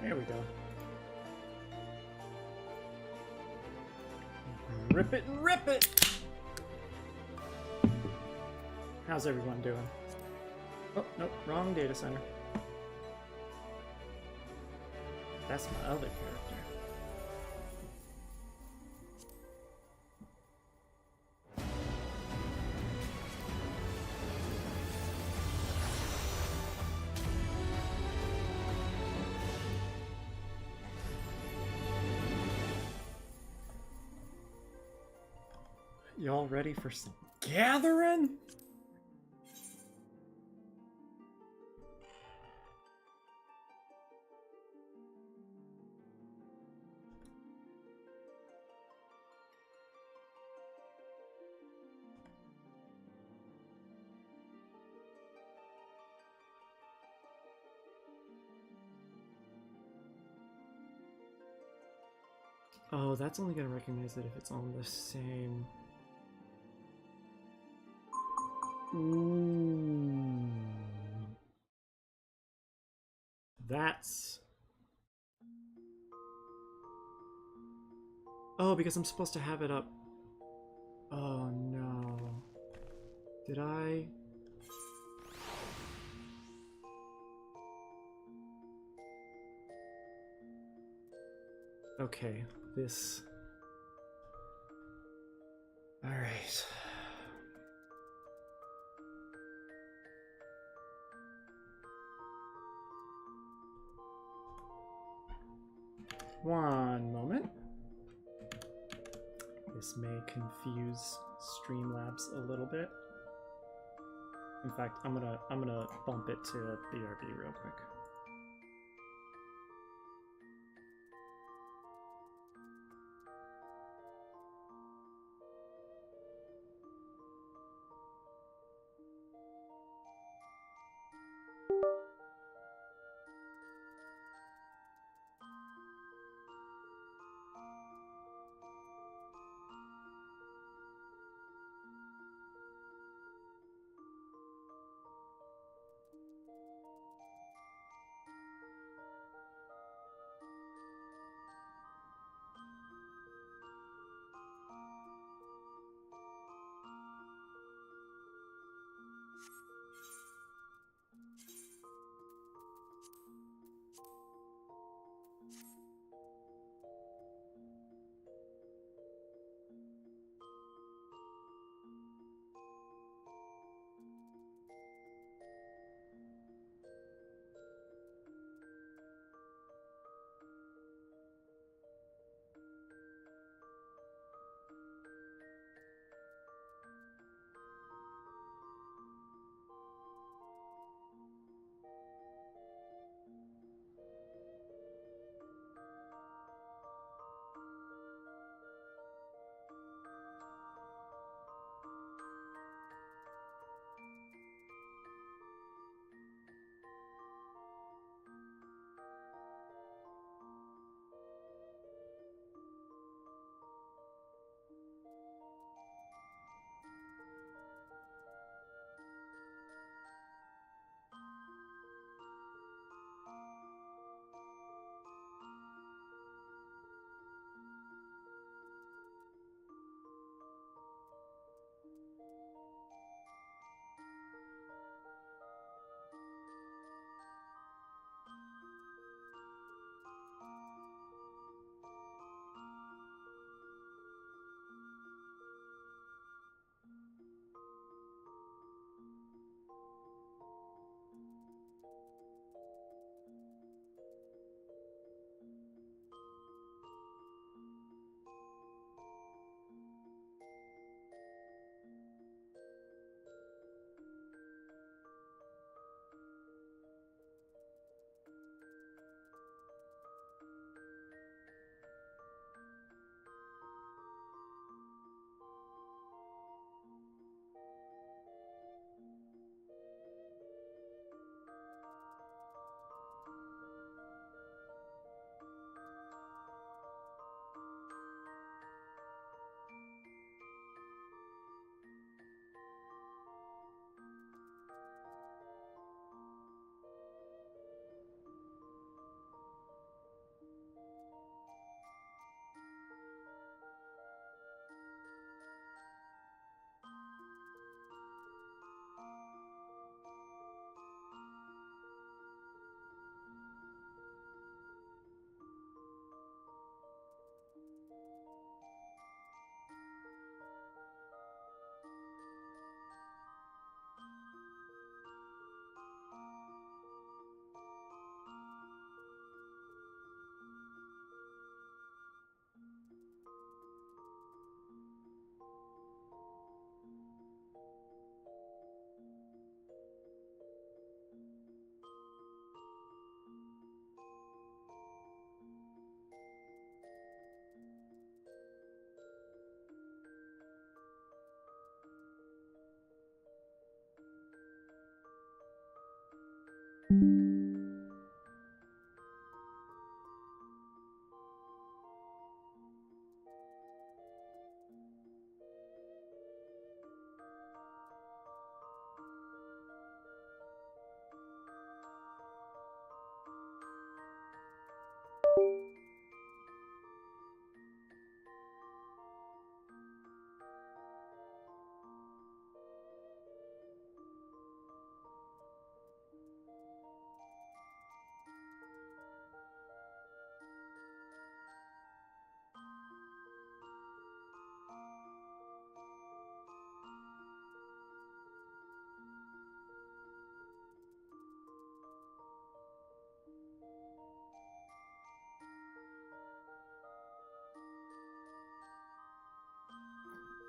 There we go. Rip it and rip it! How's everyone doing? Oh, nope, wrong data center. That's my other character. Y'all ready for some gathering? Oh, that's only gonna recognize it if it's on the same... Ooh. That's... Oh, because I'm supposed to have it up... Oh no... Did I... Okay, this... Alright... One moment. This may confuse Streamlabs a little bit. In fact, I'm gonna bump it to BRB real quick.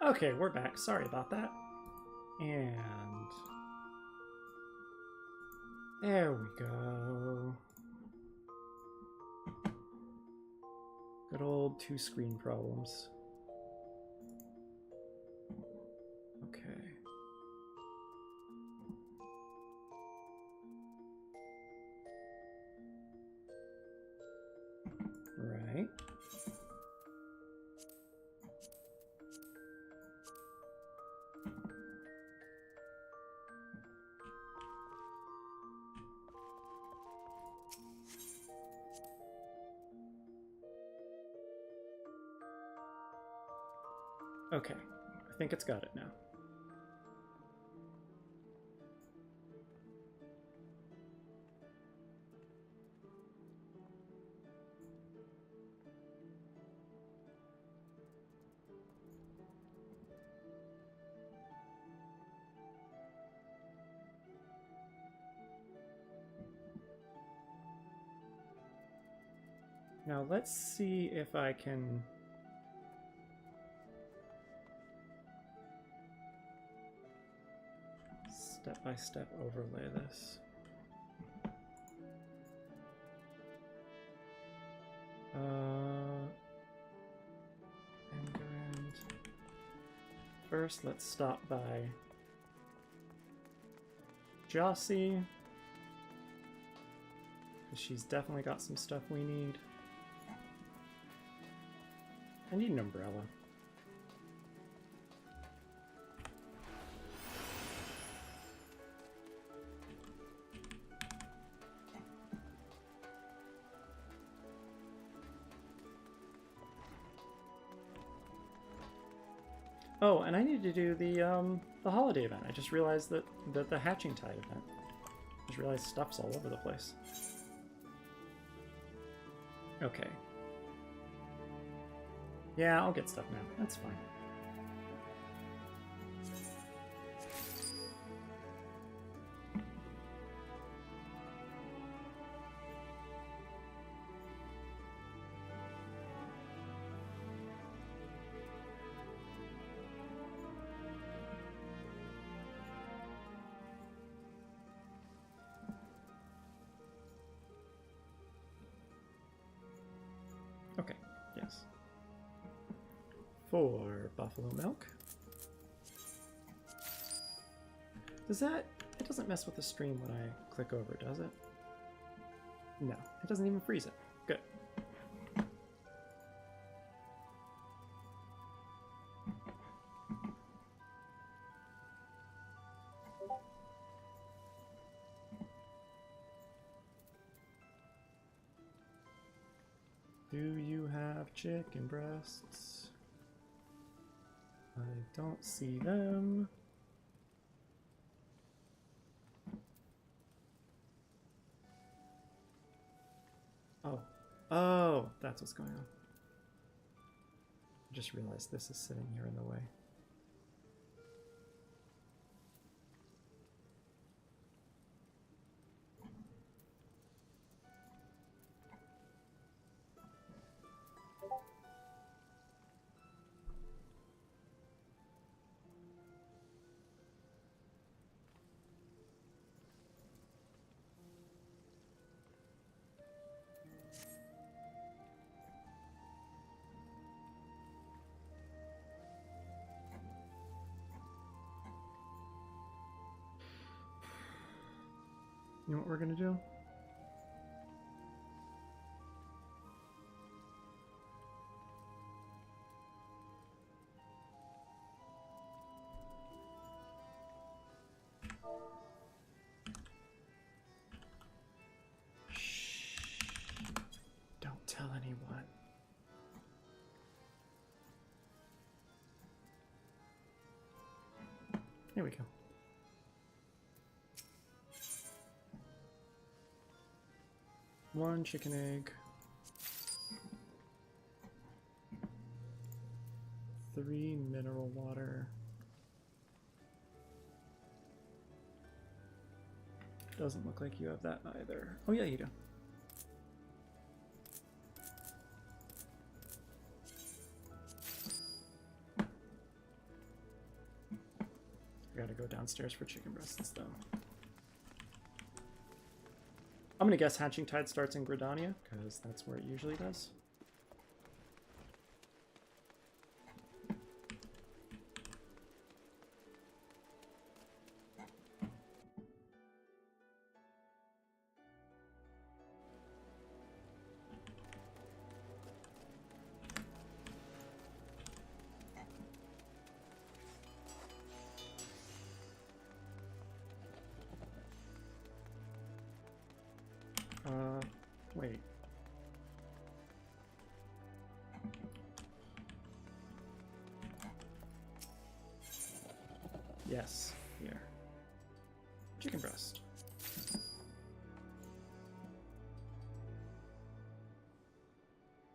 Okay, we're back. Sorry about that. And there we go. Good old two-screen problems. Okay. Right. Okay, I think it's got it now. Now let's see if I can step-by-step overlay this. And first, let's stop by Jossie, because she's definitely got some stuff we need. I need an umbrella. Oh, and I need to do the holiday event. I just realized that the Hatching Tide event. I just realized stuff's all over the place. Okay. Yeah, I'll get stuff now. That's fine. Okay, yes. For buffalo milk. Does that... It doesn't mess with the stream when I click over, does it? No, it doesn't even freeze it. Good. Do you have chicken breasts? I don't see them. Oh. Oh, that's what's going on. I just realized this is sitting here in the way. You know what we're gonna do? Shh. Don't tell anyone. Here we go. One chicken egg. 3 mineral water. Doesn't look like you have that either. Oh yeah, you do. to go downstairs for chicken breasts, though. I'm going to guess Hatching Tide starts in Gridania, because that's where it usually does. Wait. Yes, here. Chicken breast.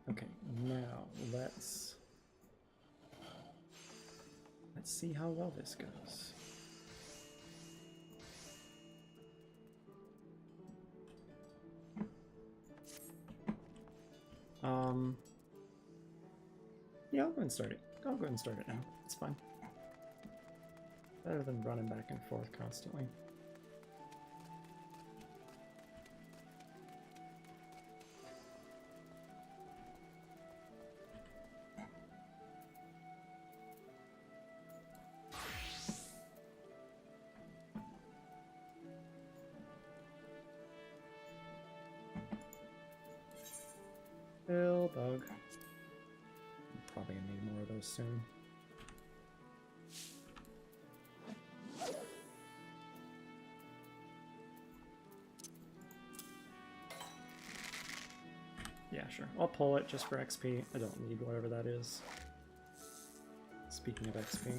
Okay, now let's see how well this goes. Yeah, I'll go ahead and start it. I'll go ahead and start it now. It's fine. Better than running back and forth constantly. Pill bug. Probably gonna need more of those soon. Yeah, sure. I'll pull it just for XP. I don't need whatever that is. Speaking of XP.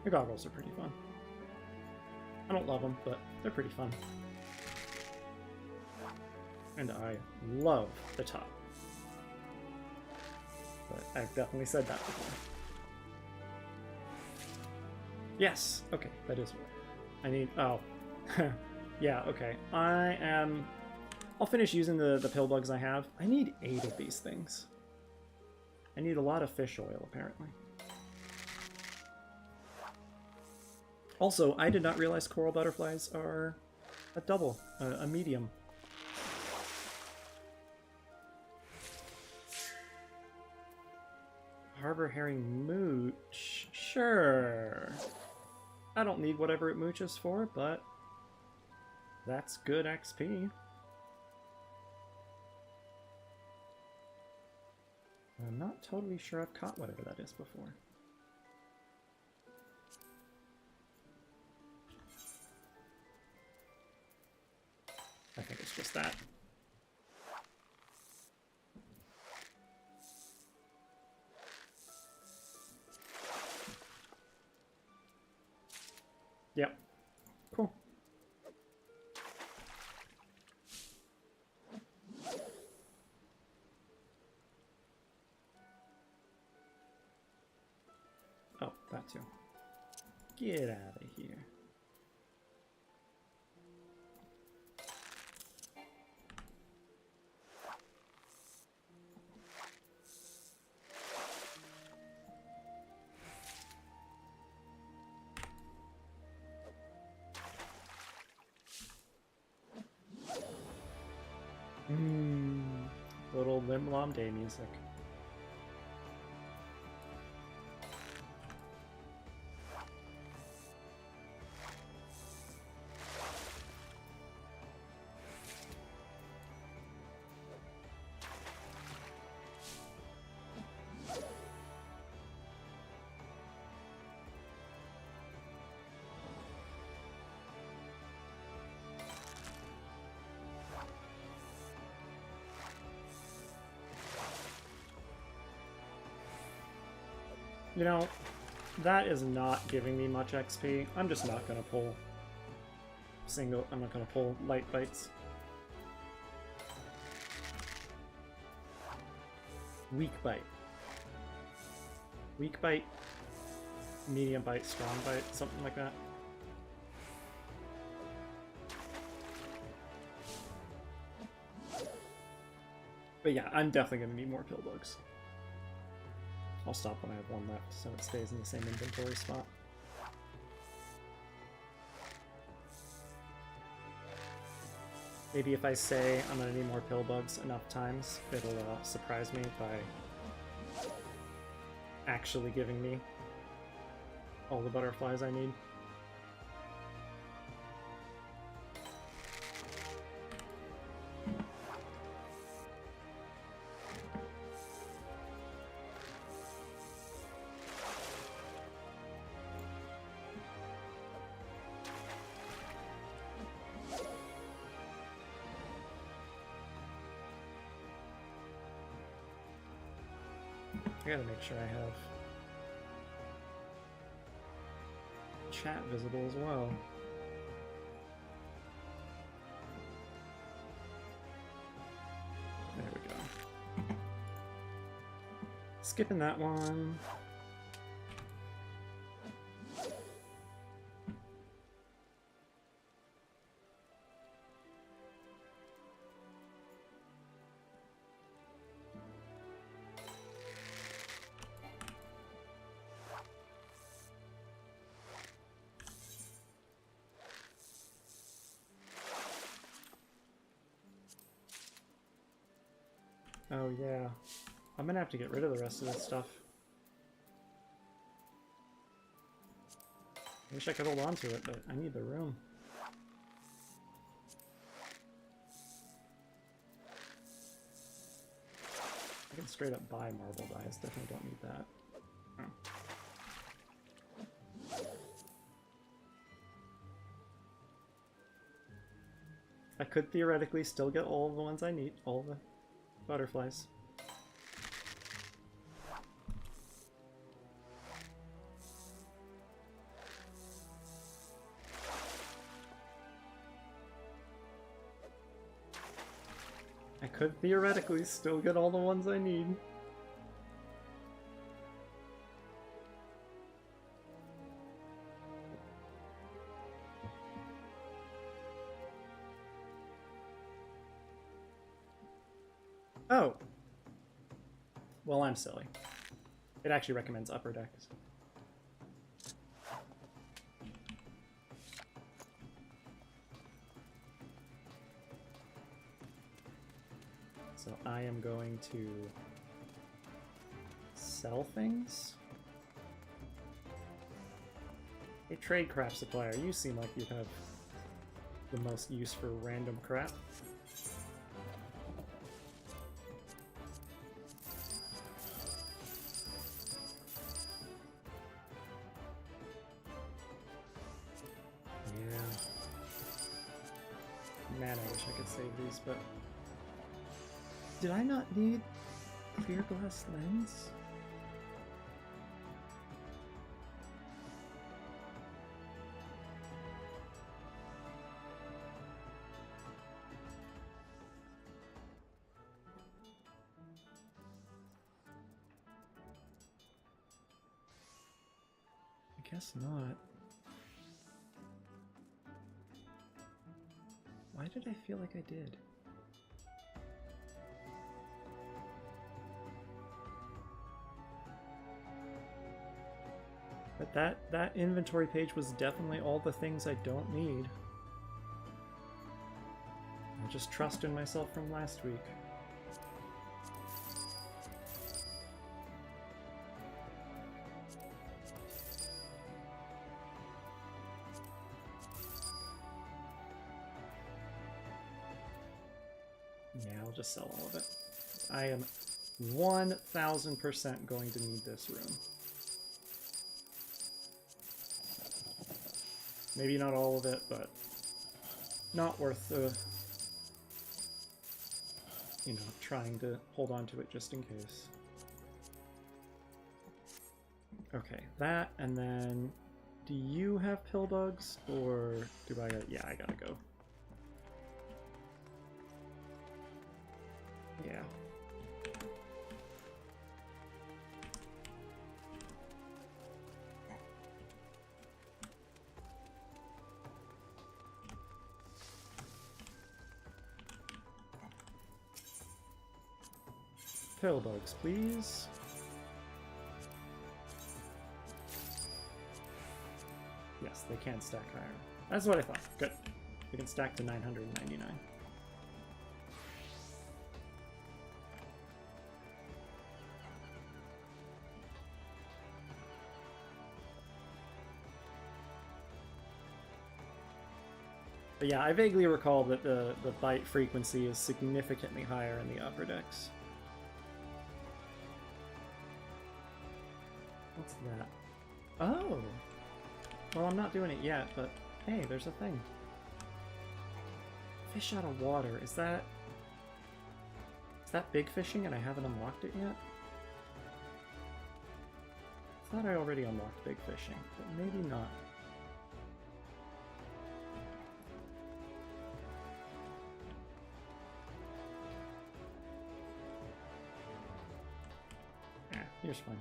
The goggles are pretty fun. I don't love them, but they're pretty fun. And I love the top. But I've definitely said that before. Yes! Okay, that is what I need. Oh. Yeah, okay. I'll finish using the pill bugs I have. I need 8 of these things. I need a lot of fish oil, apparently. Also, I did not realize coral butterflies are a double, a medium. Harbor herring mooch, sure. I don't need whatever it mooches for, but that's good XP. I'm not totally sure I've caught whatever that is before. I think it's just that. Yep. Cool. Oh, that too. Get out of here. Little Limblom Day music. You know, that is not giving me much XP. I'm just not gonna pull I'm not gonna pull light bites. Weak bite. Weak bite, medium bite, strong bite, something like that. But yeah, I'm definitely going to need more pill bugs. I'll stop when I have one left, so it stays in the same inventory spot. Maybe if I say I'm going to need more pill bugs enough times, it'll surprise me by actually giving me all the butterflies I need. I gotta make sure I have chat visible as well. There we go. Skipping that one. Oh yeah, I'm gonna have to get rid of the rest of this stuff. I wish I could hold on to it, but I need the room. I can straight up buy marble dies, definitely don't need that. Oh. I could theoretically still get all of the ones I need, all of the butterflies. I could theoretically still get all the ones I need. Oh! Well, I'm silly. It actually recommends upper decks. So I am going to sell things? Hey, trade craft supplier, you seem like you have the most use for random crap. Man, I wish I could save these, but... Did I not need clear glass lens? I guess not. Why did I feel like I did? But that inventory page was definitely all the things I don't need. I just trust in myself from last week. Yeah, I'll just sell all of it. I am 1000% going to need this room. Maybe not all of it, but not worth the, you know, trying to hold on to it just in case. Okay, that, and then do you have pill bugs, or do I gotta, yeah, I gotta go. Yeah. Pill bugs, please. Yes, they can stack higher. That's what I thought. Good. They can stack to 999. But yeah, I vaguely recall that the bite frequency is significantly higher in the upper decks. What's that? Oh! Well, I'm not doing it yet, but hey, there's a thing. Fish out of water. Is that big fishing and I haven't unlocked it yet? I thought I already unlocked big fishing, but maybe not. Yeah, here's fine.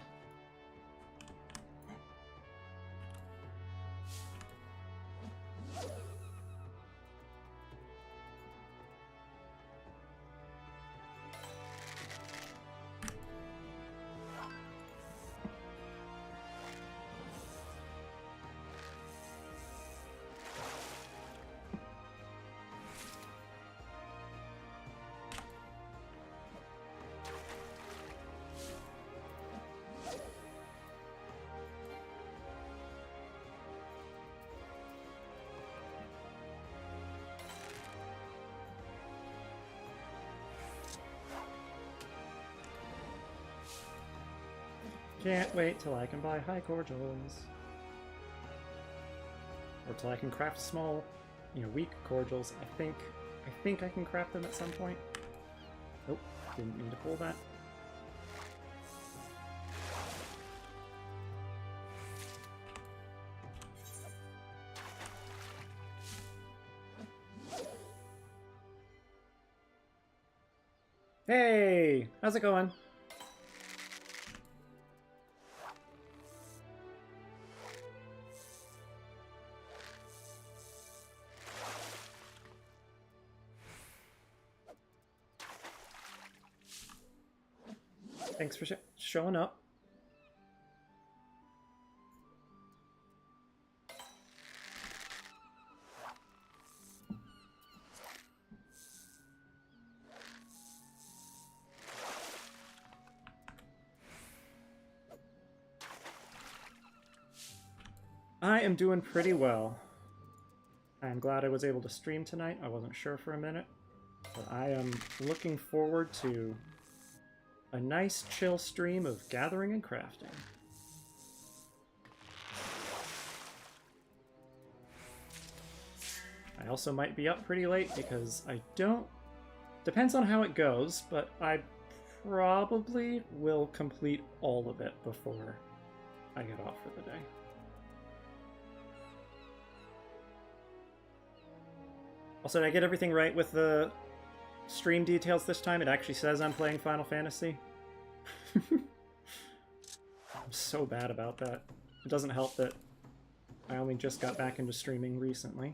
Can't wait till I can buy high cordials. Or till I can craft small, weak cordials. I think I can craft them at some point. Nope, didn't mean to pull that. Hey! How's it going? Thanks for showing up. I am doing pretty well. I'm glad I was able to stream tonight. I wasn't sure for a minute, but I am looking forward to a nice chill stream of gathering and crafting. I also might be up pretty late because I don't... Depends on how it goes, but I probably will complete all of it before I get off for the day. Also, did I get everything right with the stream details this time? It actually says I'm playing Final Fantasy. I'm so bad about that. It doesn't help that I only just got back into streaming recently.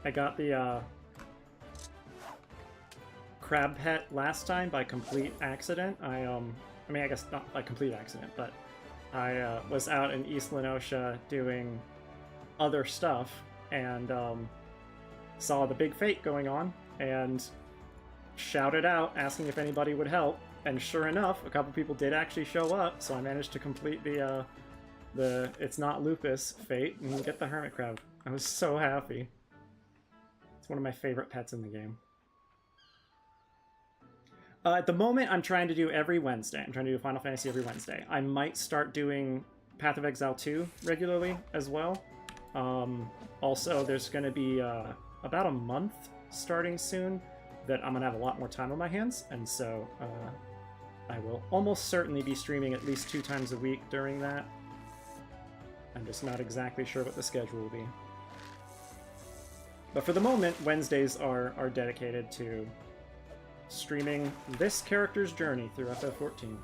I got the crab pet last time by complete accident. I mean, I guess not by complete accident, but I was out in East Lenosha doing other stuff and saw the big fate going on and shouted out asking if anybody would help. And sure enough, a couple people did actually show up, so I managed to complete the It's Not Lupus fate and get the hermit crab. I was so happy. It's one of my favorite pets in the game. At the moment, I'm trying to do every Wednesday. I'm trying to do Final Fantasy every Wednesday. I might start doing Path of Exile 2 regularly as well. Also, there's going to be about a month starting soon that I'm going to have a lot more time on my hands, and so I will almost certainly be streaming at least 2 times a week during that. I'm just not exactly sure what the schedule will be. But for the moment, Wednesdays are dedicated to streaming this character's journey through FF14.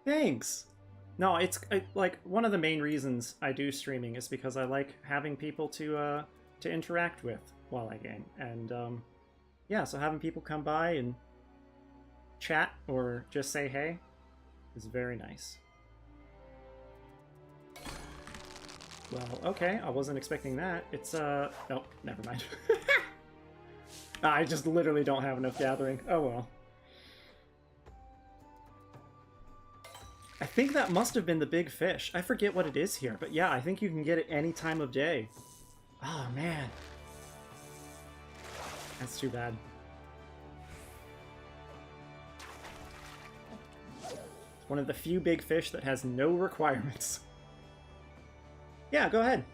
Thanks! No, it's like one of the main reasons I do streaming is because I like having people to interact with while I game. And yeah, so having people come by and chat or just say hey is very nice. Well, okay, I wasn't expecting that. It's oh, never mind. I just literally don't have enough gathering. Oh well. I think that must have been the big fish. I forget what it is here, but yeah, I think you can get it any time of day. Oh man. That's too bad. It's one of the few big fish that has no requirements. Yeah, go ahead.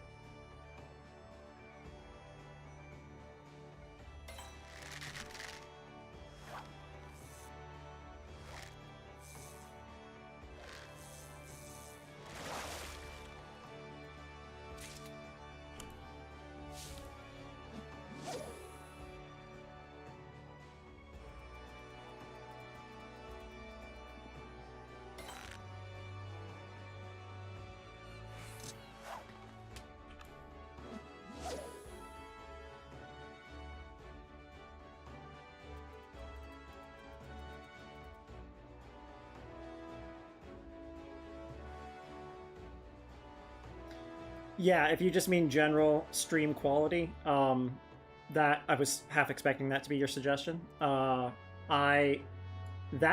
Yeah, if you just mean general stream quality, that I was half expecting that to be your suggestion. That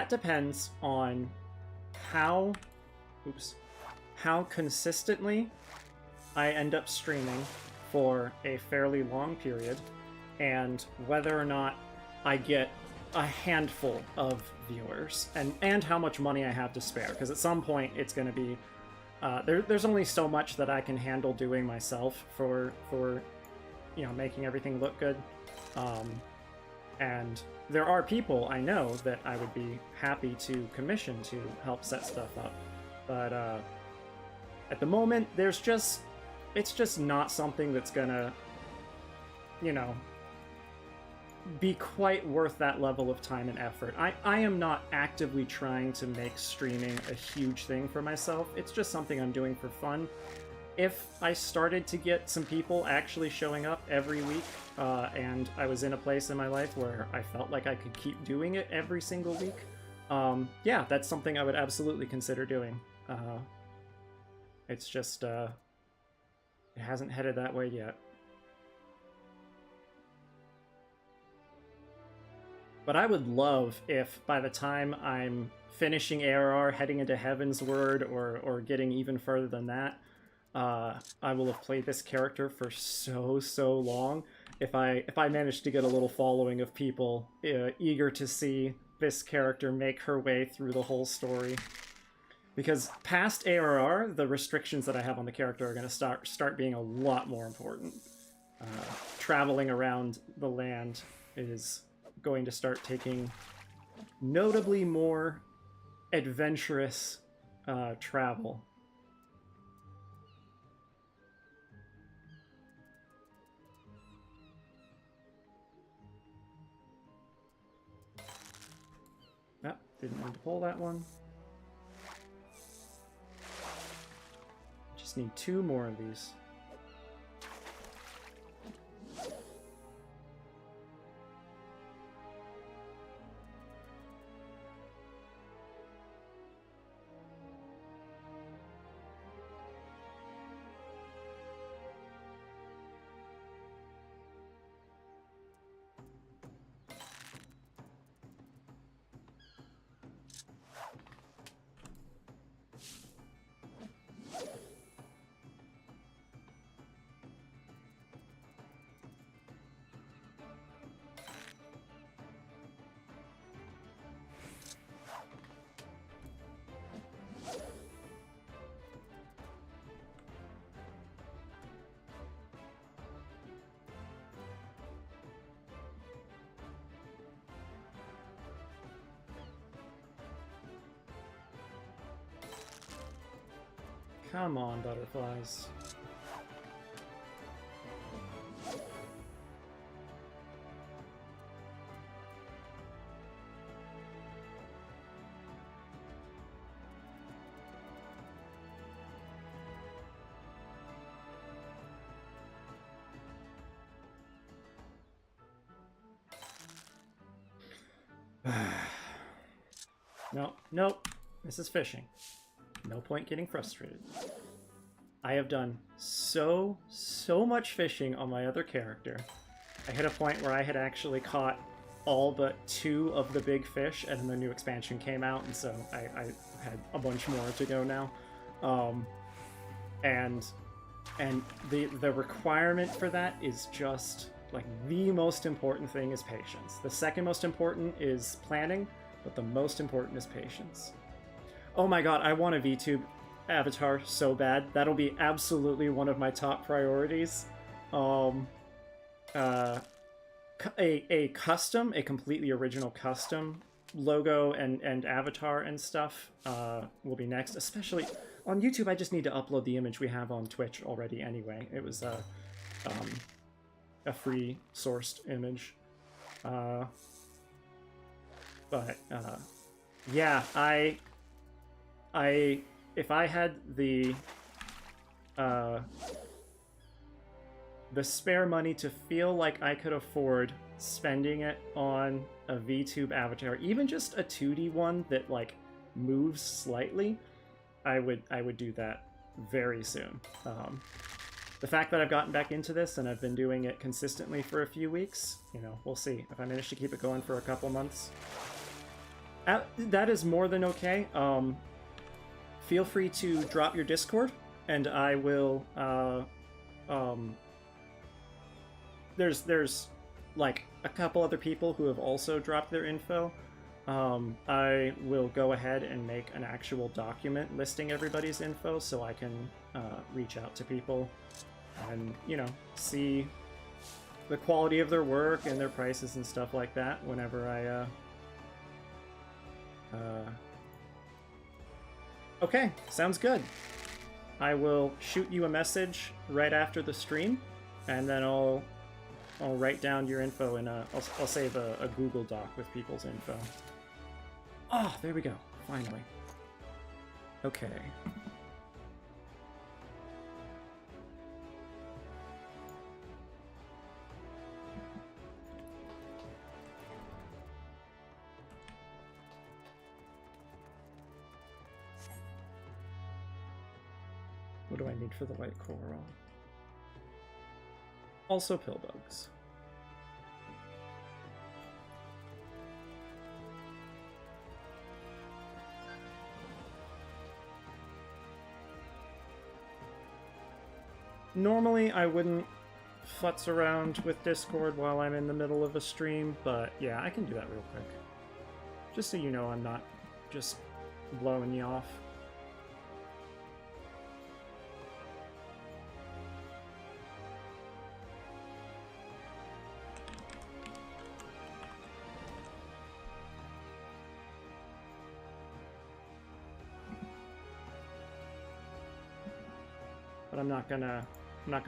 depends on how consistently I end up streaming for a fairly long period, and whether or not I get a handful of viewers, and how much money I have to spare. Because at some point it's going to be there's only so much that I can handle doing myself for you know, making everything look good. And there are people I know that I would be happy to commission to help set stuff up. But at the moment, it's just not something that's gonna, you know, be quite worth that level of time and effort. I am not actively trying to make streaming a huge thing for myself. It's just something I'm doing for fun. If I started to get some people actually showing up every week, and I was in a place in my life where I felt like I could keep doing it every single week, yeah, that's something I would absolutely consider doing. It's just, it hasn't headed that way yet. But I would love if by the time I'm finishing ARR, heading into Heaven's Word, or getting even further than that, I will have played this character for so long. If I manage to get a little following of people eager to see this character make her way through the whole story. Because past ARR, the restrictions that I have on the character are going to start being a lot more important. Traveling around the land is going to start taking notably more adventurous travel. Nope, didn't need to pull that one. Just need 2 more of these. Come on, butterflies. No, nope. This is fishing. No point getting frustrated. I have done so much fishing on my other character. I hit a point where I had actually caught all but 2 of the big fish, and then the new expansion came out, and so I had a bunch more to go now. And the requirement for that is just, like, the most important thing is patience. The second most important is planning, but the most important is patience. Oh my god, I want a VTube avatar so bad. That'll be absolutely one of my top priorities. A completely original custom logo and avatar and stuff will be next. Especially on YouTube, I just need to upload the image we have on Twitch already anyway. It was a free sourced image. But yeah, if I had the spare money to feel like I could afford spending it on a VTube avatar, even just a 2D one that like moves slightly, I would do that very soon. The fact that I've gotten back into this and I've been doing it consistently for a few weeks, you know, we'll see. If I manage to keep it going for a couple months, that is more than okay. Feel free to drop your Discord, and I will, there's like a couple other people who have also dropped their info. I will go ahead and make an actual document listing everybody's info so I can reach out to people and, you know, see the quality of their work and their prices and stuff like that whenever I okay, sounds good. I will shoot you a message right after the stream, and then I'll write down your info and I'll save a Google Doc with people's info. Oh, there we go. Finally. Okay. What do I need for the white coral? Also pill bugs. Normally I wouldn't futz around with Discord while I'm in the middle of a stream, but yeah, I can do that real quick. Just so you know I'm not just blowing you off. But I'm not gonna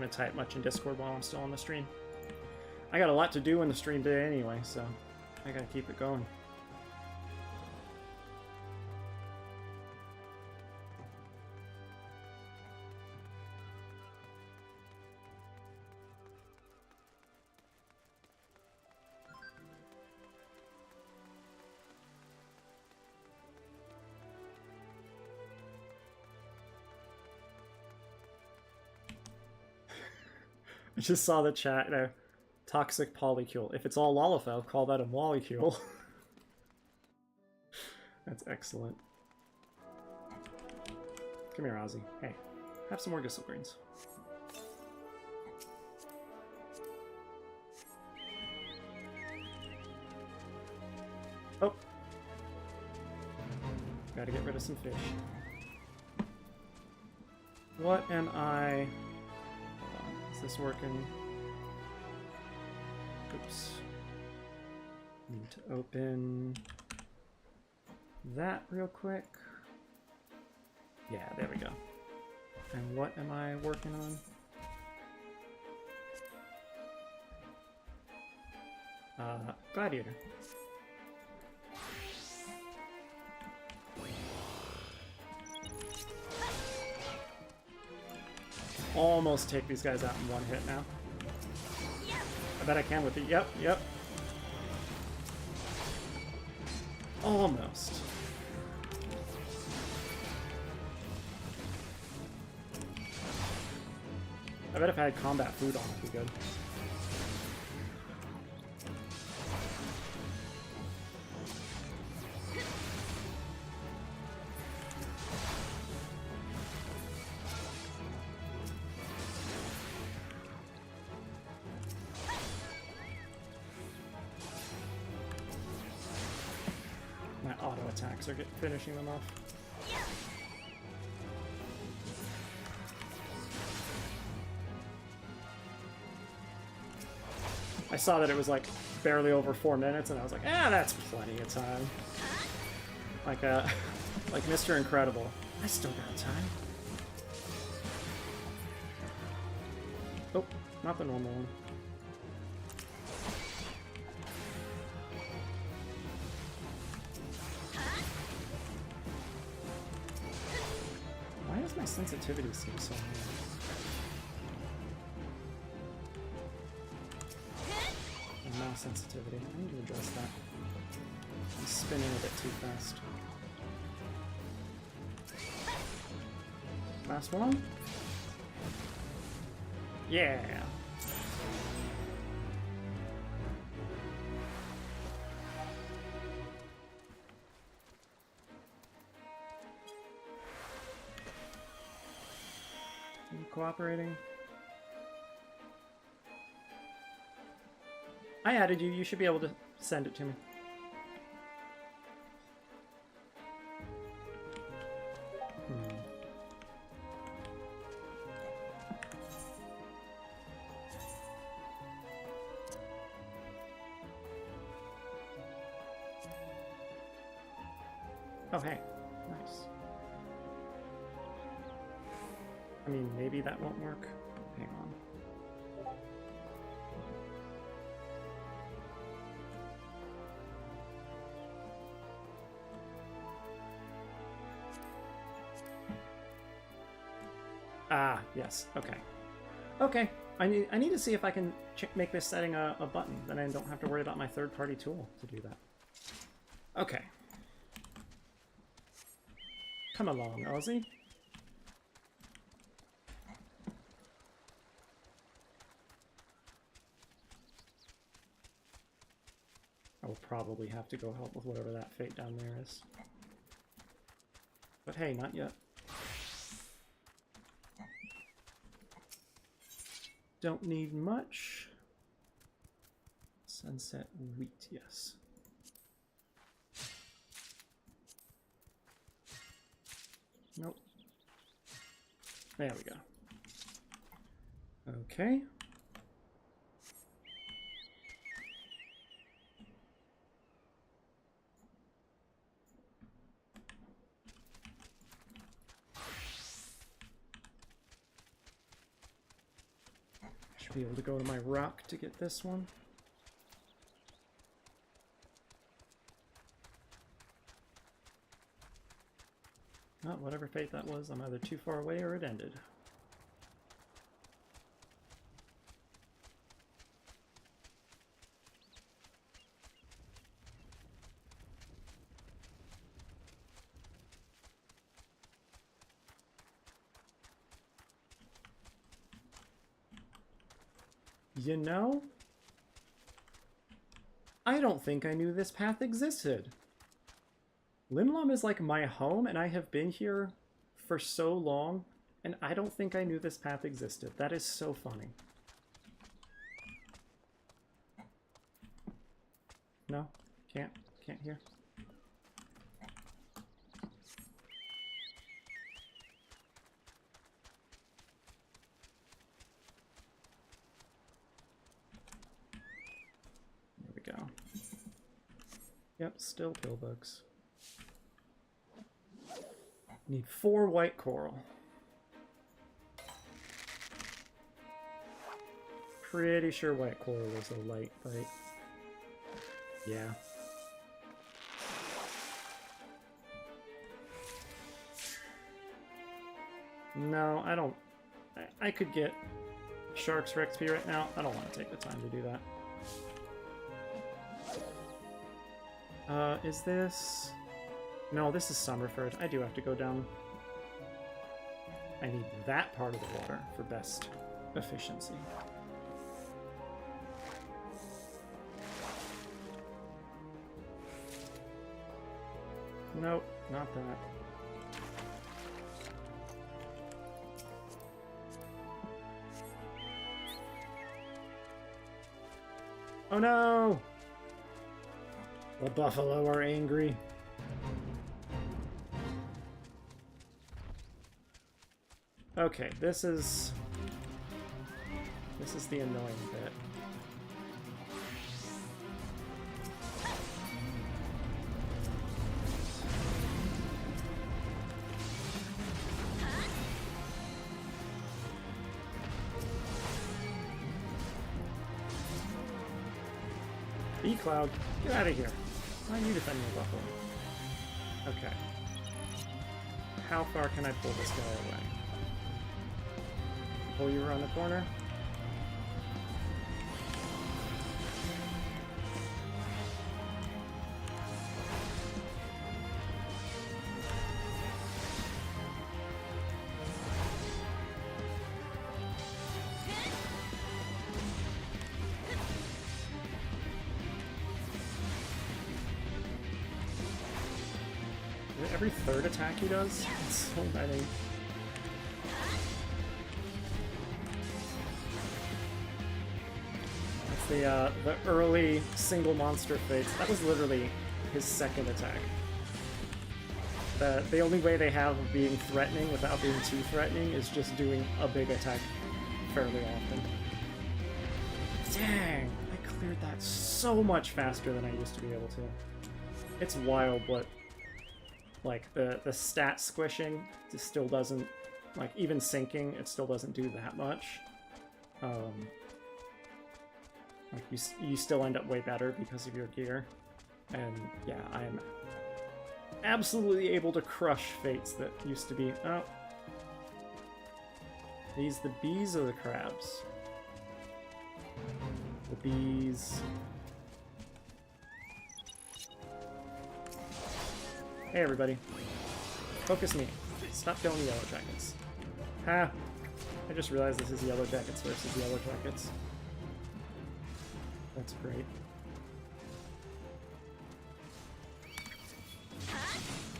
type much in Discord while I'm still on the stream. I got a lot to do in the stream today anyway, so I gotta keep it going. I just saw the chat there. Toxic polycule. If it's all Lalafell, call that a molecule. That's excellent. Come here, Ozzy. Hey, have some more Gissel greens. Oh. Gotta get rid of some fish. What am I... Is this working? Oops. Need to open that real quick. Yeah, there we go. And what am I working on? Gladiator. Almost take these guys out in one hit now. I bet I can with the... Yep, yep. Almost. I bet if I had combat food on, it'd be good. My auto attacks are finishing them off. I saw that it was like barely over 4 minutes, and I was like, "Ah, that's plenty of time." Like like Mr. Incredible. I still got time. Oh, not the normal one. Why does my sensitivity seem so high? Mouse sensitivity. I need to address that. I'm spinning a bit too fast. Last one? Yeah! Are you cooperating? I added you. You should be able to send it to me. Oh, hey. Nice. I mean, maybe that won't work. Hang on. Ah, yes. Okay. Okay. I need to see if I can make this setting a button. Then I don't have to worry about my third-party tool to do that. Okay. Come along, Ozzy. I will probably have to go help with whatever that fate down there is. But hey, not yet. Don't need much. Sunset wheat, yes. Nope. There we go. Okay. Be able to go to my rock to get this one. Not whatever fate that was, I'm either too far away or it ended. You know, I don't think I knew this path existed. Limlom is like my home, and I have been here for so long, and I don't think I knew this path existed. That is so funny. No? Can't hear? Go. Yep, still pillbugs. Need 4 white coral. pretty sure white coral was a light bite. Yeah. No, I don't... I could get Sharks for XP right now. I don't want to take the time to do that. Is this... No, this is Summerford. I do have to go down. I need that part of the water for best efficiency. Nope, not that. Oh no! The buffalo are angry. Okay, this is the annoying bit. E-Cloud, get out of here. Why are you defending the buffalo? Okay. How far can I pull this guy away? Pull you around the corner? Every third attack he does? It's so many. That's the early single monster fates. That was literally his second attack. The only way they have of being threatening without being too threatening is just doing a big attack fairly often. Dang! I cleared that so much faster than I used to be able to. It's wild, but like the stat squishing just still doesn't, like even sinking, it still doesn't do that much. Like you still end up way better because of your gear. And yeah, I am absolutely able to crush fates that used to be... Oh. These the bees or the crabs? The bees... Hey everybody. Focus me. Stop killing the yellow jackets. Ha! I just realized this is yellow jackets versus yellow jackets. That's great.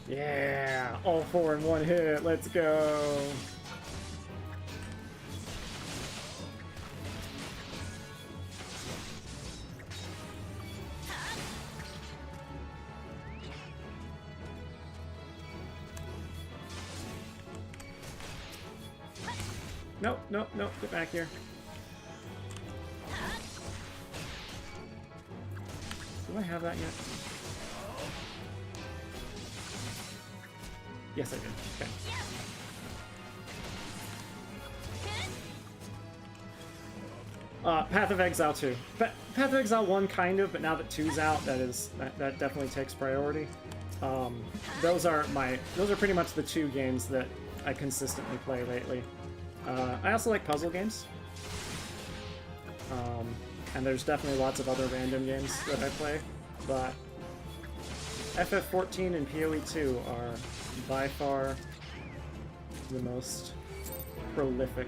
Yeah! All four in one hit, let's go! Nope, nope, nope, get back here. Do I have that yet? Yes, I did. Okay. Path of Exile 2. Path of Exile 1 kind of, but now that 2's out, that definitely takes priority. Those are pretty much the two games that I consistently play lately. I also like puzzle games. And there's definitely lots of other random games that I play, but FF14 and PoE2 are by far the most prolific.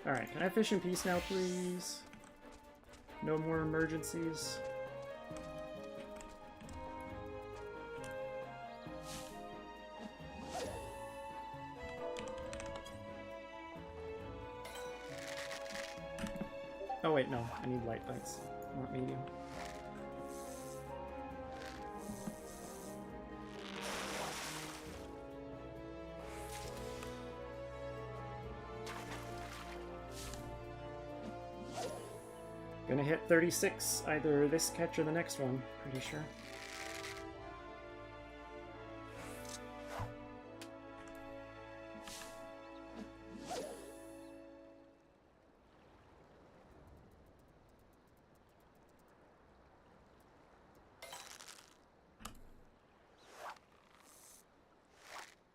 Alright, can I fish in peace now, please? No more emergencies. Oh wait, no. I need light bites, not medium. gonna hit 36 either this catch or the next one, pretty sure.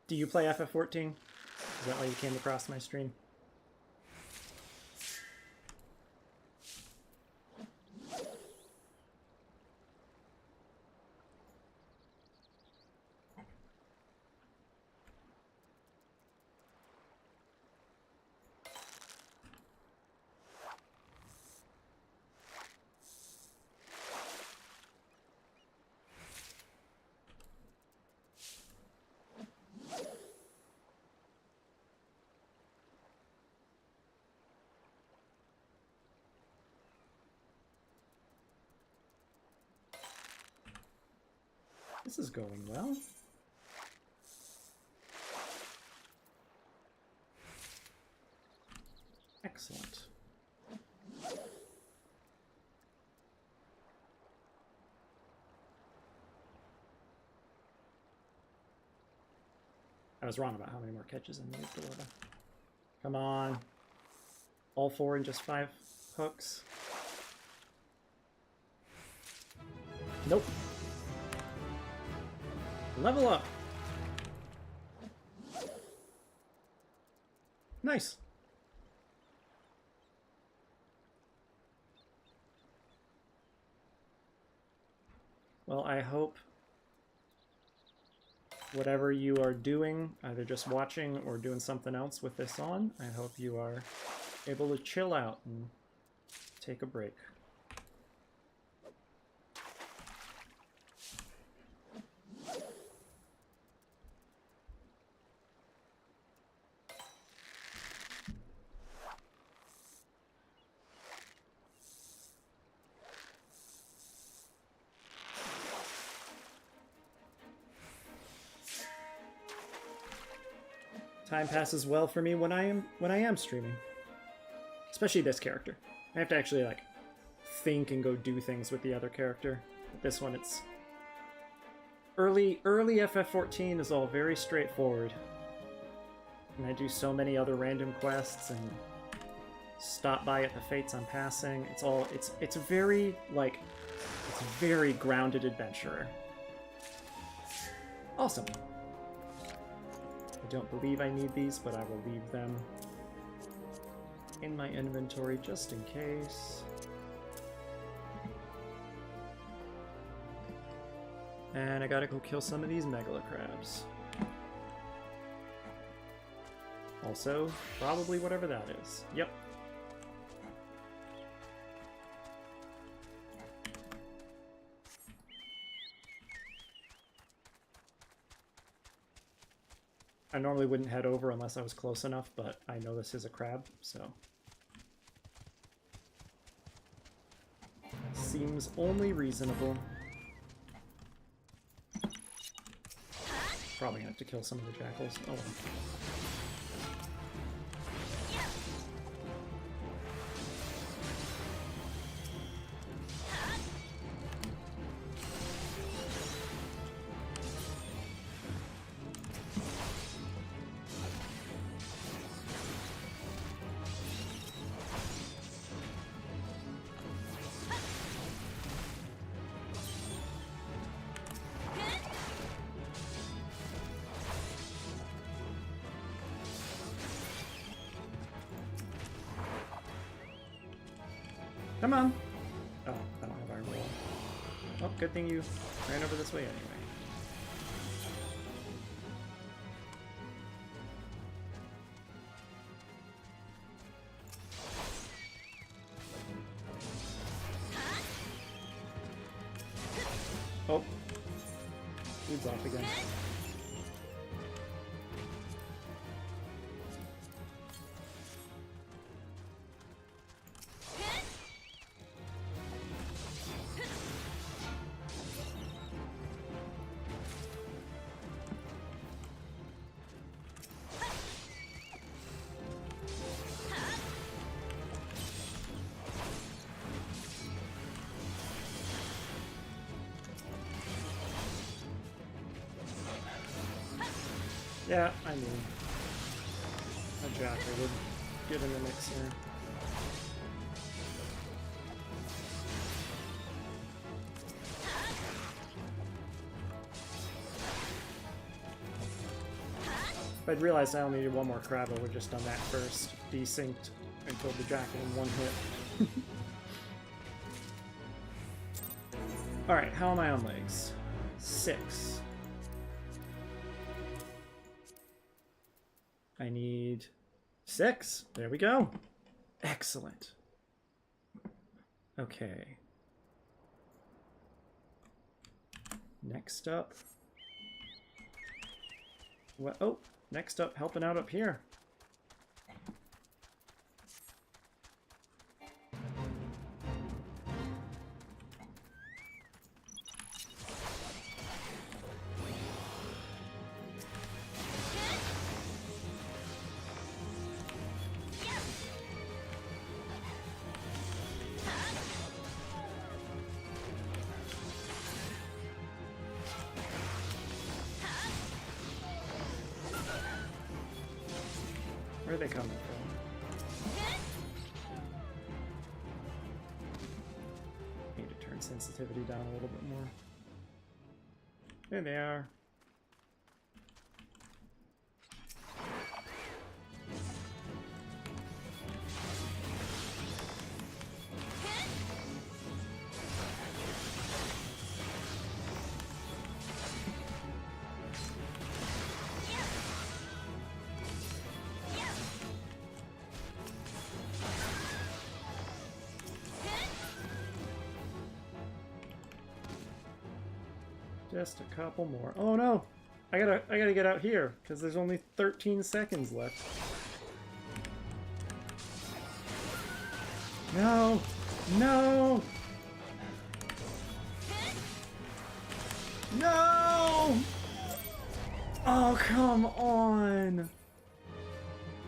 Do you play FF14? Is that why you came across my stream? This is going well. Excellent. I was wrong about how many more catches I needed to load. Come on. All 4 in just 5 hooks. Nope. Level up. Nice. Well, I hope whatever you are doing, either just watching or doing something else with this on, I hope you are able to chill out and take a break. Time passes well for me when I am streaming. Especially this character. I have to actually like think and go do things with the other character. With this one it's early FF14 is all very straightforward. And I do so many other random quests and stop by at the fates I'm passing. It's a very like it's a very grounded adventurer. Awesome. I don't believe I need these, but I will leave them in my inventory just in case. And I gotta go kill some of these megalocrabs. Also, probably whatever that is. Yep. I normally wouldn't head over unless I was close enough, but I know this is a crab, so... seems only reasonable. Probably gonna have to kill some of the jackals. Oh well. Come on! Oh, I don't have iron wall. Oh, good thing you ran over this way anyway. Oh. Dude's off again. Yeah, I mean, a jacker would get in the mix here. If I'd realized I only needed one more crab, I would have just done that first. Desynced and killed the jacket in one hit. Alright, how am I on legs? 6. I need 6. There we go. Excellent. Okay. Next up. What? Oh, next up, helping out up here. Where are they coming from? Need to turn sensitivity down a little bit more. There they are. Just a couple more. Oh no! I gotta get out here, because there's only 13 seconds left. No! No! No! Oh, come on!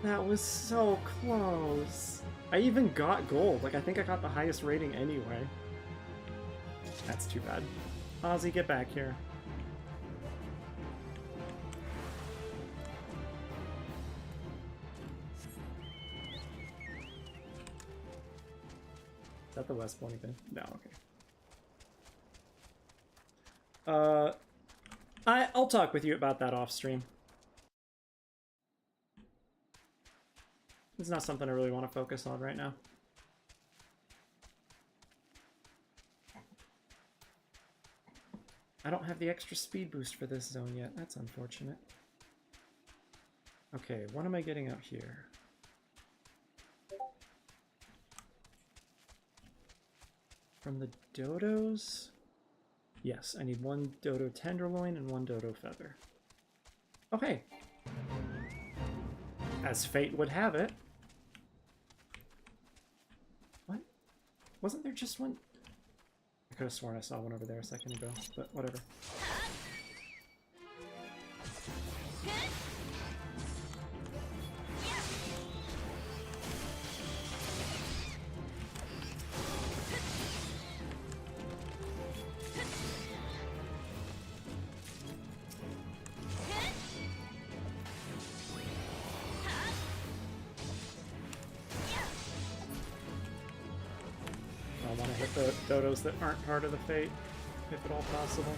That was so close. I even got gold. Like, I think I got the highest rating anyway. That's too bad. Ozzy, get back here. Is that the West Point again? No, okay. I'll talk with you about that off stream. It's not something I really want to focus on right now. I don't have the extra speed boost for this zone yet. That's unfortunate. Okay, what am I getting out here? From the dodos? Yes, I need 1 dodo tenderloin and 1 dodo feather. Okay. As fate would have it. What? Wasn't there just one? I could have sworn I saw one over there a second ago, but whatever. I want to hit the dodos that aren't part of the fate, if at all possible.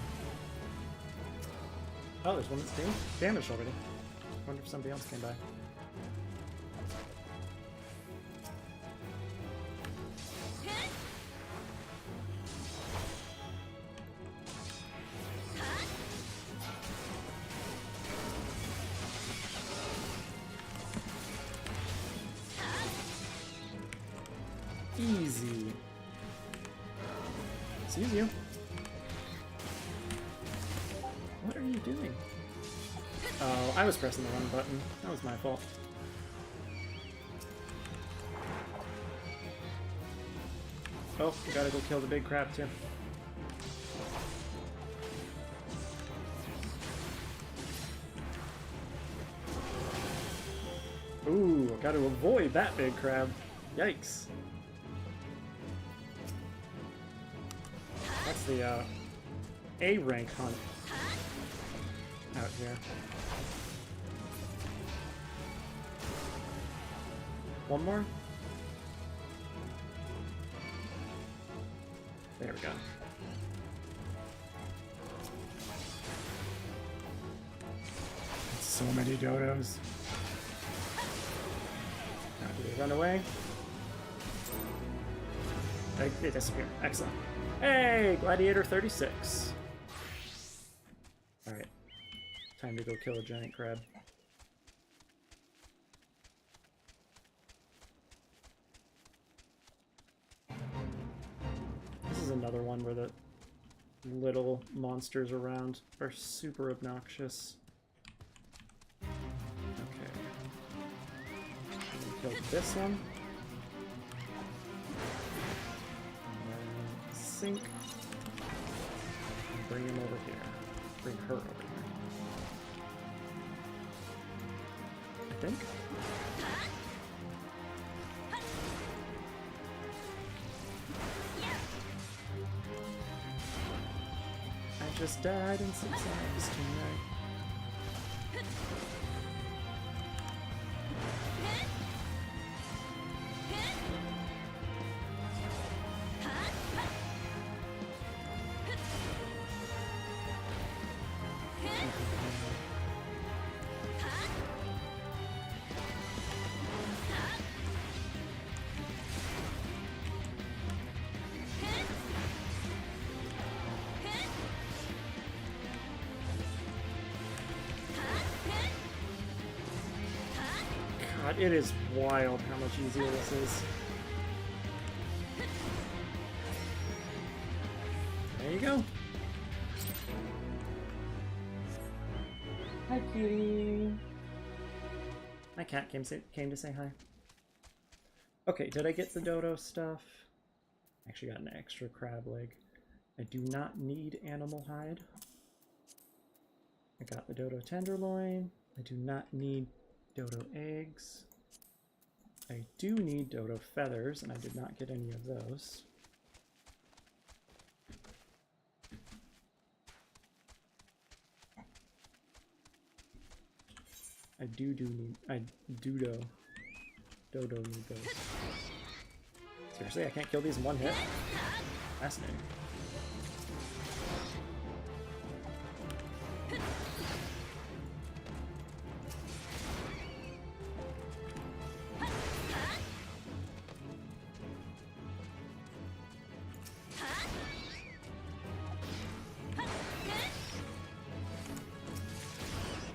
Oh, there's one that's damaged already. I wonder if somebody else came by. Easy. Excuse you. What are you doing? Oh, I was pressing the wrong button. That was my fault. Oh, we gotta go kill the big crab too. Ooh, gotta avoid that big crab. Yikes. That's the A rank hunt out here. One more? There we go. So many dodos. Now do they run away? They disappear. Excellent. Hey, Gladiator 36. Alright. Time to go kill a giant crab. This is another one where the little monsters around are super obnoxious. Okay. Kill this one. And then sink. And bring him over here. Bring her over here. I think. I just died in 6 hours tonight. God, it is wild how much easier this is. There you go. Hi, cutie. My cat came to say hi. Okay, did I get the dodo stuff? Actually got an extra crab leg. I do not need animal hide. I got the dodo tenderloin. I do not need dodo eggs. I do need dodo feathers, and I did not get any of those. I dodo need those. Seriously, I can't kill these in one hit? Fascinating.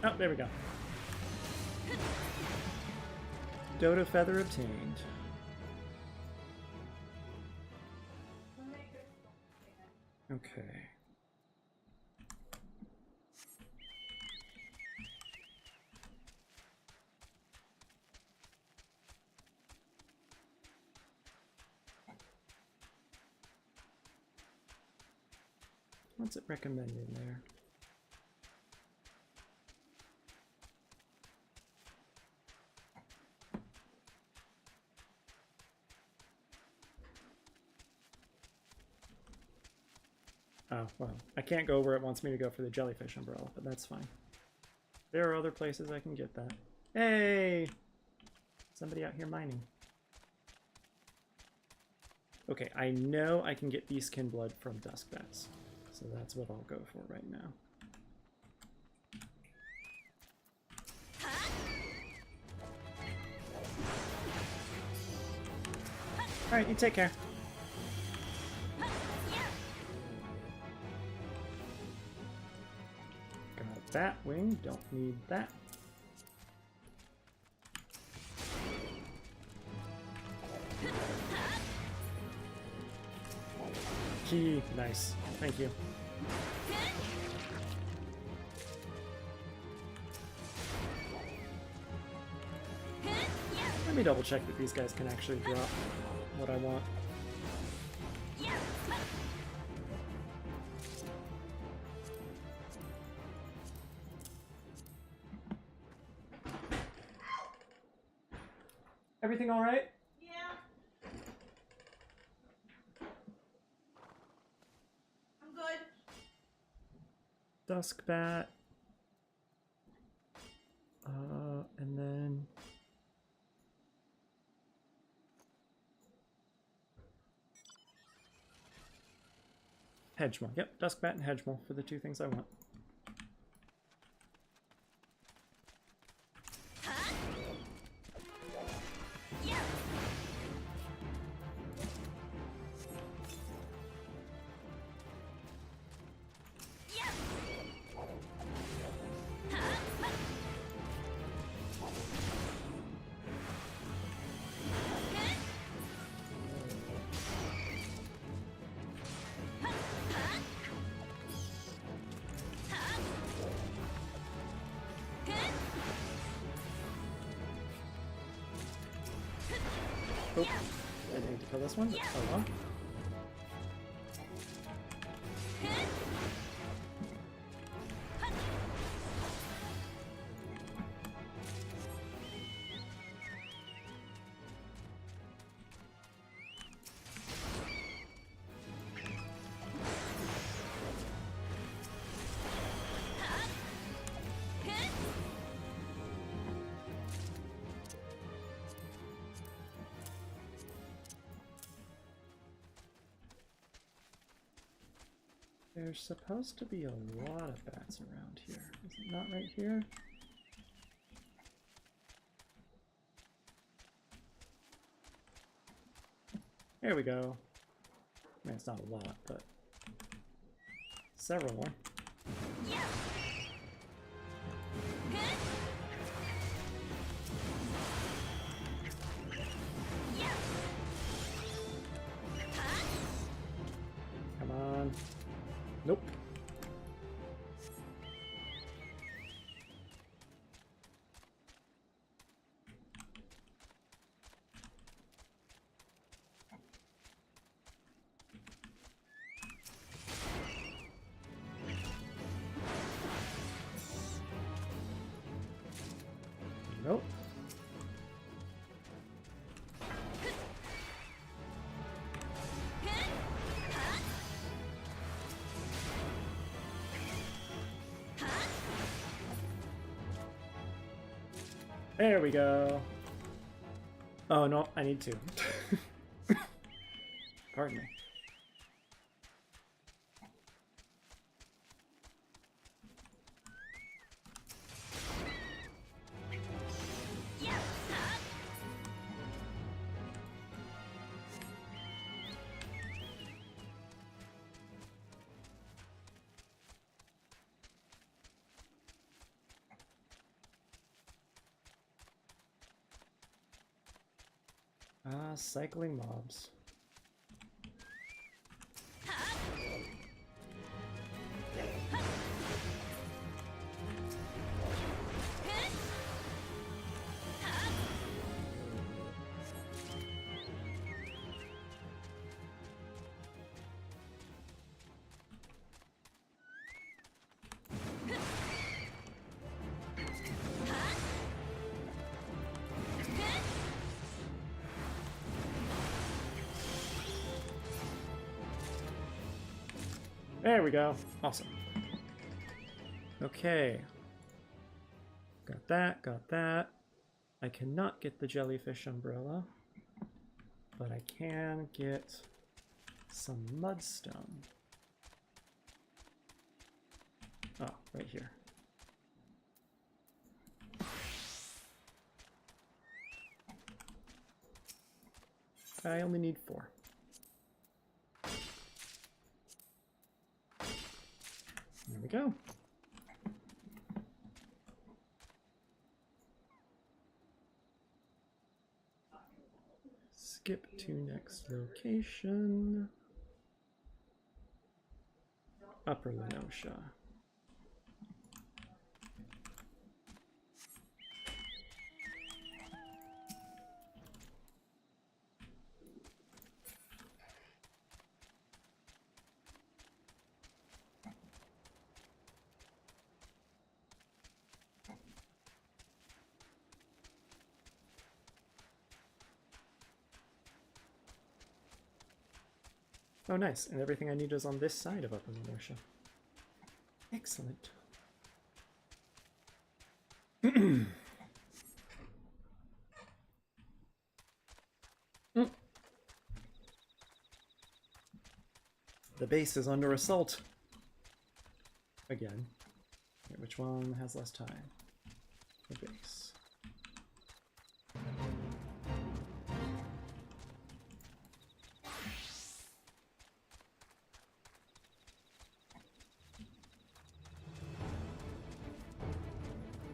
Oh, there we go. Dodo feather obtained. Okay. What's it recommending there? Oh, well, I can't go where it wants me to go for the jellyfish umbrella, but that's fine. There are other places I can get that. Hey! Somebody out here mining. Okay, I know I can get beastkin blood from dusk bats, so that's what I'll go for right now. Alright, you take care. Bat wing, don't need that. Key, nice. Thank you. Let me double check that these guys can actually drop what I want. Everything all right? Yeah. I'm good. Dusk bat. And then Hedgemole. Yep, Duskbat and Hedgemole for the two things I want. Oh, I didn't need to kill this one. Oh well. There's supposed to be a lot of bats around here. Is it not right here? There we go. I mean, it's not a lot, but several more. Come on. Nope. Nope. There we go. Oh no, I need to. Pardon me. Cycling mobs. There we go. Awesome. Okay. Got that, got that. I cannot get the jellyfish umbrella, but I can get some mudstone. Oh, right here. I only need 4. There we go. Skip to next location. Upper Lenosha. Oh, nice. And everything I need is on this side of Upper Lenosha. Excellent. The base is under assault. Again. Okay, which one has less time? The base.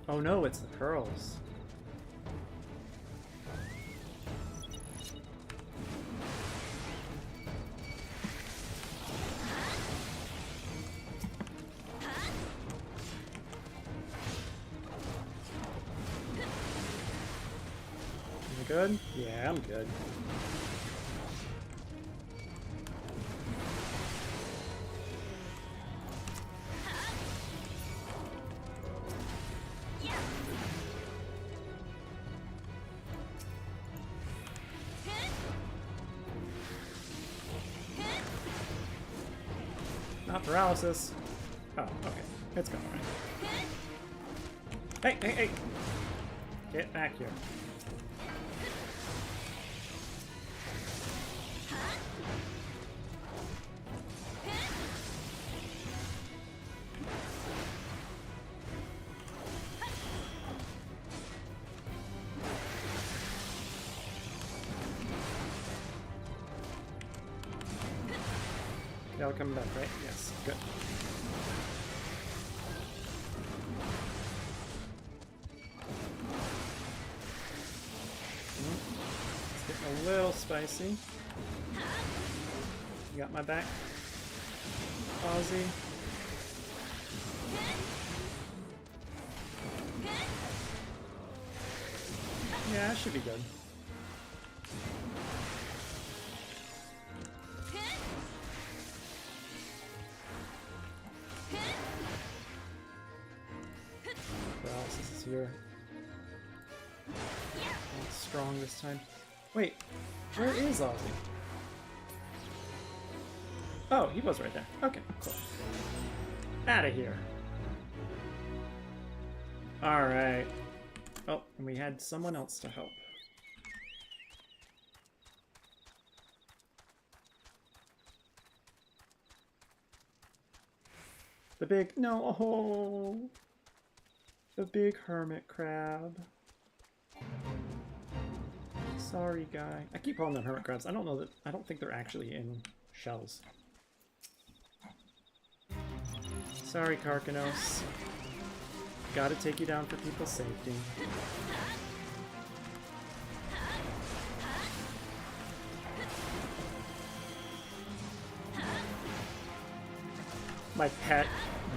Oh no, it's the pearls. You good? Yeah, I'm good. Not paralysis. Oh, okay. It's going right. Hey, hey, hey! Get back here. That'll come back, right? Yes, good. It's getting a little spicy. You got my back, Ozzy. Yeah, that should be good. Paralysis is here. Not strong this time. Wait, where is Ozzy? Oh, he was right there. Okay, cool. Out of here. Alright. Oh, and we had someone else to help. The big... No! Oh, the big hermit crab. Sorry, guy. I keep calling them hermit crabs. I don't know that... I don't think they're actually in shells. Sorry, Karkanos. Gotta take you down for people's safety. My pet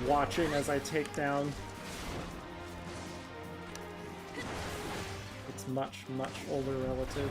watching as I take down its much, much older relative.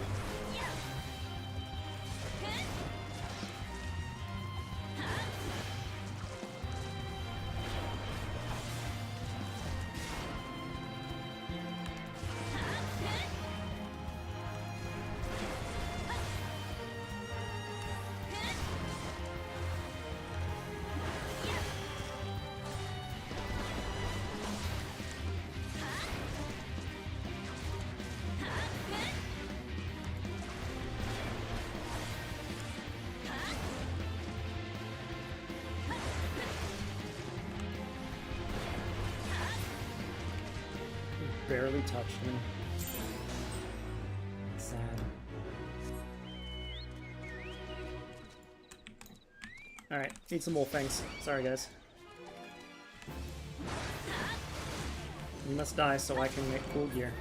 Barely touched me. Sad. Alright, need some more things. Sorry, guys. You must die so I can make cool gear.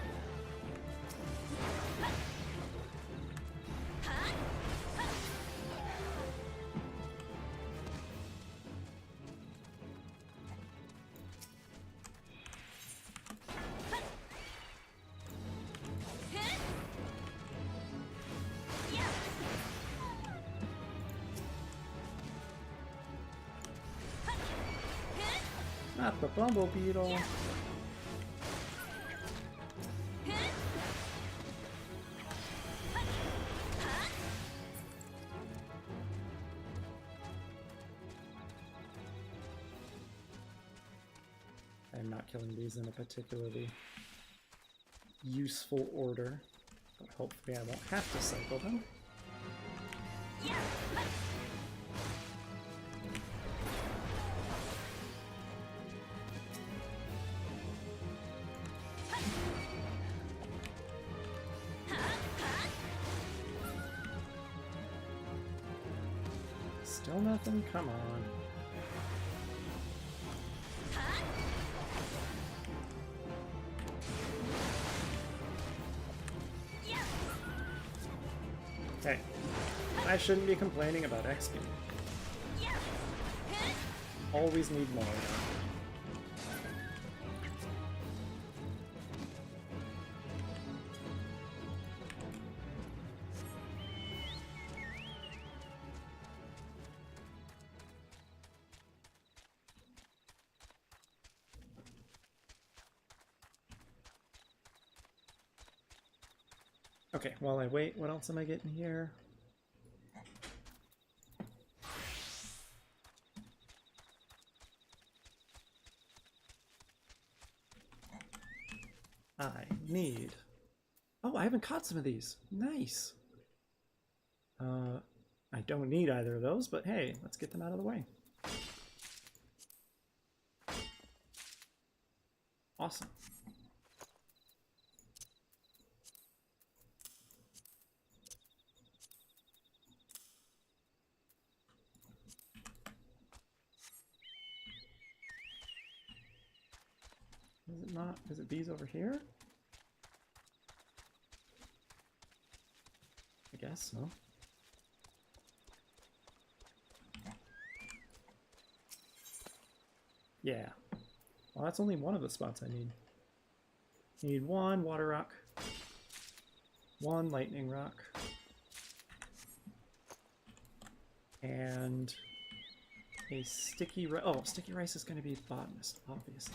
Not the bumble beetle. I'm not killing these in a particularly useful order, but hopefully I won't have to cycle them. Still nothing? Come on. Hey, I shouldn't be complaining about XP. Always need more. Okay, while I wait, what else am I getting here? I need... Oh, I haven't caught some of these. Nice. I don't need either of those, but hey, let's get them out of the way. Awesome. Is it not? Is it bees over here? I guess so. Yeah. Well, that's only one of the spots I need. You need one water rock, one lightning rock, and a sticky rice. Oh, sticky rice is going to be the botanist, obviously.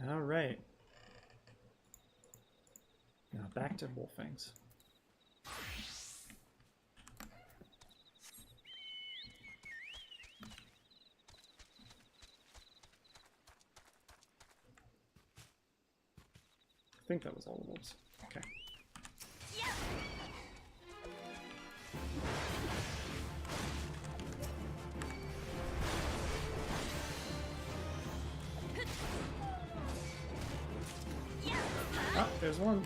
All right. Now back to wolffangs. I think that was all the wolves. Okay. Oh, there's one.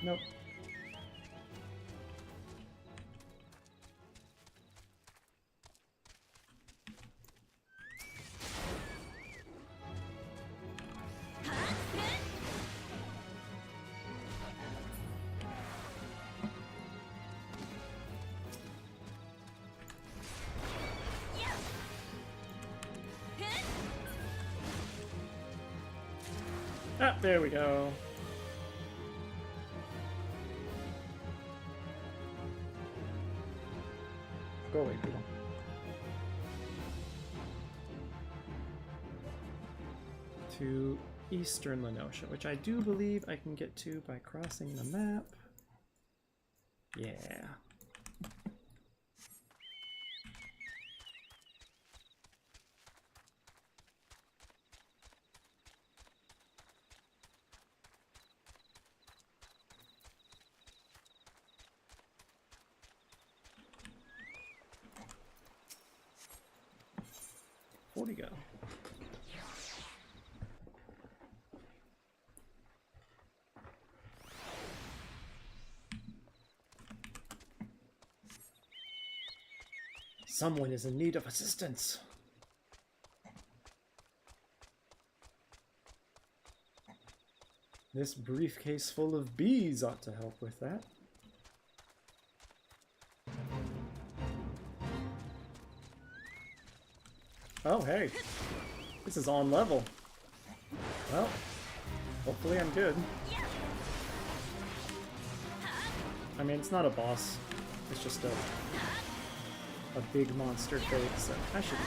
Nope. Ah, there we go. Go away, people. To Eastern Lenosha, which I do believe I can get to by crossing the map. Yeah. To go. Someone is in need of assistance. This briefcase full of bees ought to help with that. Oh, hey. This is on level. Well, hopefully I'm good. I mean, it's not a boss. It's just a big monster fate, so I should be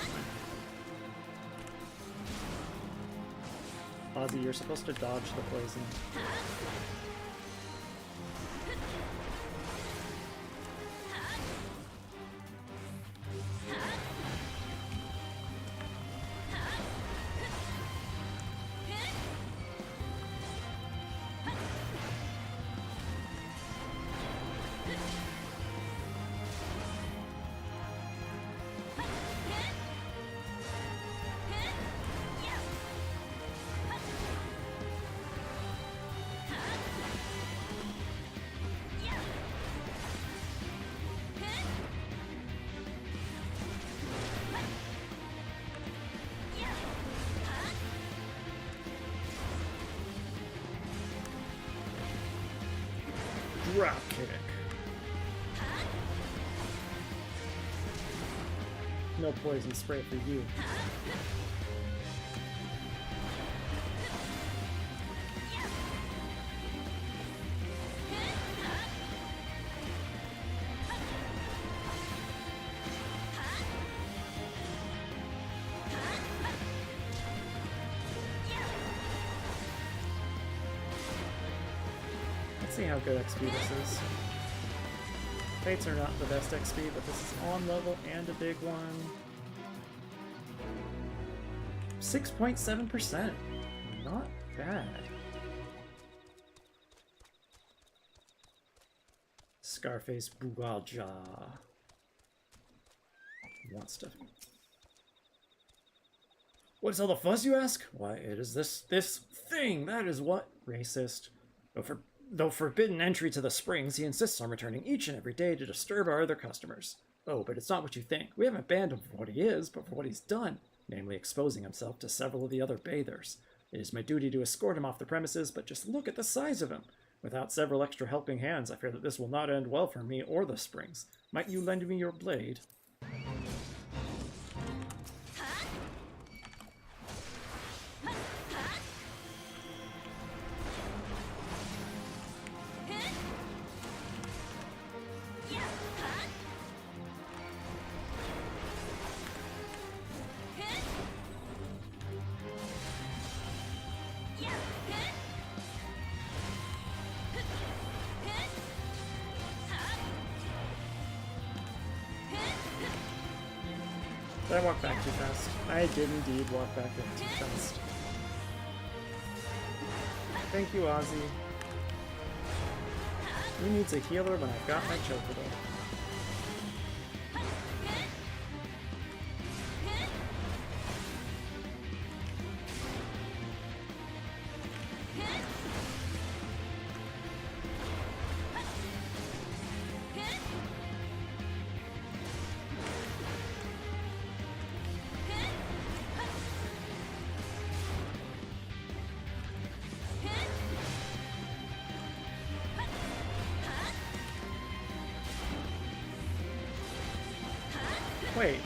fine. Ozzy, you're supposed to dodge the poison. Drop kick. No poison spray for you. Let's see how good XP this is. Fates are not the best XP, but this is on level and a big one. 6.7%. Not bad. Scarface Bugalja. Want stuff. What's all the fuss, you ask? Why, it is this thing, that is what? Racist. Though forbidden entry to the springs, he insists on returning each and every day to disturb our other customers. Oh, but it's not what you think. We haven't banned him for what he is, but for what he's done, namely exposing himself to several of the other bathers. It is my duty to escort him off the premises, but just look at the size of him. Without several extra helping hands, I fear that this will not end well for me or the springs. Might you lend me your blade? Did I walk back too fast? I did indeed walk back there too fast. Thank you, Ozzy. Who needs a healer when I've got my Chocobo? Wait.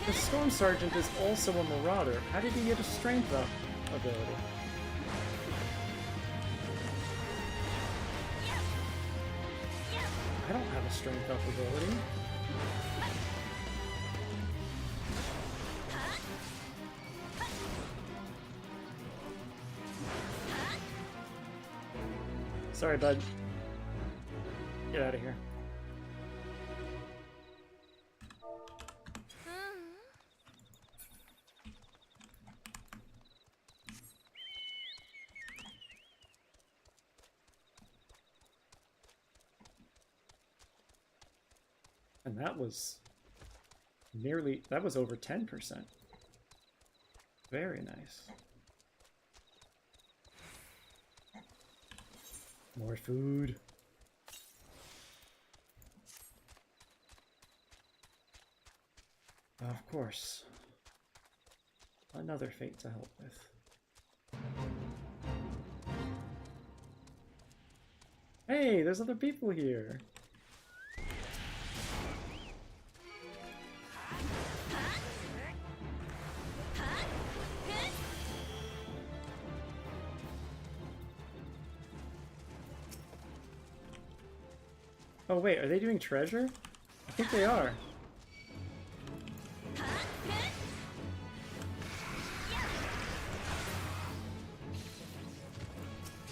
The Storm Sergeant is also a Marauder. How did he get a Strength Up ability? I don't have a Strength Up ability. Sorry, bud. Get out of here. And that was over 10%. Very nice. More food. Of course. Another fate to help with. Hey, there's other people here. Oh wait, are they doing treasure? I think they are.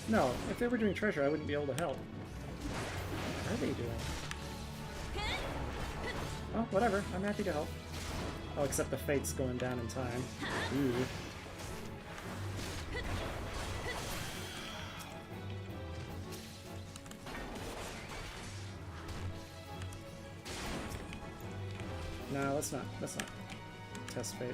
No, if they were doing treasure, I wouldn't be able to help. What are they doing? Oh, whatever. I'm happy to help. Oh, except the fate's going down in time. Ooh. No, let's not test fate.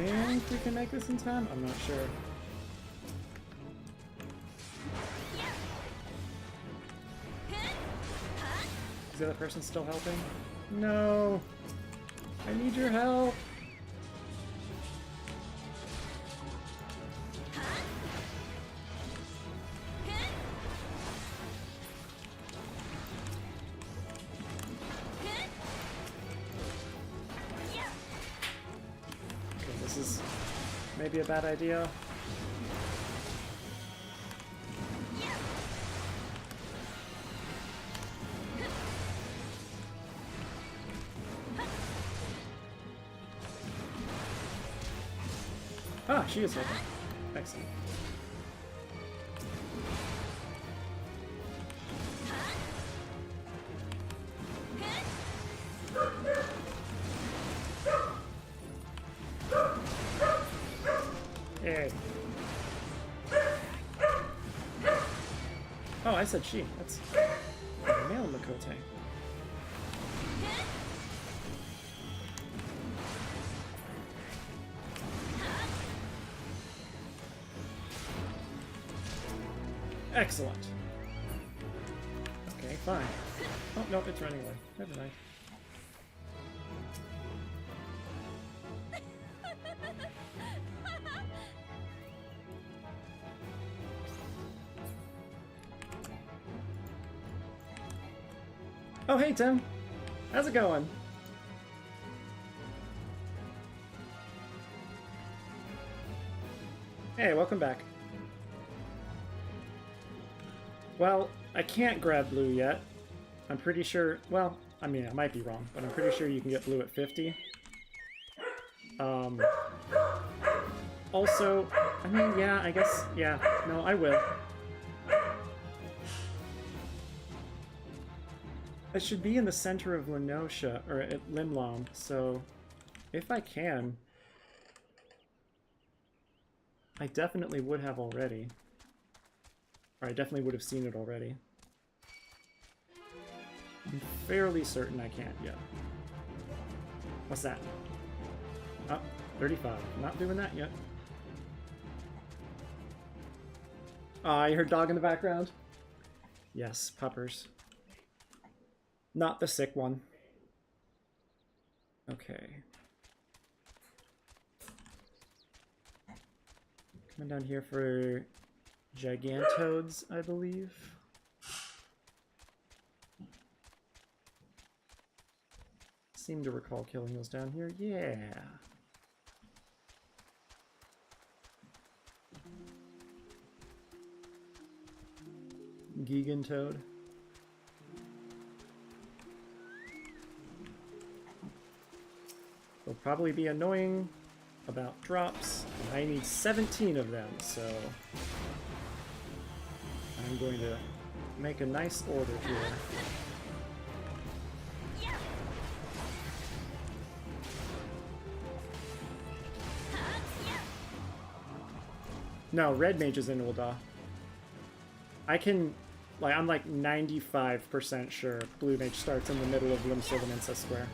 think we can make this in time? I'm not sure. Is the other person still helping? No! I need your help! Okay, this is maybe a bad idea. Ah, she is helping. Excellent. Yay. Oh, I said she. That's male Makote. Excellent. Okay, fine. Oh, no, it's running away. Never mind. Oh, hey, Tim. How's it going? Hey, welcome back. Well, I can't grab blue yet. I'm pretty sure... Well, I mean, I might be wrong, but I'm pretty sure you can get blue at 50. Also, I mean, yeah, I guess... Yeah, no, I will. It should be in the center of Lenosha, or at Limlam, so if I can... I definitely would have already. Or I definitely would have seen it already. I'm fairly certain I can't yet. What's that? Oh, 35. Not doing that yet. Ah, you heard dog in the background? Yes, puppers. Not the sick one. Okay. Coming down here for Gigantoads, I believe. Seem to recall killing those down here. Yeah. Gigantoad. They'll probably be annoying about drops. I need 17 of them, so I'm going to make a nice order here. No, red mage is in Ul'dah. I can, like, I'm like 95% sure blue mage starts in the middle of Lim Silvanensis Square.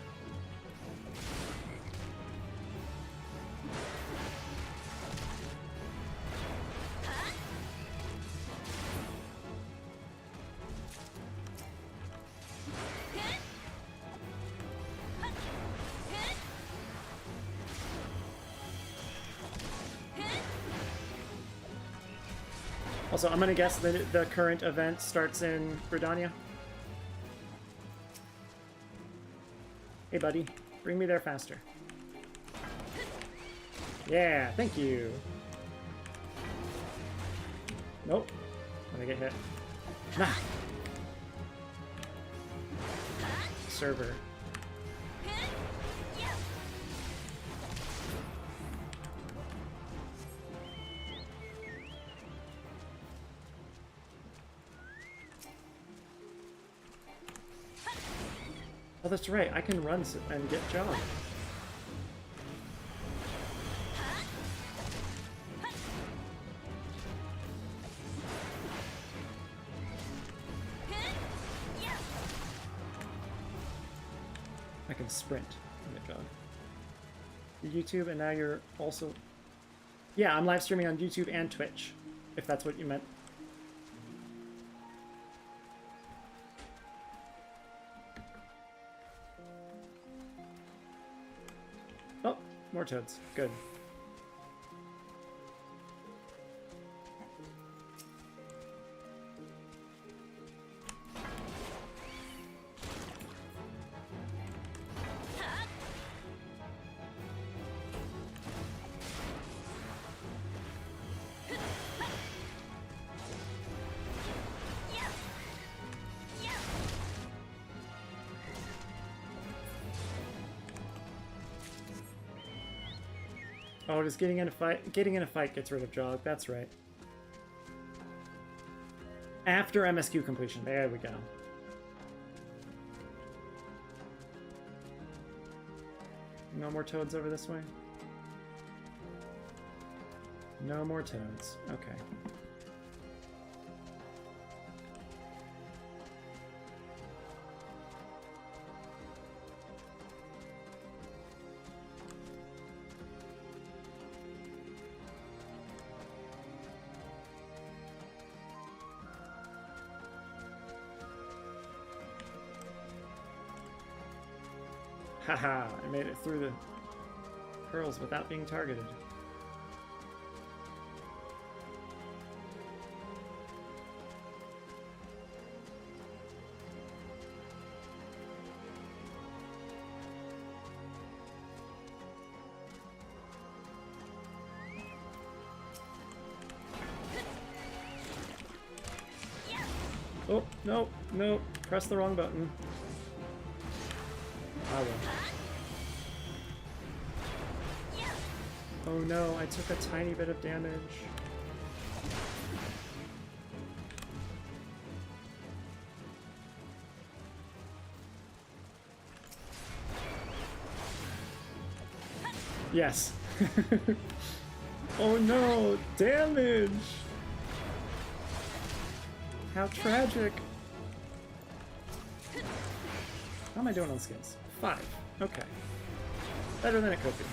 Also, I'm gonna guess that the current event starts in Gridania. Hey buddy, bring me there faster. Yeah, thank you. Nope. I'm gonna get hit. Nah. Server. Oh, that's right. I can run and get job. I can sprint and get job. YouTube, and now you're also... Yeah, I'm live streaming on YouTube and Twitch, if that's what you meant. Oh, more toads. Good. Oh, just getting in a fight gets rid of Jog. That's right. After MSQ completion. There we go. No more toads over this way? No more toads. Okay. Haha, I made it through the pearls without being targeted. Oh, no, no, press the wrong button. I will. Oh no, I took a tiny bit of damage. Yes. Oh no, damage! How tragic. How am I doing on skills? 5. Okay. Better than it could be.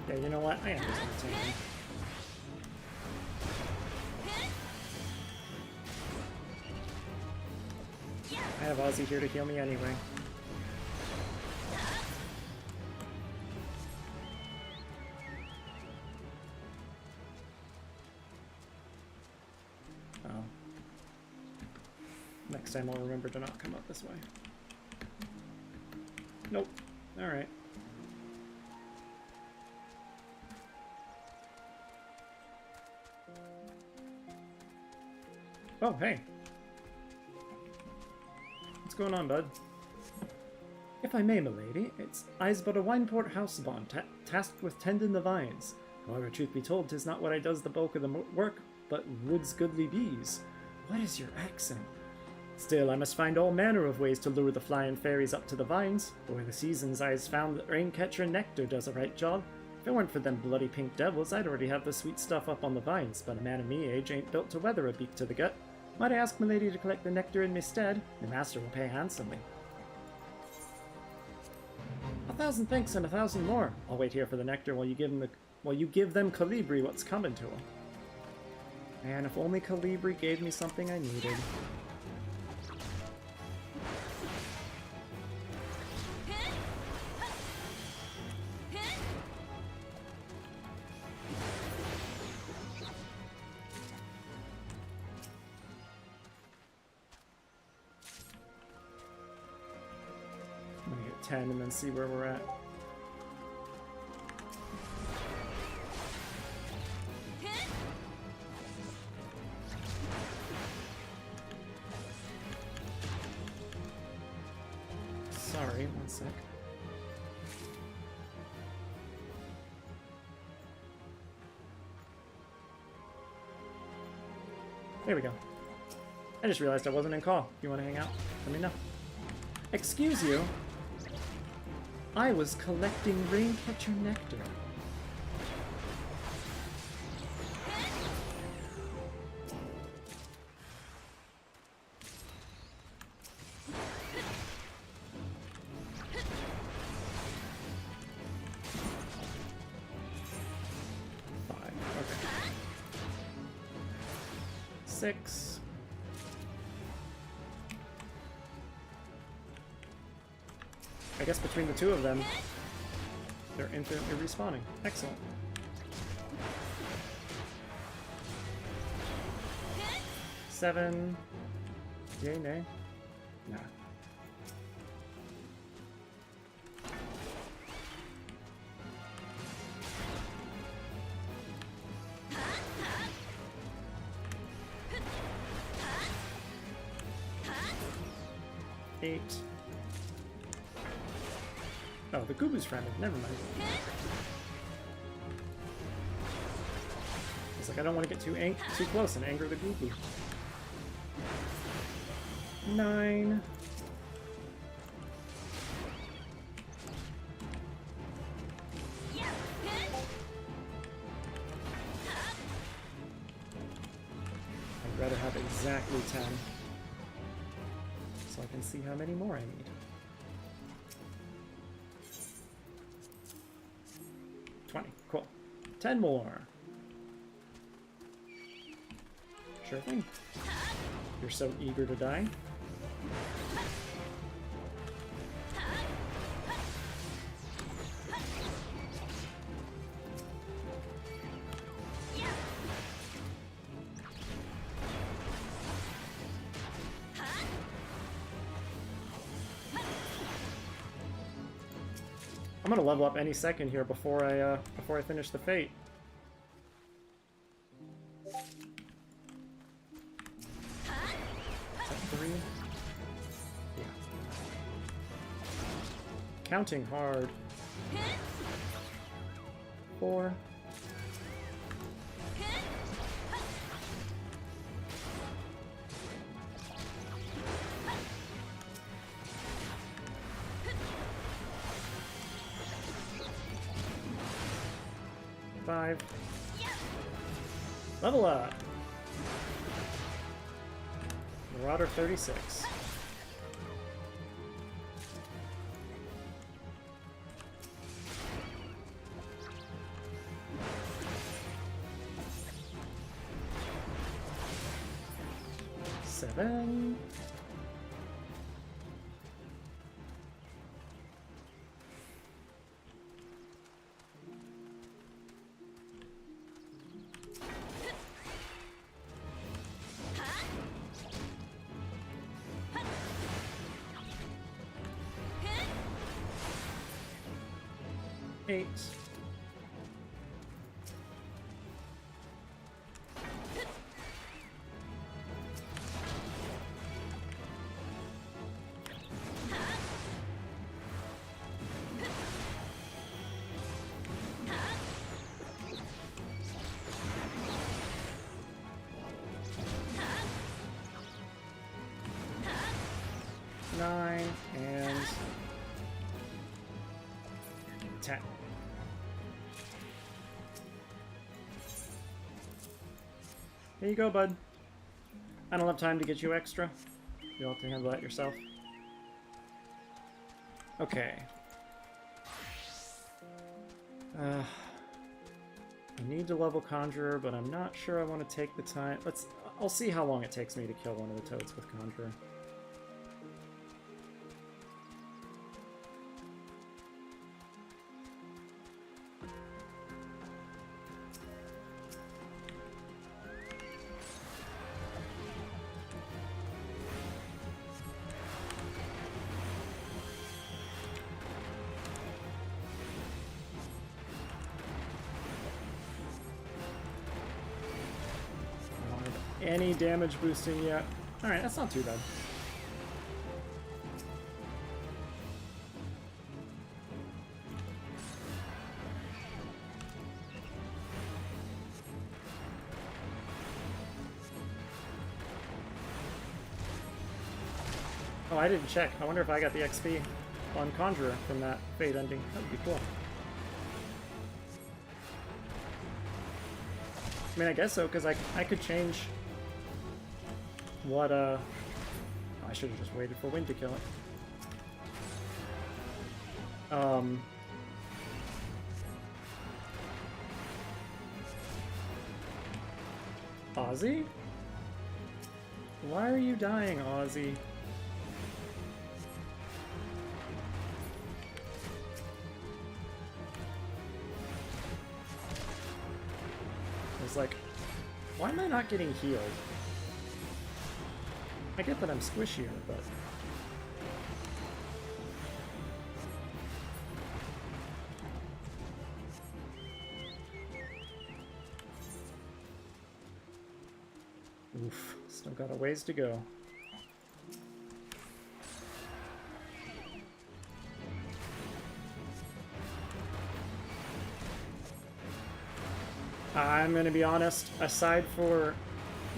Yeah, you know what? I am just gonna take him. I have Ozzy here to heal me anyway. Oh. Next time I'll remember to not come up this way. Nope. Alright. Oh, hey. What's going on, bud? If I may, milady, I's but a wineport housebond, tasked with tending the vines. However, truth be told, 'tis not what I does the bulk of the work, but wood's goodly bees. What is your accent? Still, I must find all manner of ways to lure the flying fairies up to the vines. O'er the seasons, I's found that raincatcher nectar does a right job. If it weren't for them bloody pink devils, I'd already have the sweet stuff up on the vines, but a man of me age ain't built to weather a beak to the gut. Might I ask milady to collect the nectar in my stead? The master will pay handsomely. 1,000 thanks and 1,000 more. I'll wait here for the nectar while you give them Calibri what's coming to them. Man, if only Calibri gave me something I needed. I'm gonna get 10 and then see where we're at. wait 1 sec. There we go. I just realized I wasn't in call. You want to hang out? Let me know. Excuse you. I was collecting raincatcher nectar. Okay. 6. I guess between the two of them, they're infinitely respawning. Excellent. 7. Yay, nay? Nah. Eight. Oh, the Goobo's friendly. Never mind. It's like I don't want to get too close and anger the Gooboo. 9. I'd rather have exactly 10. So I can see how many more I need. 20. Cool. 10 more. Sure thing. You're so eager to die. I'm gonna level up any second here before I finish the fate. Is that 3? Yeah. Counting hard. 4. Level up! Marauder 36. Seven. Eight. Nine and 10. Here you go, bud. I don't have time to get you extra. You'll have to handle that yourself. Okay. I need to level Conjurer, but I'm not sure I want to take the time. I'll see how long it takes me to kill one of the toads with Conjurer. Any damage boosting yet? Alright, that's not too bad. I didn't check. I wonder if I got the XP on Conjurer from that fade ending. That would be cool. I mean, I guess so, because I could change what, I should have just waited for Wind to kill it. Ozzy? Why are you dying, Ozzy? It's like, why am I not getting healed? I get that I'm squishier, but... Oof, still got a ways to go. I'm gonna be honest, aside for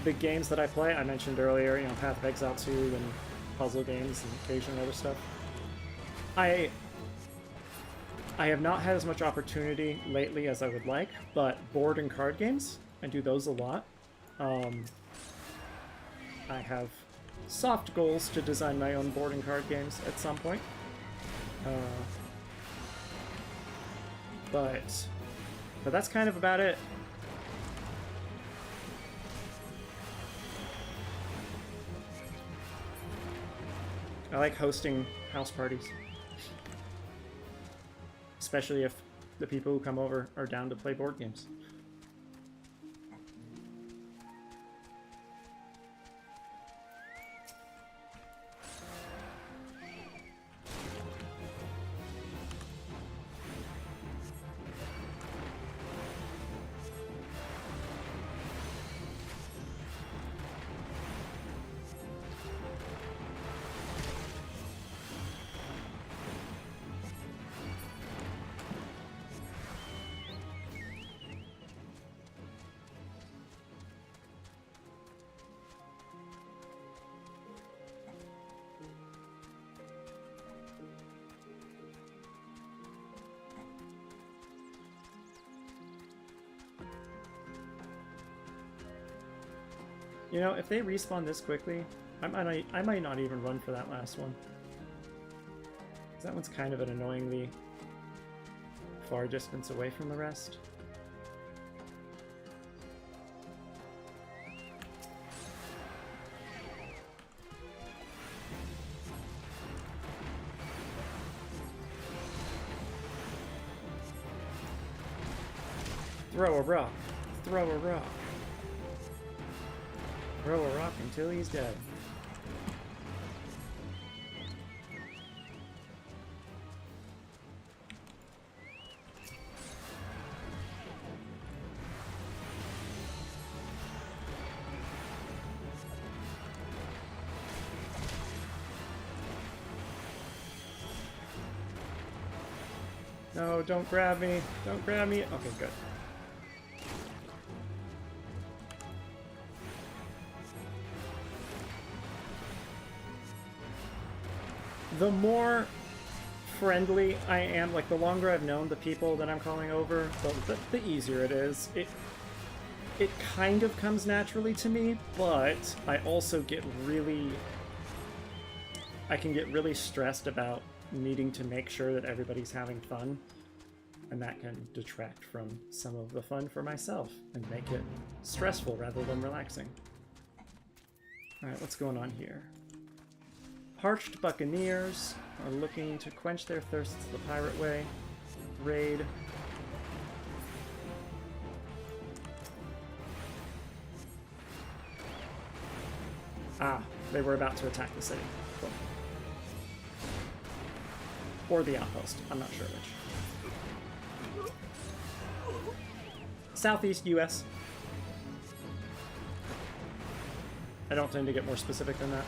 the games that I play, I mentioned earlier, you know, Path of Exile 2 and puzzle games and occasional other stuff, I have not had as much opportunity lately as I would like, but board and card games, I do those a lot. I have soft goals to design my own board and card games at some point. But that's kind of about it. I like hosting house parties. Especially if the people who come over are down to play board games. You know, if they respawn this quickly, I might not even run for that last one. 'Cause that one's kind of an annoyingly far distance away from the rest. Throw a rock. Throw a rock. Throw a rock until he's dead. No, don't grab me. Don't grab me. Okay, good. The more friendly I am, like the longer I've known the people that I'm calling over, the easier it is. It kind of comes naturally to me, but I also get really... I can get really stressed about needing to make sure that everybody's having fun, and that can detract from some of the fun for myself and make it stressful rather than relaxing. Alright, what's going on here? Parched Buccaneers are looking to quench their thirsts the pirate way. Raid. Ah, they were about to attack the city. Cool. Or the outpost. I'm not sure which. Southeast US. I don't tend to get more specific than that.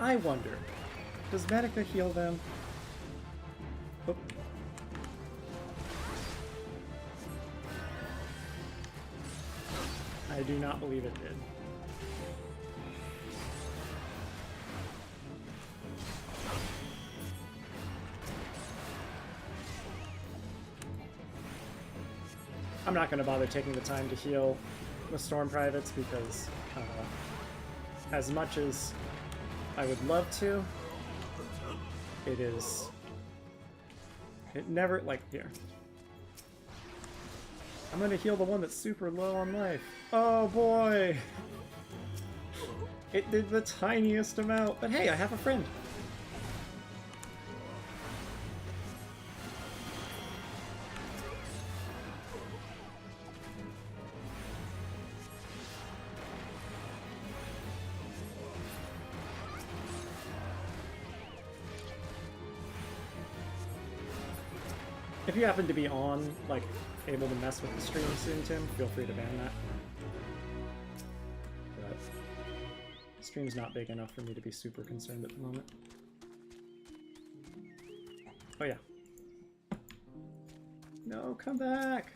I wonder, does Medica heal them? Oh. I do not believe it did. I'm not going to bother taking the time to heal the Storm Privates because as much as I would love to, it never, like, here. I'm going to heal the one that's super low on life. Oh boy! It did the tiniest amount, but hey, I have a friend. If you happen to be on, like, able to mess with the stream soon, Tim, feel free to ban that. But the stream's not big enough for me to be super concerned at the moment. Oh yeah. No, come back!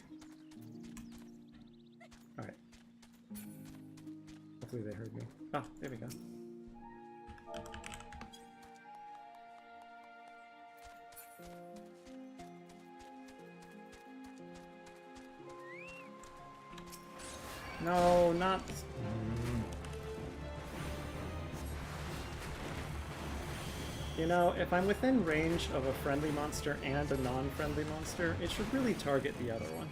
Alright. Hopefully they heard me. Oh, there we go. No, not... You know, if I'm within range of a friendly monster and a non-friendly monster, it should really target the other one.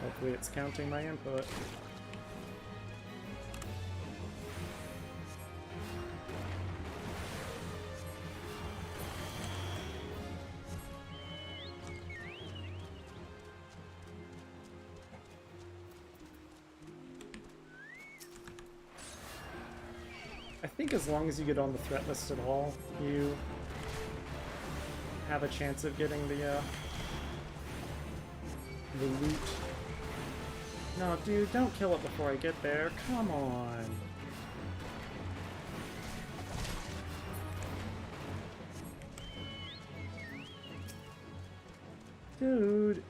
Hopefully it's counting my input. I think as long as you get on the threat list at all, you have a chance of getting the loot. No, dude, don't kill it before I get there. Come on. Dude.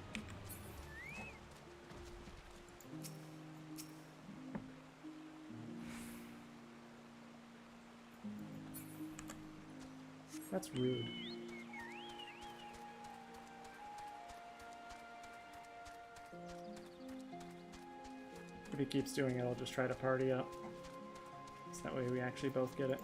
That's rude. If he keeps doing it, I'll just try to party up. So that way we actually both get it.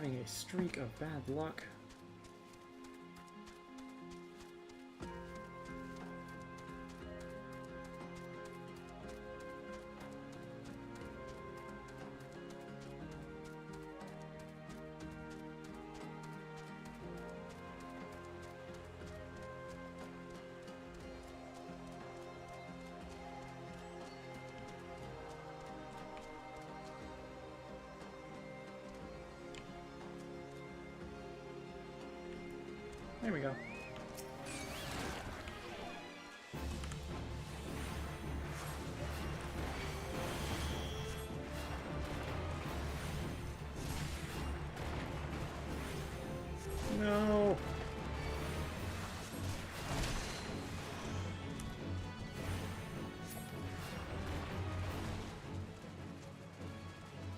A streak of bad luck. There we go. No.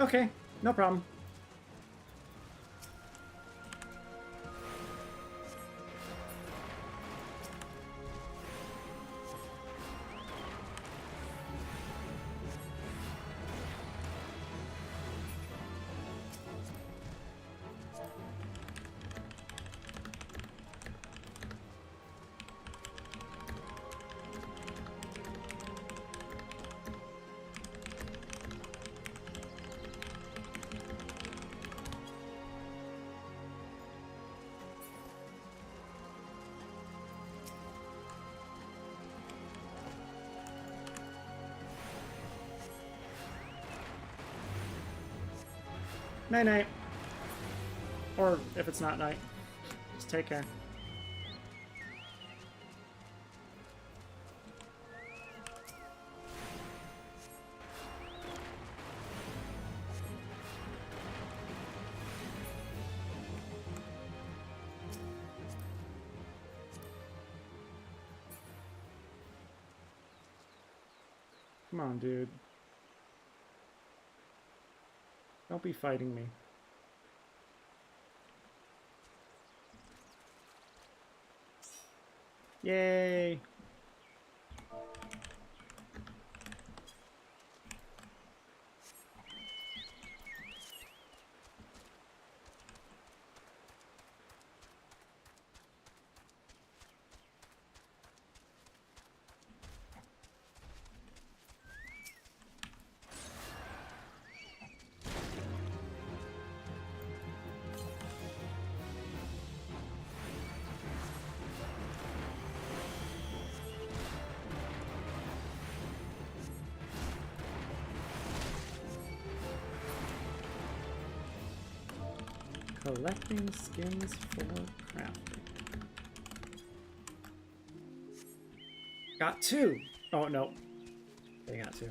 Okay, no problem. Night night. Or if it's not night, just take care. Come on, dude. Don't be fighting me. Yay! Collecting skins for crafting. Got 2! Oh, no. They got 2.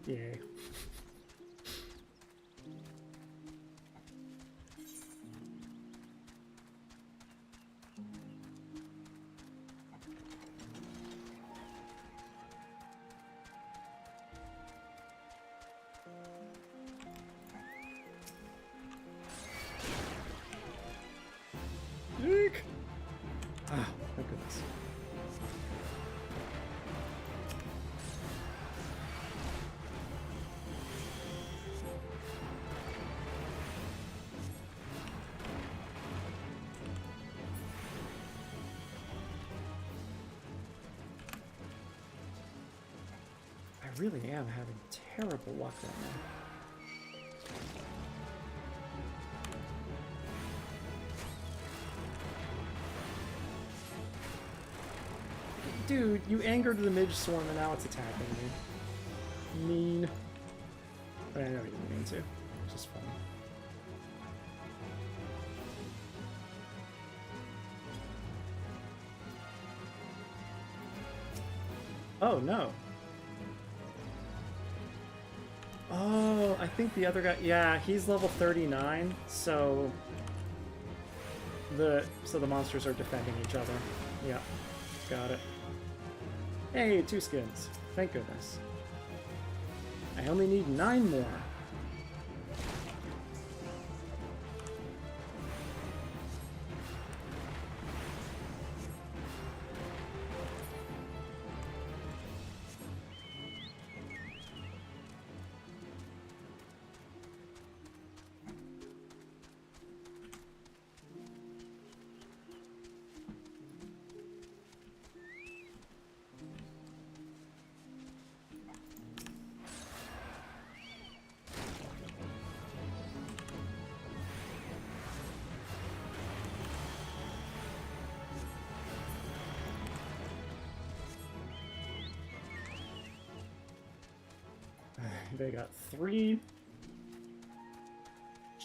Yay. Eek! Ah, thank goodness. I really am having terrible luck right now. Dude, you angered the midge swarm and now it's attacking me. Mean. But I know you didn't mean to. It's just funny. Oh, no. Oh, I think the other guy... Yeah, he's level 39, so... the monsters are defending each other. Yeah, got it. Hey, 2 skins. Thank goodness. I only need 9 more. They got 3.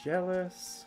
Jealous.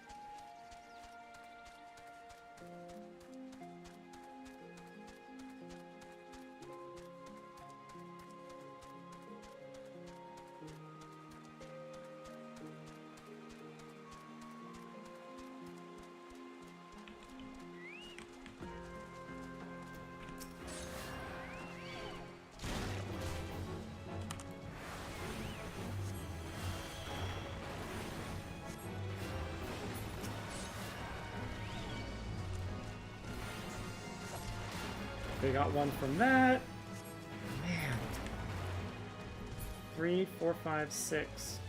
They got 1 from that. Man. 3, 4, 5, 6.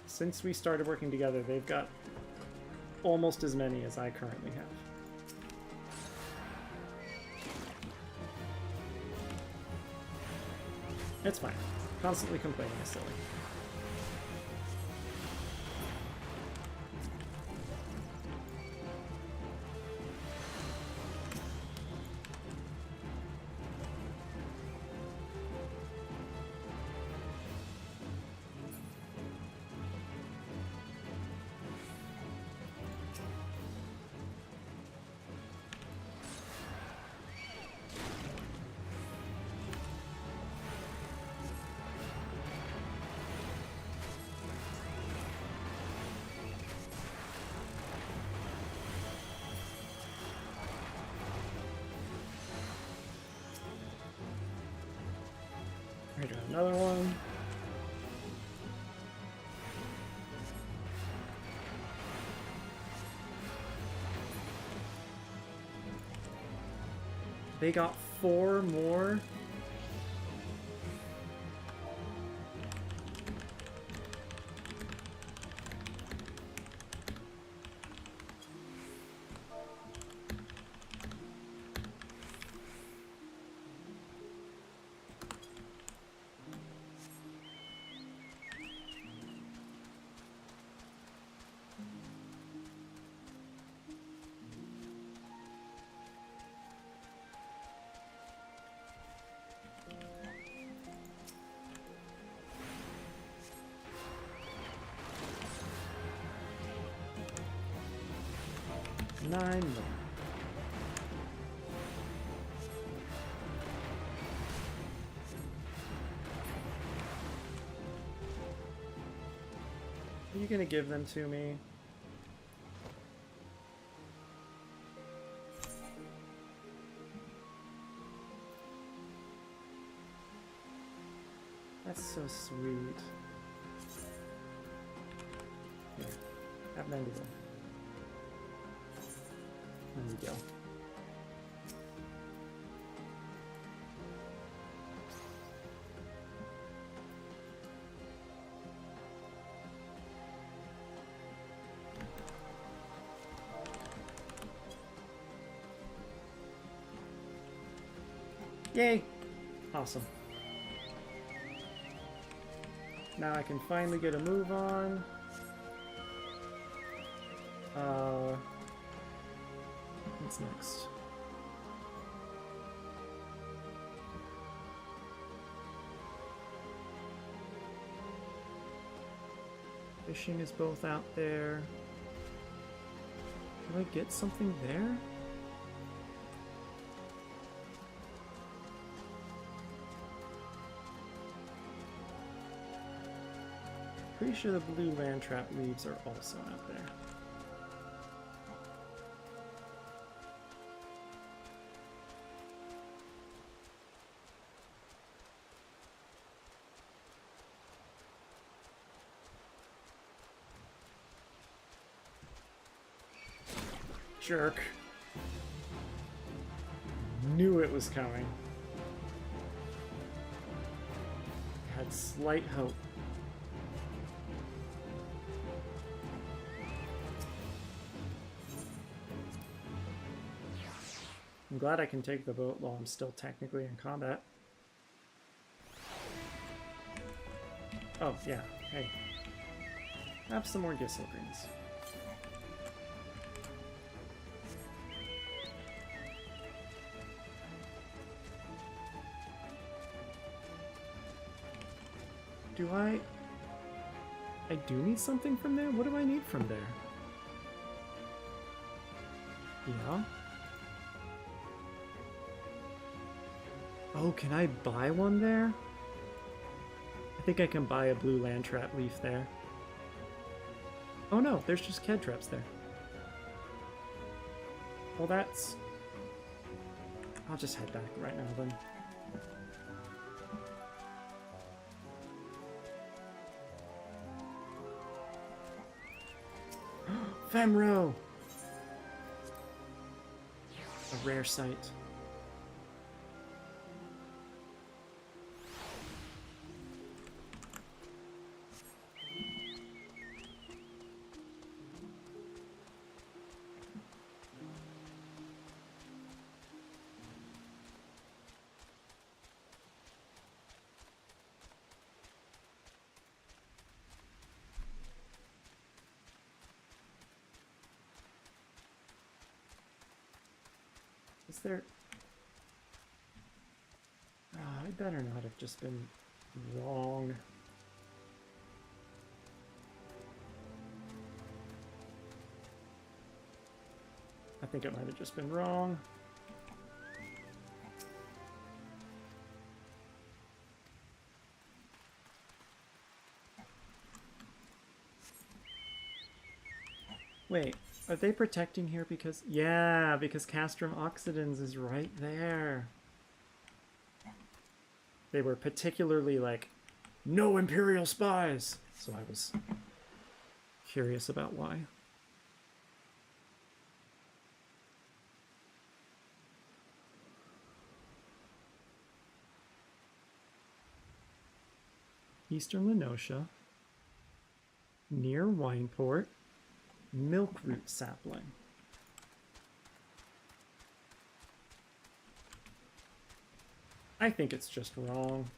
Since we started working together, they've got almost as many as I currently have. It's fine. Constantly complaining is silly. I got another one. They got 4 more. Nine more. Are you gonna give them to me? That's so sweet. Here, have 90 them. There we go. Yay! Awesome. Now I can finally get a move on. What's next? Fishing is both out there. Can I get something there? Pretty sure the blue land trap leaves are also out there. Jerk. Knew it was coming. Had slight hope. I'm glad I can take the boat while I'm still technically in combat. Oh, yeah. Hey. Have some more Gissel greens. Do I do need something from there? What do I need from there? Yeah? Oh, can I buy one there? I think I can buy a blue land trap leaf there. Oh no, there's just Ked traps there. Well, that's... I'll just head back right now then. Femro! A rare sight. Is there... I better not have just been wrong. I think it might have just been wrong. Wait, are they protecting here because... Yeah, because Castrum Oxidans is right there. They were particularly like, no Imperial spies! So I was curious about why. Eastern Lenosha, near Wineport, milkroot sapling. I think it's just wrong.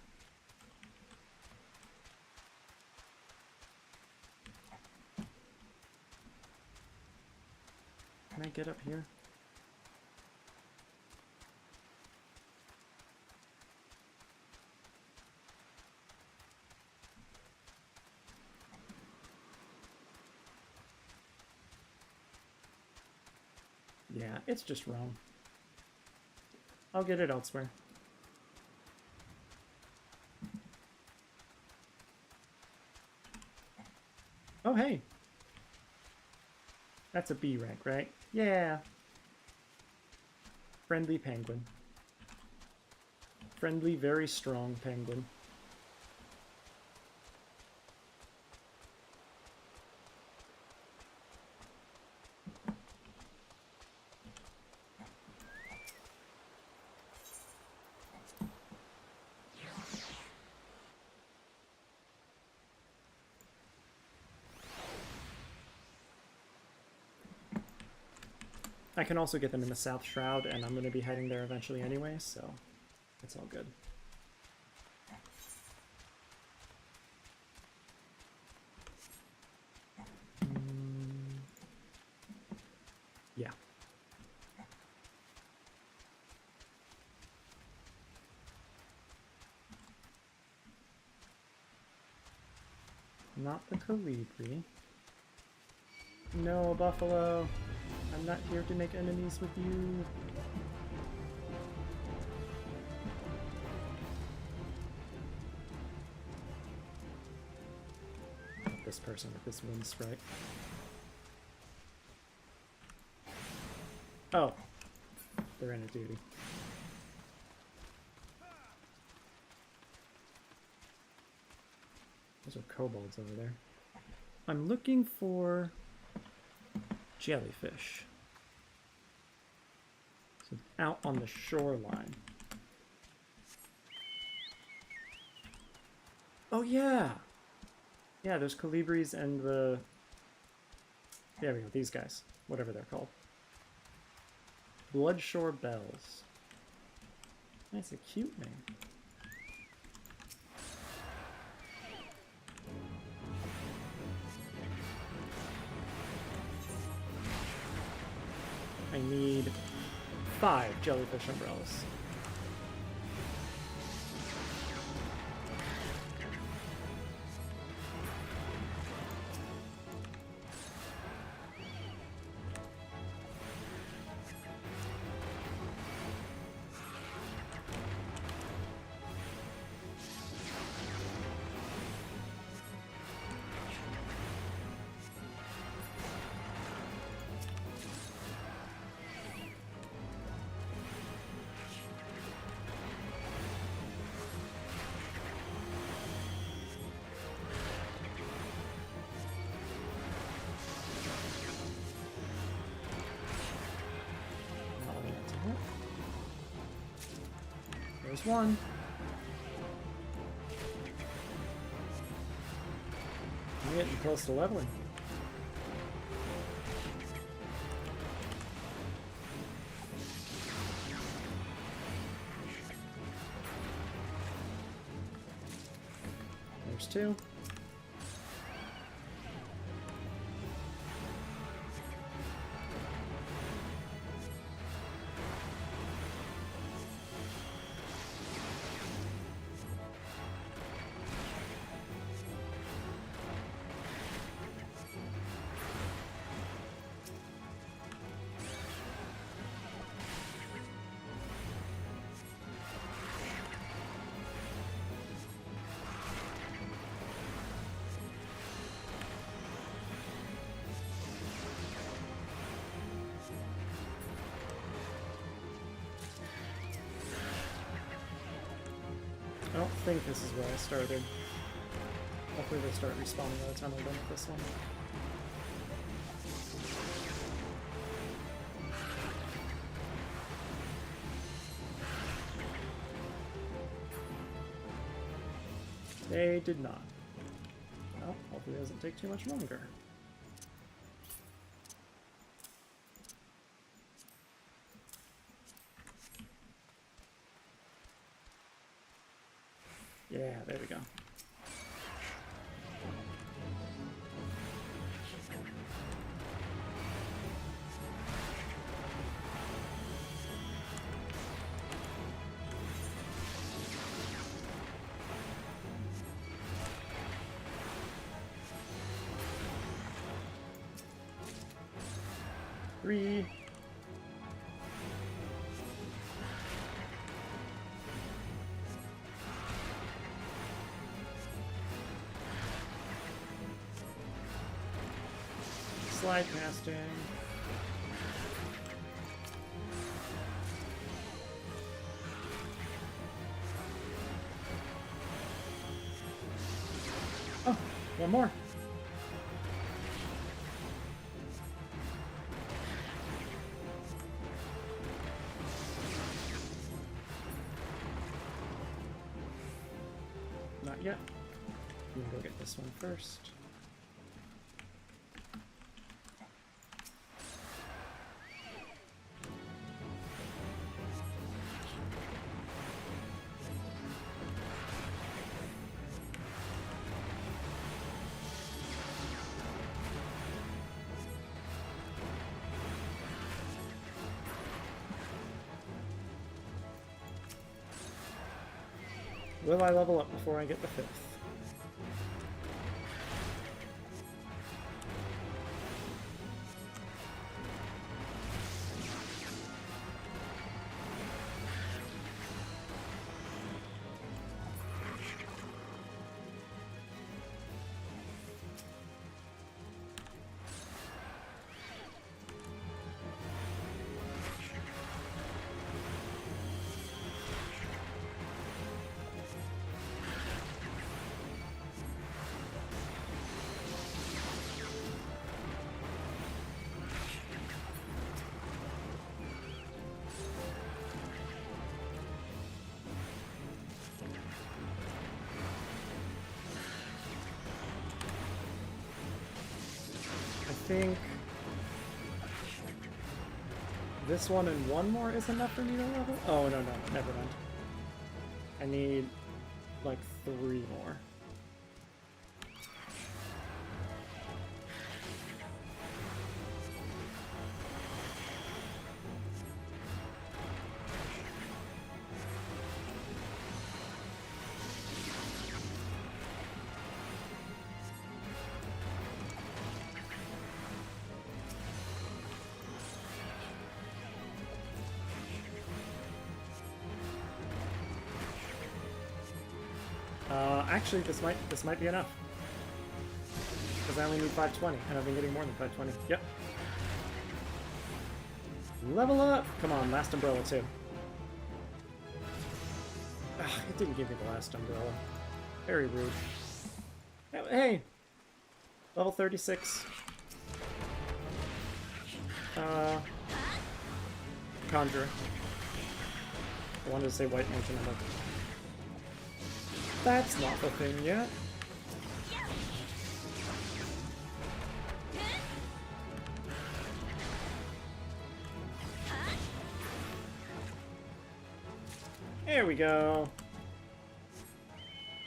Can I get up here? Yeah, it's just wrong. I'll get it elsewhere. Oh, hey! That's a B rank, right? Yeah! Friendly penguin. Friendly, very strong penguin. I can also get them in the South Shroud, and I'm going to be heading there eventually anyway, so it's all good. Yeah. Not the Calibri. No, Buffalo. I'm not here to make enemies with you. This person with this wind sprite. Oh. They're in a duty. Those are kobolds over there. I'm looking for jellyfish. So out on the shoreline. Oh yeah! Yeah, there's Calibris and the... There we go, these guys. Whatever they're called. Bloodshore Bells. That's a cute name. I need 5 jellyfish umbrellas. There's one. I'm getting close to leveling. There's 2. think this is where I started. Hopefully they start respawning by the time I'm done with this one. They did not. Well, hopefully it doesn't take too much longer. Yeah, there we go. Three. Slide casting. Oh, one more. Not yet. I'm gonna go get this one first. Will I level up before I get the 5th? I think this one and one more is enough for me to level? Oh, no, never mind. I need like 3 more. Actually, this might be enough. Because I only need 520, and I've been getting more than 520. Yep. Level up! Come on, last umbrella too. Ugh, it didn't give me the last umbrella. Very rude. Hey! Level 36. Conjurer. I wanted to say White Mansion, I'm like, that's not the thing yet. There we go.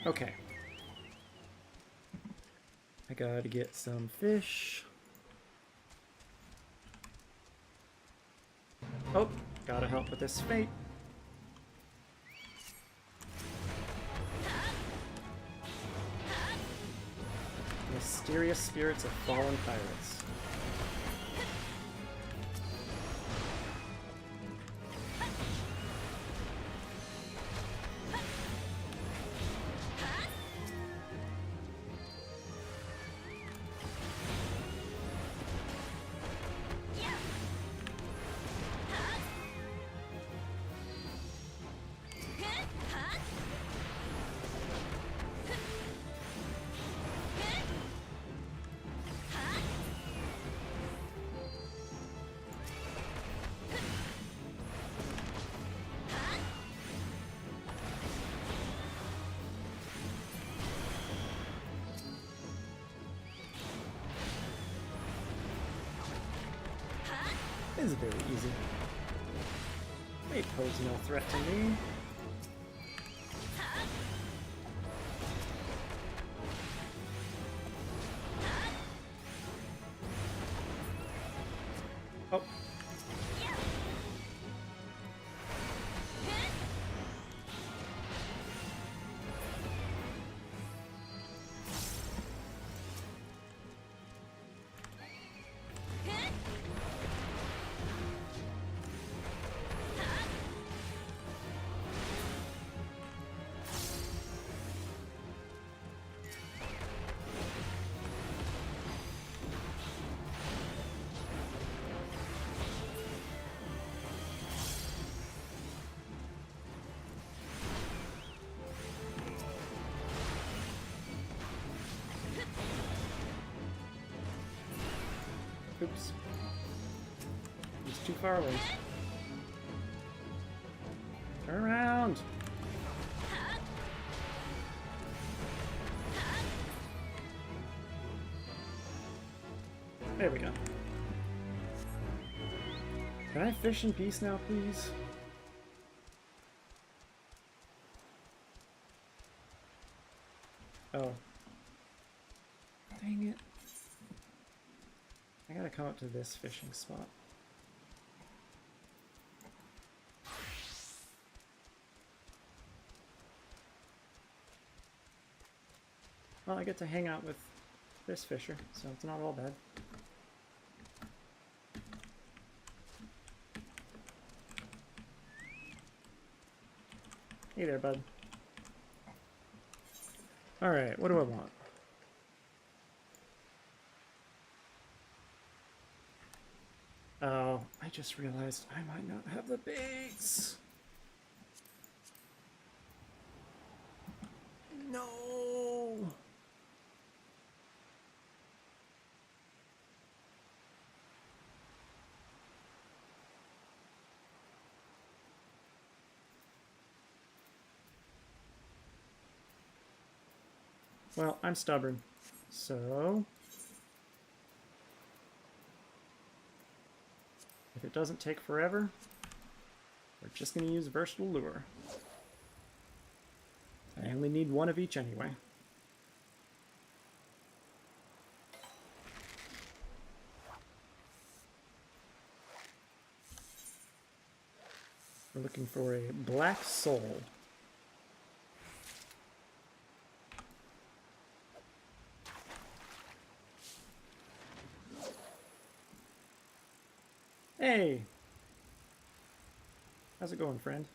Okay. I gotta get some fish. Oh, gotta help with this fate. Mysterious spirits of fallen pirates. is very easy. They pose no threat to me. Oh. Oops. He's too far away. Turn around! There we go. Can I fish in peace now, please? Oh. Dang it. I gotta come up to this fishing spot. Well, I get to hang out with this fisher, so it's not all bad. Hey there, bud. Alright, what do I want? Oh, I just realized I might not have the baits. No. Well, I'm stubborn, so if it doesn't take forever, we're just going to use versatile lure. I only need one of each anyway. We're looking for a black soul. Hey! How's it going, friend?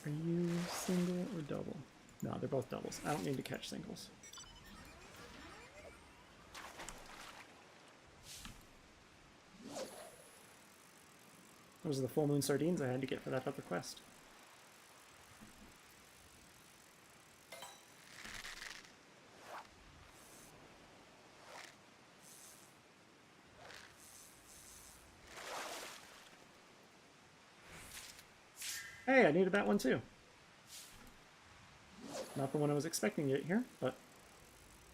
Are you single or double? No, they're both doubles. I don't need to catch singles. Those are the full moon sardines I had to get for that other quest. Hey, I needed that one too. Not the one I was expecting to get here, but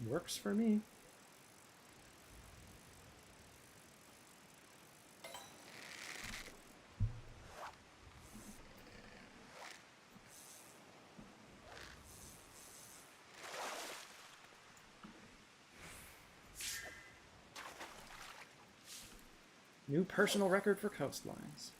works for me. New personal record for coastlines.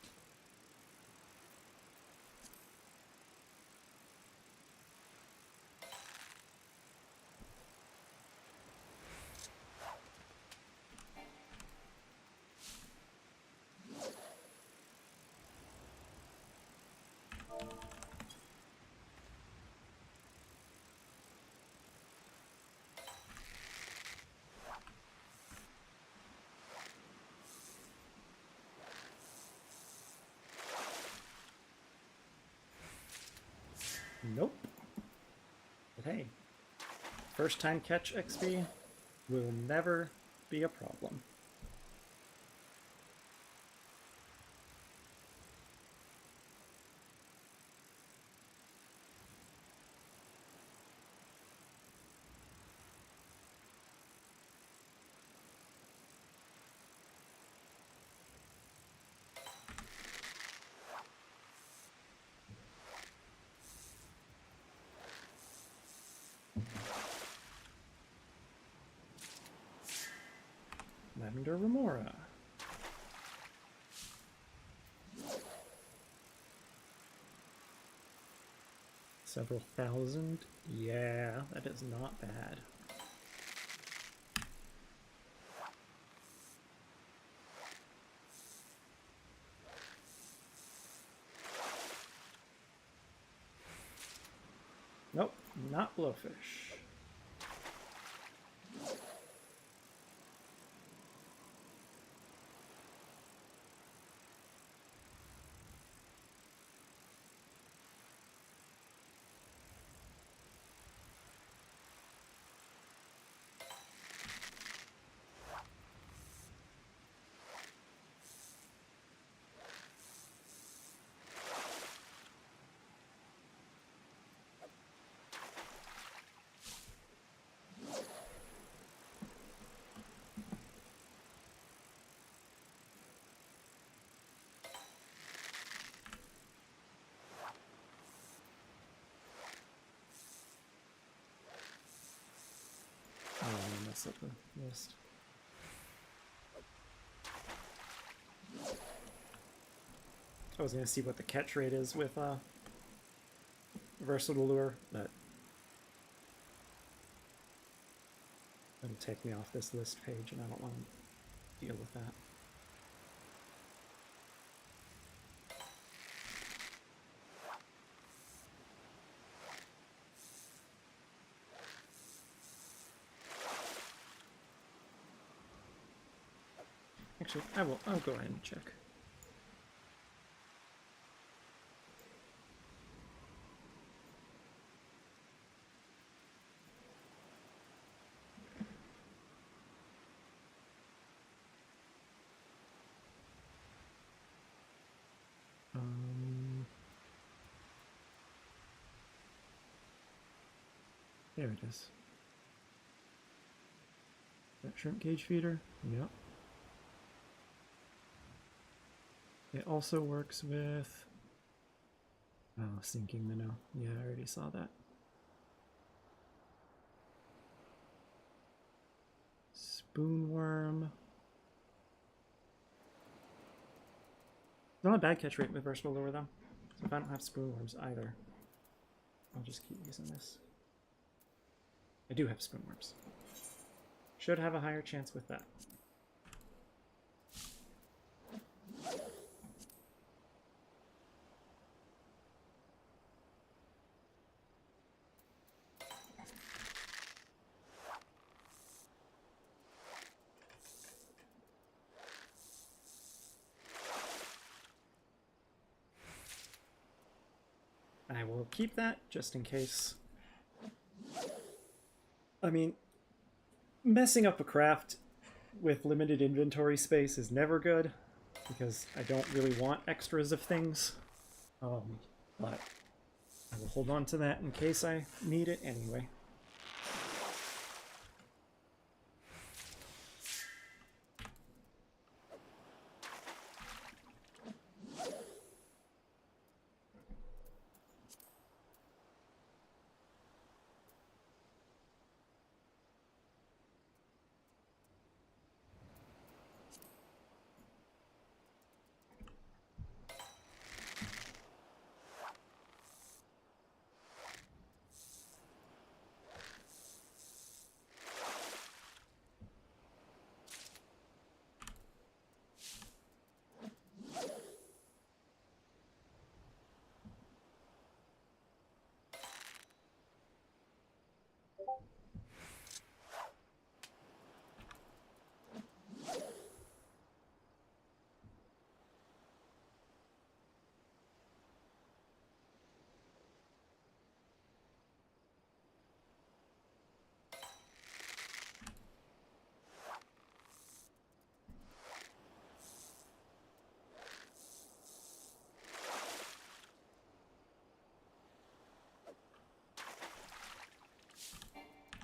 Nope. But hey, first time catch XP will never be a problem. Lavender remora. Several thousand? Yeah, that is not bad. Nope, not blowfish. Oh, I'm gonna mess up the list. I was gonna see what the catch rate is with versatile lure, but it'll take me off this list page, and I don't want to deal with that. Actually, I'll go ahead and check. There it is. That shrimp cage feeder? Yep. It also works with... Oh, sinking minnow. Yeah, I already saw that. Spoonworm. Not a bad catch rate with versatile lure though. So if I don't have spoonworms either, I'll just keep using this. I do have spoonworms. Should have a higher chance with that. I will keep that just in case. I mean, messing up a craft with limited inventory space is never good, because I don't really want extras of things. But I will hold on to that in case I need it anyway.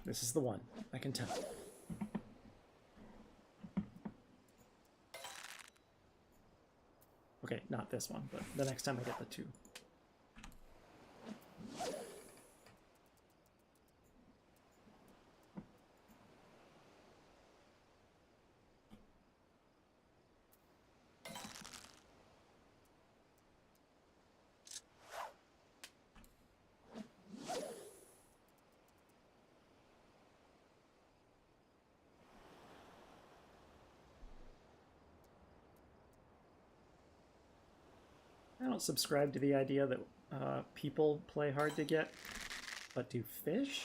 This is the one, I can tell. Okay, not this one, but the next time I get the two. don't subscribe to the idea that people play hard to get, but do fish?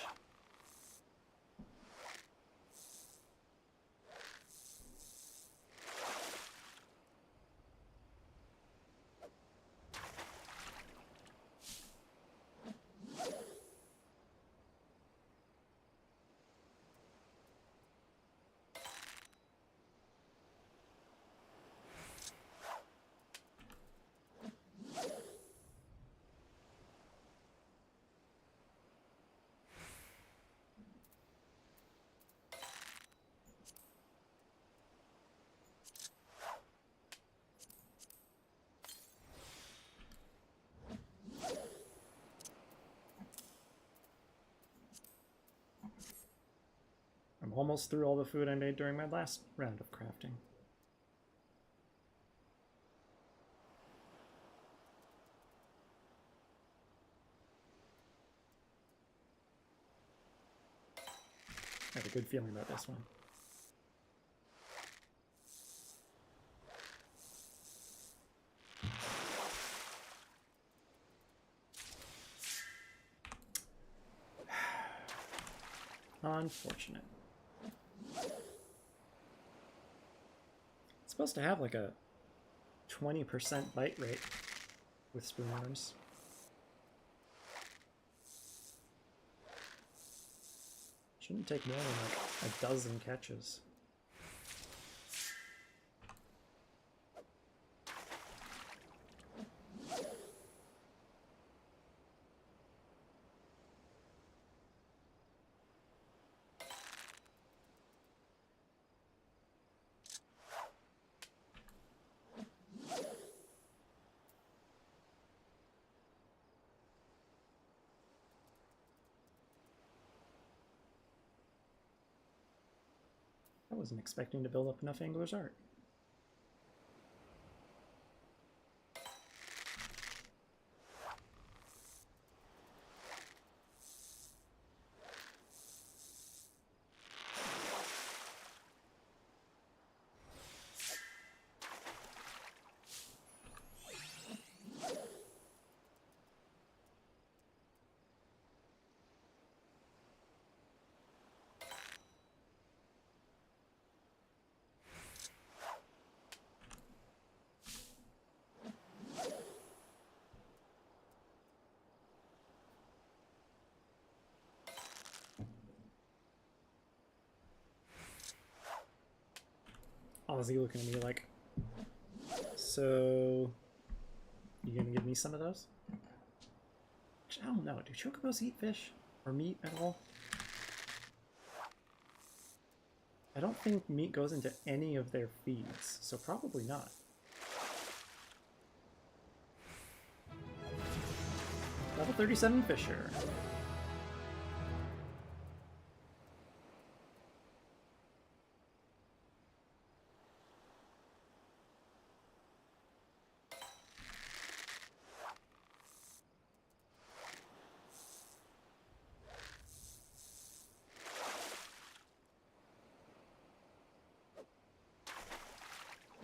I'm almost through all the food I made during my last round of crafting. I have a good feeling about this one. Unfortunate. It's supposed to have like a 20% bite rate with spoon worms. Shouldn't take more than like a dozen catches. I wasn't expecting to build up enough angler's art. Ozzy looking at me like, so you gonna give me some of those? I don't know. Do chocobos eat fish or meat at all? I don't think meat goes into any of their feeds, so probably not. Level 37 Fisher.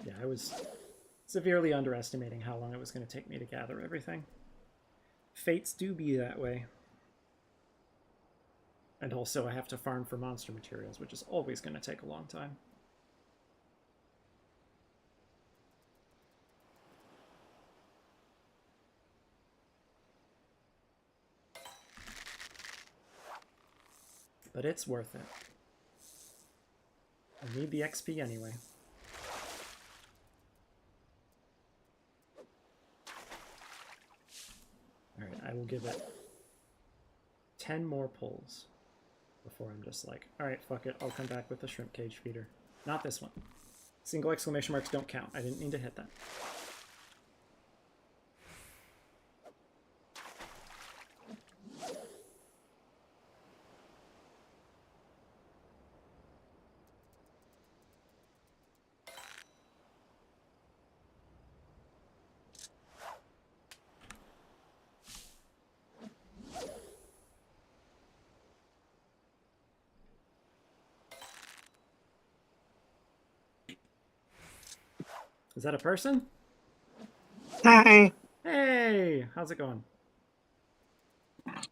Yeah, I was severely underestimating how long it was going to take me to gather everything. Fates do be that way. And also I have to farm for monster materials, which is always going to take a long time. But it's worth it. I need the XP anyway. Alright, I will give it 10 more pulls before I'm just like, alright, fuck it, I'll come back with the shrimp cage feeder. Not this one. Single exclamation marks don't count. I didn't mean to hit that. Is that a person? Hi. Hey, how's it going? I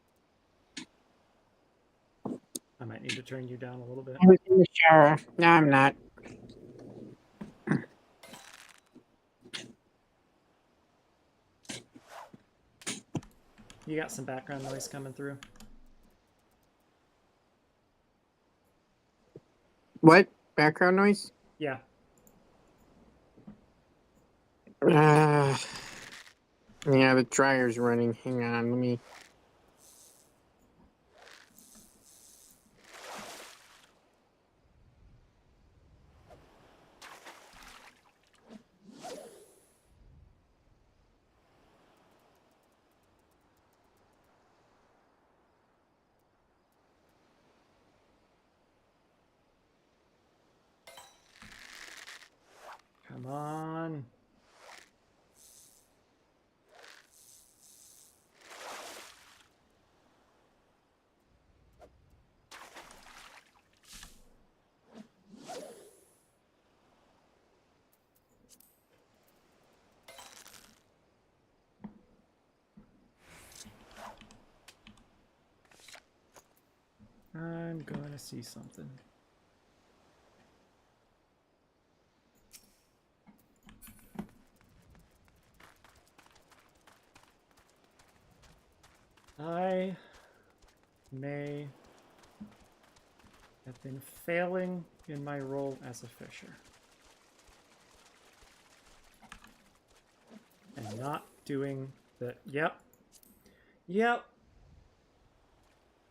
might need to turn you down a little bit. I was in the shower. No, I'm not. You got some background noise coming through. What? Background noise? Yeah. Yeah, the dryer's running. Hang on, let me. Come on. I'm gonna see something. I may have been failing in my role as a fisher. And not doing the... Yep.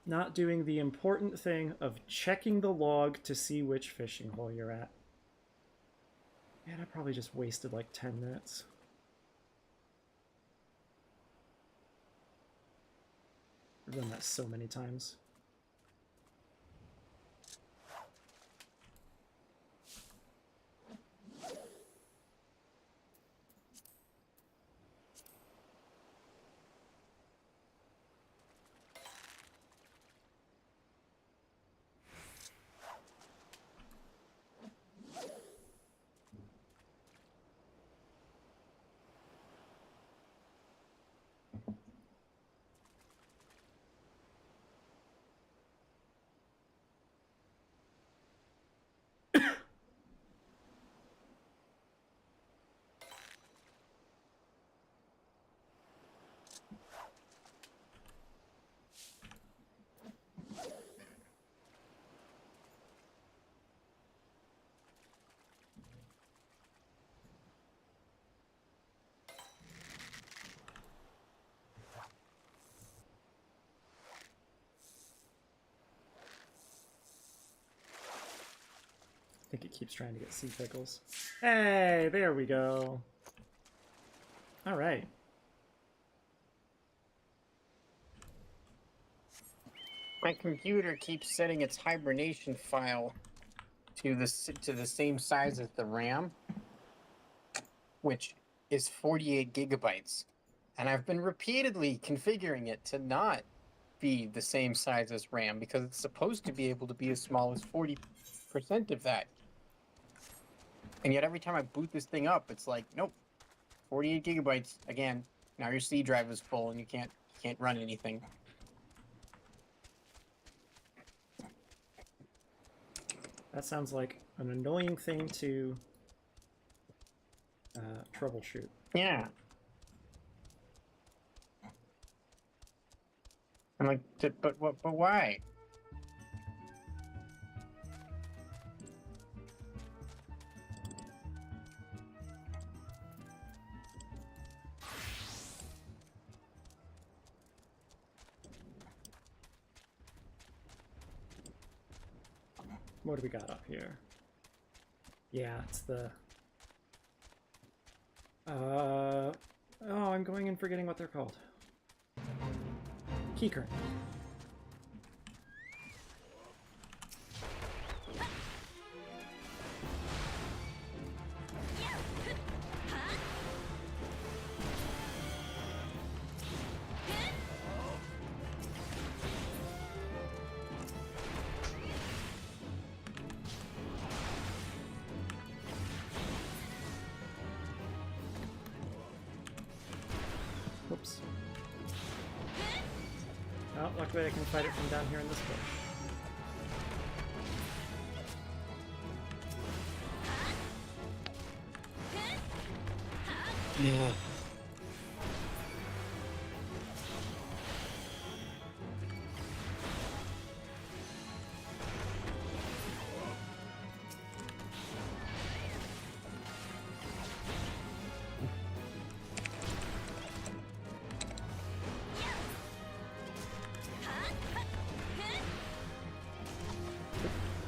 Not doing the important thing of checking the log to see which fishing hole you're at. Man, I probably just wasted like 10 minutes. I've done that so many times. I think it keeps trying to get sea pickles. Hey, there we go. All right. My computer keeps setting its hibernation file to the same size as the RAM, which is 48 gigabytes, and I've been repeatedly configuring it to not be the same size as RAM because it's supposed to be able to be as small as 40% of that. And yet every time I boot this thing up, it's like, nope, 48 gigabytes again. Now your C drive is full and you can't run anything. That sounds like an annoying thing to troubleshoot. Yeah. I'm like, but why? What do we got up here? Yeah, it's the... oh, I'm going and forgetting what they're called. Keycurrent. Oh, luckily I can fight it from down here in this bush. Yeah.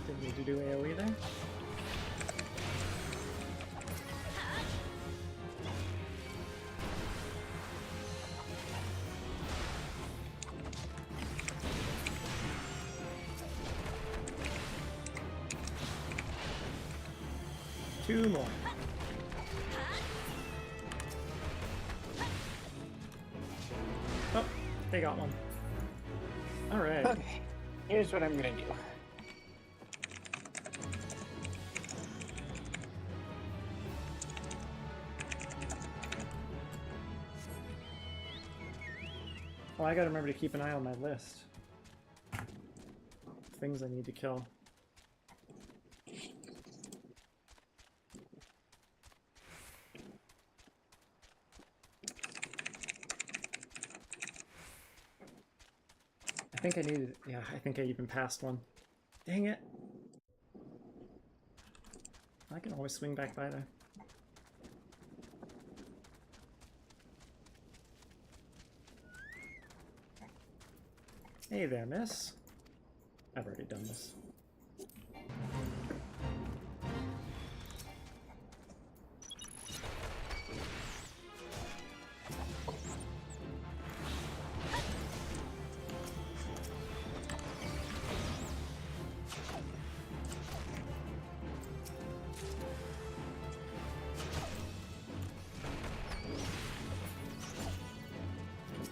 Didn't need to do AoE there. Two more. Oh, they got one. All right. Okay, here's what I'm gonna do. Well, I gotta remember to keep an eye on my list. Things I need to kill. I think I needed, yeah, I think I even passed one. Dang it. I can always swing back by there. Hey there, miss. I've already done this.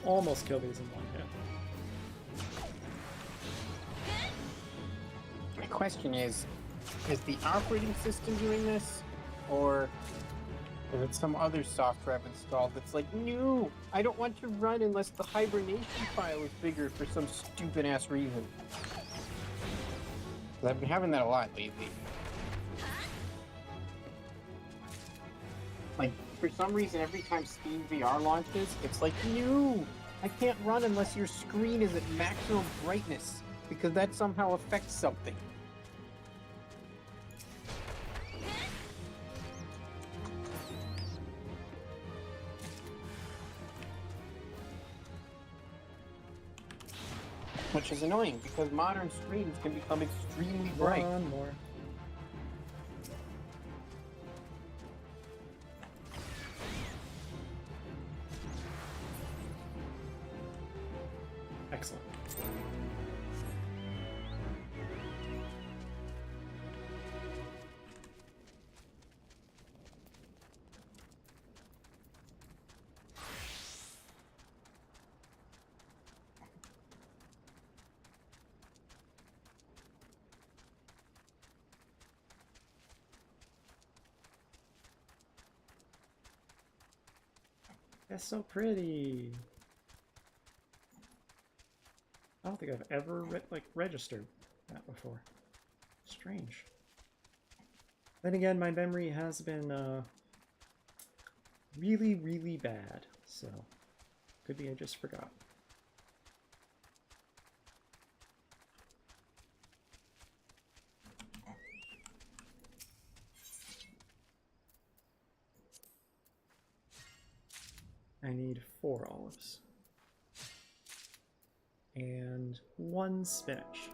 Almost kill these in one hit. My question is the operating system doing this, or is it some other software I've installed that's like, no, I don't want to run unless the hibernation file is bigger for some stupid ass reason. 'Cause I've been having that a lot lately. Like, for some reason, every time Steam VR launches, it's like, no, I can't run unless your screen is at maximum brightness, because that somehow affects something. Which is annoying, because modern screens can become extremely bright. One more. Excellent. That's so pretty. I don't think I've ever registered that before. Strange. Then again, my memory has been really, really bad, so could be I just forgot. I need 4 olives. And 1 spinach.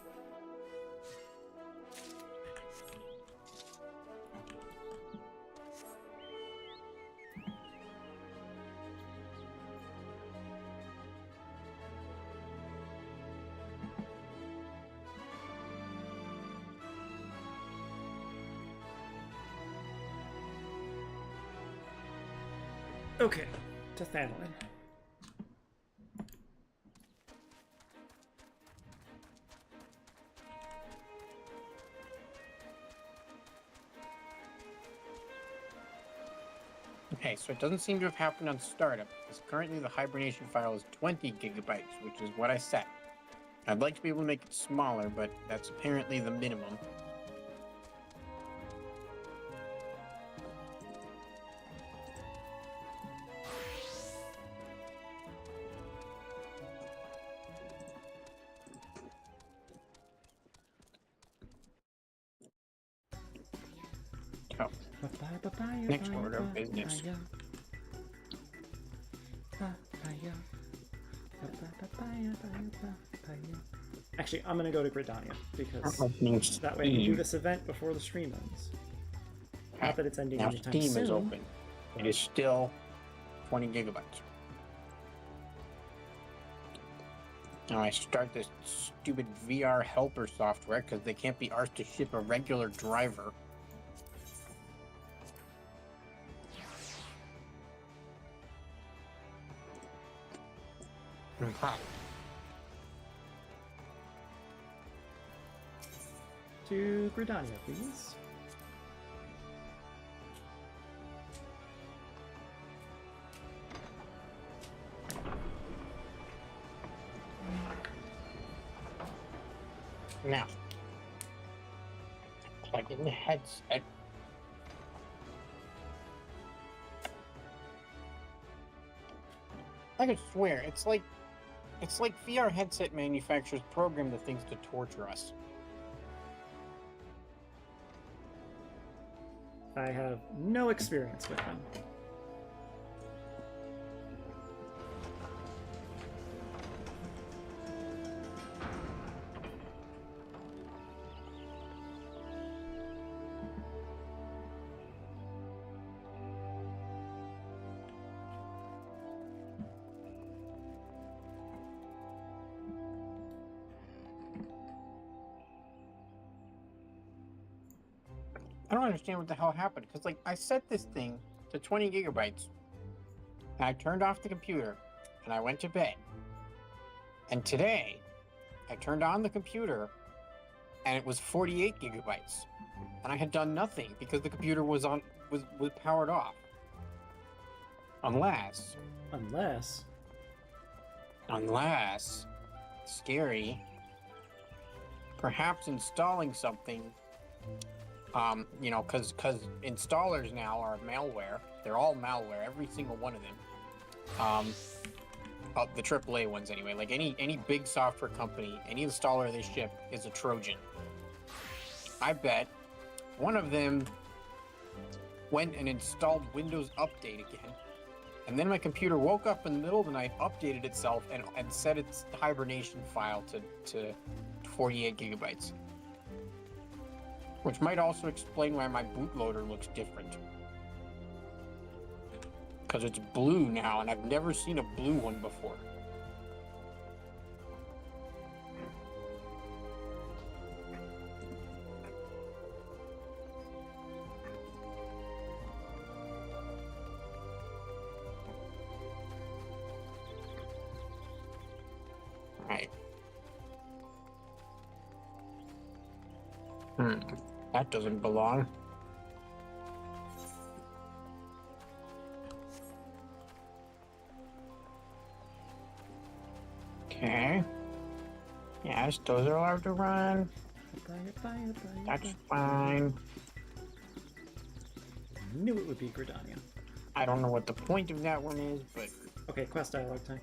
Okay, to Thanolin. Okay, so it doesn't seem to have happened on startup, because currently the hibernation file is 20 gigabytes, which is what I set. I'd like to be able to make it smaller, but that's apparently the minimum. Oh, next order of business. Actually, I'm gonna go to Gridania because Opening that way I can do Steam. this event before the stream ends. Not that it's ending Now anytime Steam soon. is open. It is still 20 gigabytes. Now I start this stupid VR helper software because they can't be arsed to ship a regular driver. To Gridania, please. Now, plug in the headset. I could swear it's like VR headset manufacturers program the things to torture us. I have no experience with them. I don't understand what the hell happened because, like, I set this thing to 20 gigabytes and I turned off the computer and I went to bed. And today, I turned on the computer and it was 48 gigabytes. And I had done nothing because the computer was powered off. Unless, scary, perhaps installing something. You know, because installers now are malware. They're all malware, every single one of them. The AAA ones anyway. Like any big software company, any installer they ship is a Trojan. I bet one of them went and installed Windows Update again, and then my computer woke up in the middle of the night, updated itself, and set its hibernation file to 48 gigabytes. Which might also explain why my bootloader looks different. Because it's blue now, and I've never seen a blue one before. Right. That doesn't belong. Okay. Yes, those are allowed to run. That's fine. I knew it would be Gridania. I don't know what the point of that one is, but... Okay, quest dialogue time.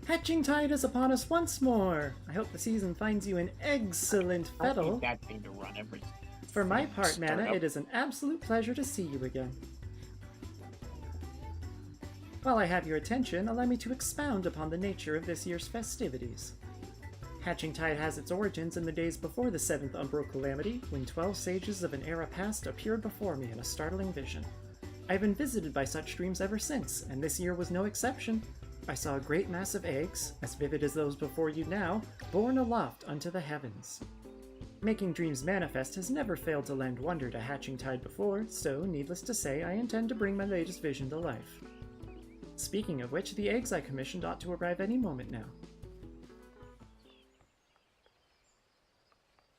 Hatching tide is upon us once more. I hope the season finds you in excellent I don't fettle. need that thing to run everything. For my part, Start M'aana, up. it is an absolute pleasure to see you again. While I have your attention, allow me to expound upon the nature of this year's festivities. Hatching Tide has its origins in the days before the 7th Umbral Calamity, when 12 sages of an era past appeared before me in a startling vision. I have been visited by such dreams ever since, and this year was no exception. I saw a great mass of eggs, as vivid as those before you now, borne aloft unto the heavens. Making dreams manifest has never failed to lend wonder to Hatching Tide before, so, needless to say, I intend to bring my latest vision to life. Speaking of which, the eggs I commissioned ought to arrive any moment now.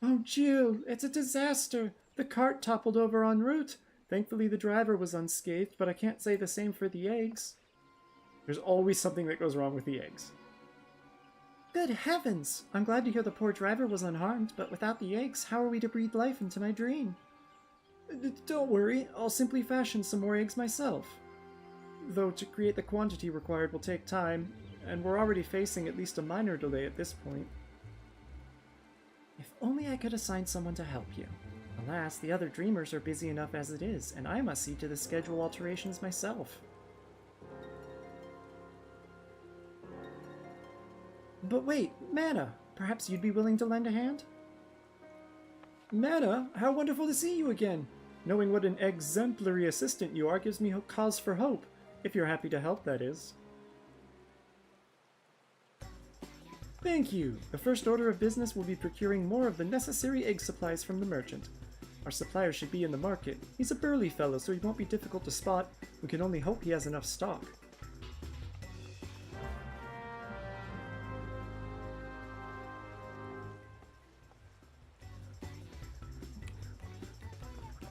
Oh, Jill, it's a disaster! The cart toppled over en route! Thankfully the driver was unscathed, but I can't say the same for the eggs. There's always something that goes wrong with the eggs. Good heavens! I'm glad to hear the poor driver was unharmed, but without the eggs, how are we to breathe life into my dream? Don't worry, I'll simply fashion some more eggs myself. Though to create the quantity required will take time, and we're already facing at least a minor delay at this point. If only I could assign someone to help you. Alas, the other dreamers are busy enough as it is, and I must see to the schedule alterations myself. But wait, M'aana, perhaps you'd be willing to lend a hand? M'aana, how wonderful to see you again! Knowing what an exemplary assistant you are gives me cause for hope, if you're happy to help, that is. Thank you! The first order of business will be procuring more of the necessary egg supplies from the merchant. Our supplier should be in the market. He's a burly fellow, so he won't be difficult to spot. We can only hope he has enough stock.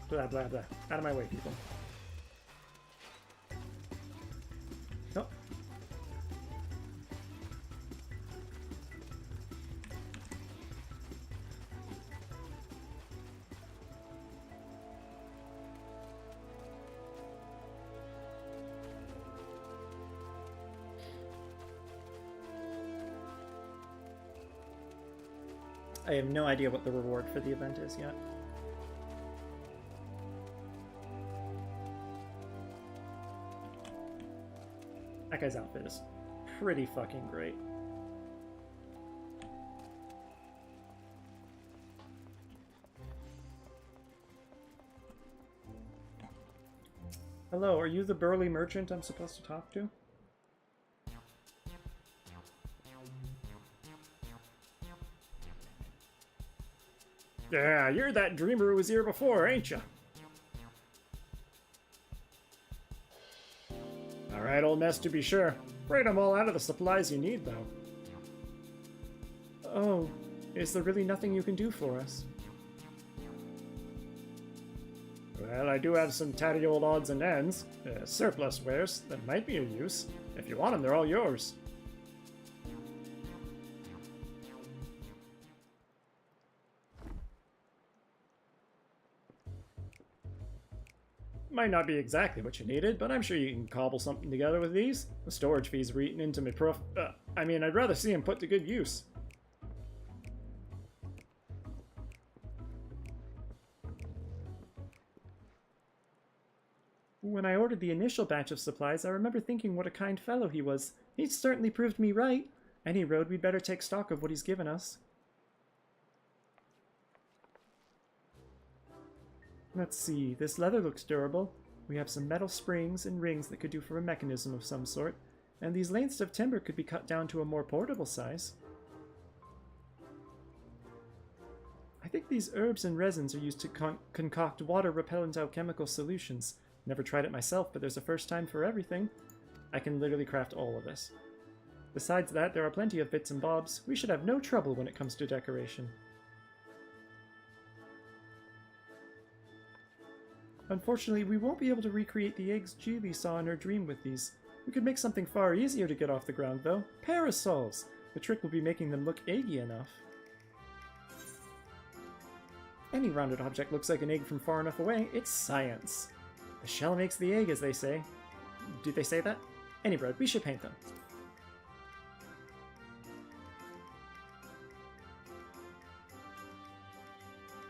Blah, blah, blah. Out of my way, people. Oh. I have no idea what the reward for the event is yet. That guy's outfit is pretty fucking great. Hello, are you the burly merchant I'm supposed to talk to? Yeah, you're that dreamer who was here before, ain't ya? Alright, old mess, to be sure. Afraid I'm all out of the supplies you need, though. Oh, is there really nothing you can do for us? Well, I do have some tatty old odds and ends, surplus wares, that might be of use. If you want them, they're all yours. Might not be exactly what you needed, but I'm sure you can cobble something together with these. The storage fees were eaten into my I'd rather see them put to good use. When I ordered the initial batch of supplies, I remember thinking what a kind fellow he was. He's certainly proved me right. Any road, we'd better take stock of what he's given us. Let's see, this leather looks durable. We have some metal springs and rings that could do for a mechanism of some sort, and these lengths of timber could be cut down to a more portable size. I think these herbs and resins are used to concoct water-repellent alchemical solutions. Never tried it myself, but there's a first time for everything. I can literally craft all of this. Besides that, there are plenty of bits and bobs. We should have no trouble when it comes to decoration. Unfortunately, we won't be able to recreate the eggs Julie saw in her dream with these. We could make something far easier to get off the ground, though. Parasols! The trick will be making them look eggy enough. Any rounded object looks like an egg from far enough away. It's science. The shell makes the egg, as they say. Did they say that? Any road, we should paint them.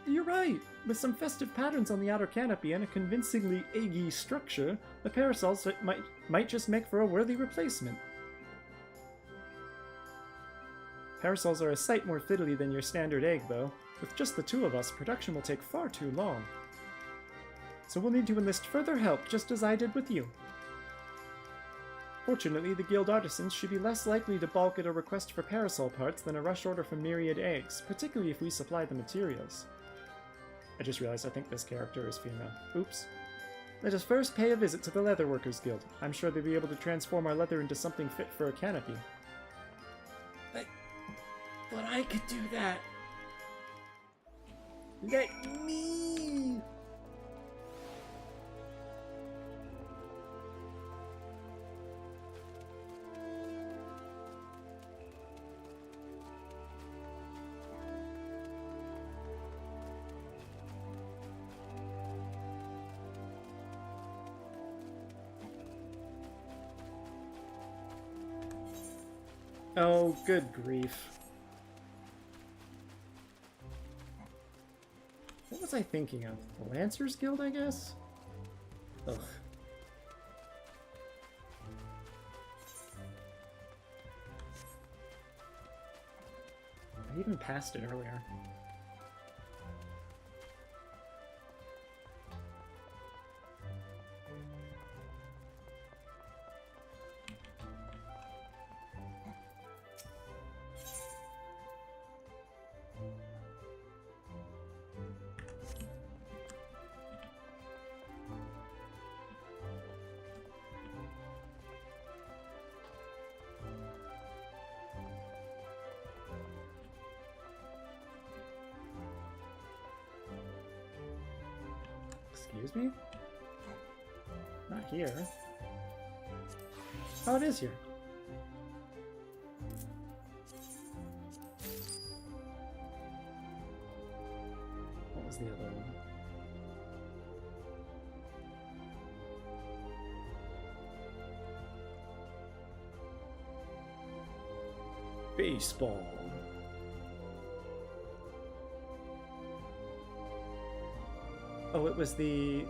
You're right! With some festive patterns on the outer canopy and a convincingly eggy structure, the parasols might just make for a worthy replacement. Parasols are a sight more fiddly than your standard egg, though. With just the two of us, production will take far too long. So we'll need to enlist further help, just as I did with you. Fortunately, the guild artisans should be less likely to balk at a request for parasol parts than a rush order for myriad eggs, particularly if we supply the materials. I just realized I think this character is female. Oops. Let us first pay a visit to the Leatherworkers Guild. I'm sure they'll be able to transform our leather into something fit for a canopy. But I could do that. Let me! Oh, good grief. What was I thinking of? The Lancers Guild, I guess? Ugh. I even passed it earlier. Excuse me? Not here. Oh, it is here. What was the other one? Baseball. Oh, it was the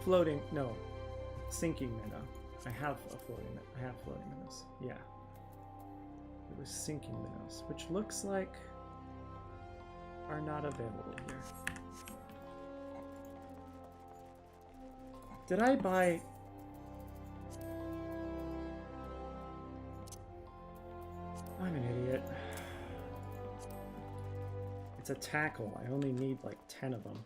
floating, no, sinking minnow. I have floating minnows. Yeah. It was sinking minnows, which looks like are not available here. Did I buy... I'm an idiot. It's a tackle. I only need like 10 of them.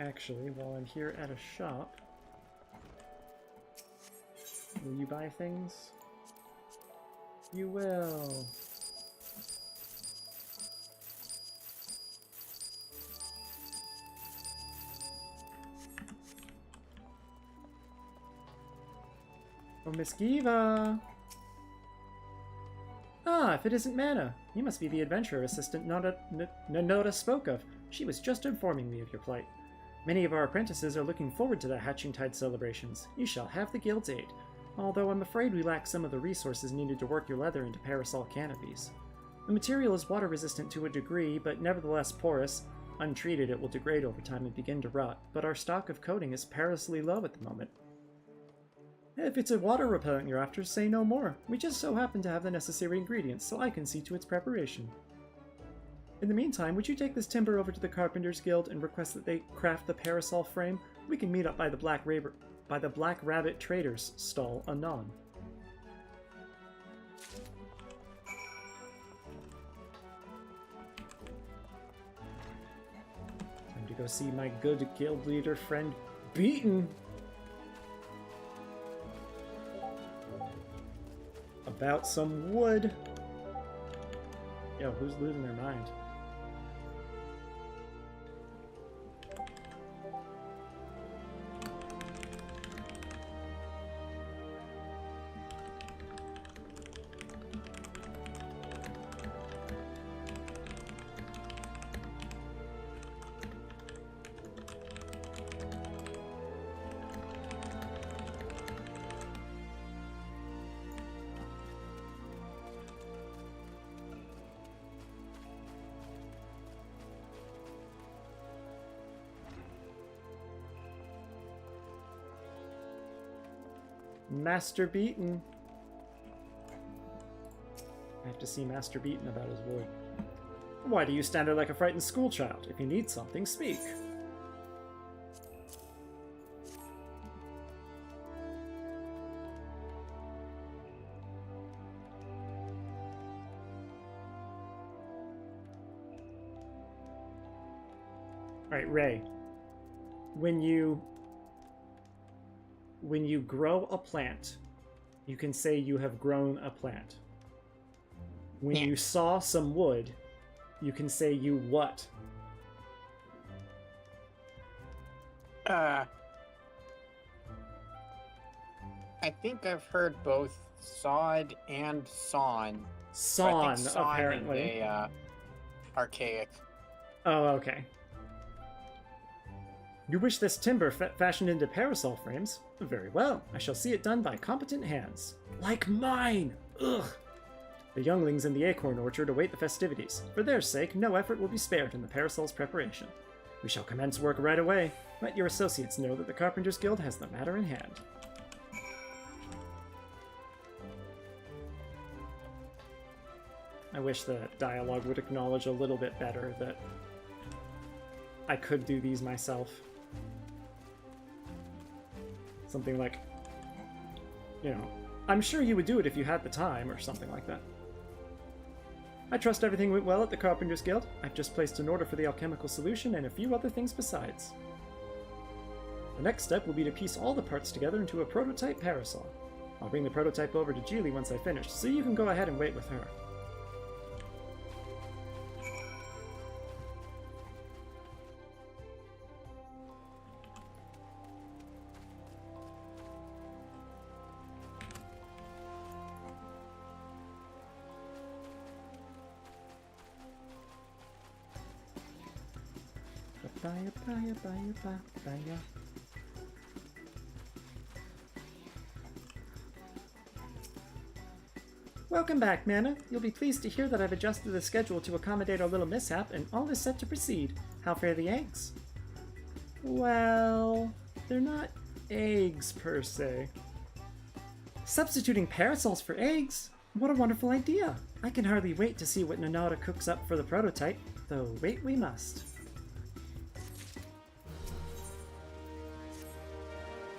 Actually, while I'm here at a shop, will you buy things? You will. Oh, Miss Giva! Ah, if it isn't M'aana, you must be the adventurer assistant Noda spoke of. She was just informing me of your plight. Many of our apprentices are looking forward to the Hatching Tide celebrations. You shall have the guild's aid. Although I'm afraid we lack some of the resources needed to work your leather into parasol canopies. The material is water resistant to a degree, but nevertheless porous. Untreated, it will degrade over time and begin to rot, but our stock of coating is perilously low at the moment. If it's a water repellent you're after, say no more. We just so happen to have the necessary ingredients, so I can see to its preparation. In the meantime, would you take this timber over to the Carpenters Guild and request that they craft the parasol frame? We can meet up by the Black Rabbit Trader's stall anon. Time to go see my good guild leader friend Beaten about some wood. Yo, who's losing their mind? Master Beaten. I have to see Master Beaten about his wood. Why do you stand there like a frightened schoolchild? If you need something, speak. Alright, Ray. When you grow a plant, you can say you have grown a plant. When you saw some wood, you can say you what? I think I've heard both sod and sawn. Sawn, So I think sawn apparently. is a, archaic. Oh, okay. You wish this timber fashioned into parasol frames? Very well. I shall see it done by competent hands. Like mine! Ugh! The younglings in the acorn orchard await the festivities. For their sake, no effort will be spared in the parasol's preparation. We shall commence work right away. Let your associates know that the Carpenters Guild has the matter in hand. I wish the dialogue would acknowledge a little bit better that I could do these myself. Something like, you know, I'm sure you would do it if you had the time, or something like that. I trust everything went well at the Carpenters Guild. I've just placed an order for the alchemical solution and a few other things besides. The next step will be to piece all the parts together into a prototype parasol. I'll bring the prototype over to Geely once I finish, so you can go ahead and wait with her. Welcome back, M'aana. You'll be pleased to hear that I've adjusted the schedule to accommodate our little mishap, and all is set to proceed. How fare the eggs? Well, they're not eggs per se. Substituting parasols for eggs? What a wonderful idea! I can hardly wait to see what Nanada cooks up for the prototype, though wait we must.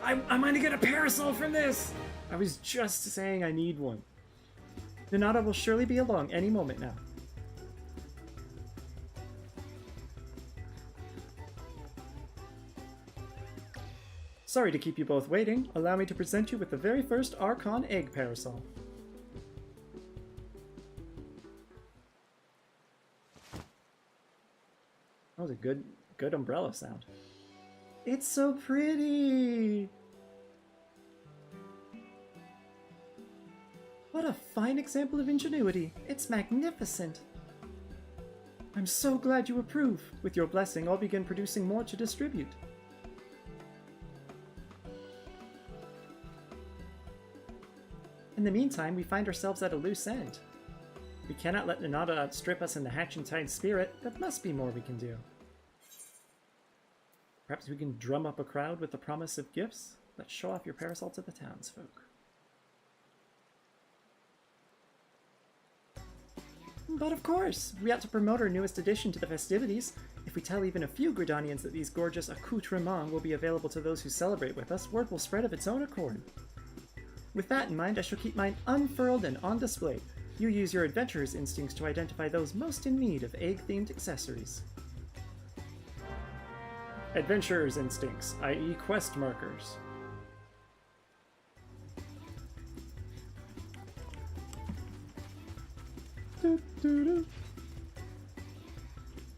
I'm gonna get a parasol from this! I was just saying I need one. Nanada will surely be along any moment now. Sorry to keep you both waiting. Allow me to present you with the very first Archon egg parasol. That was a good umbrella sound. It's so pretty! What a fine example of ingenuity. It's magnificent. I'm so glad you approve. With your blessing, I'll begin producing more to distribute. In the meantime, we find ourselves at a loose end. We cannot let Nanada outstrip us in the Hatch and Tide spirit. There must be more we can do. Perhaps we can drum up a crowd with the promise of gifts? Let's show off your parasol to the townsfolk. But of course, we ought to promote our newest addition to the festivities. If we tell even a few Gridanians that these gorgeous accoutrements will be available to those who celebrate with us, word will spread of its own accord. With that in mind, I shall keep mine unfurled and on display. You use your adventurer's instincts to identify those most in need of egg-themed accessories. Adventurer's instincts, i.e. quest markers.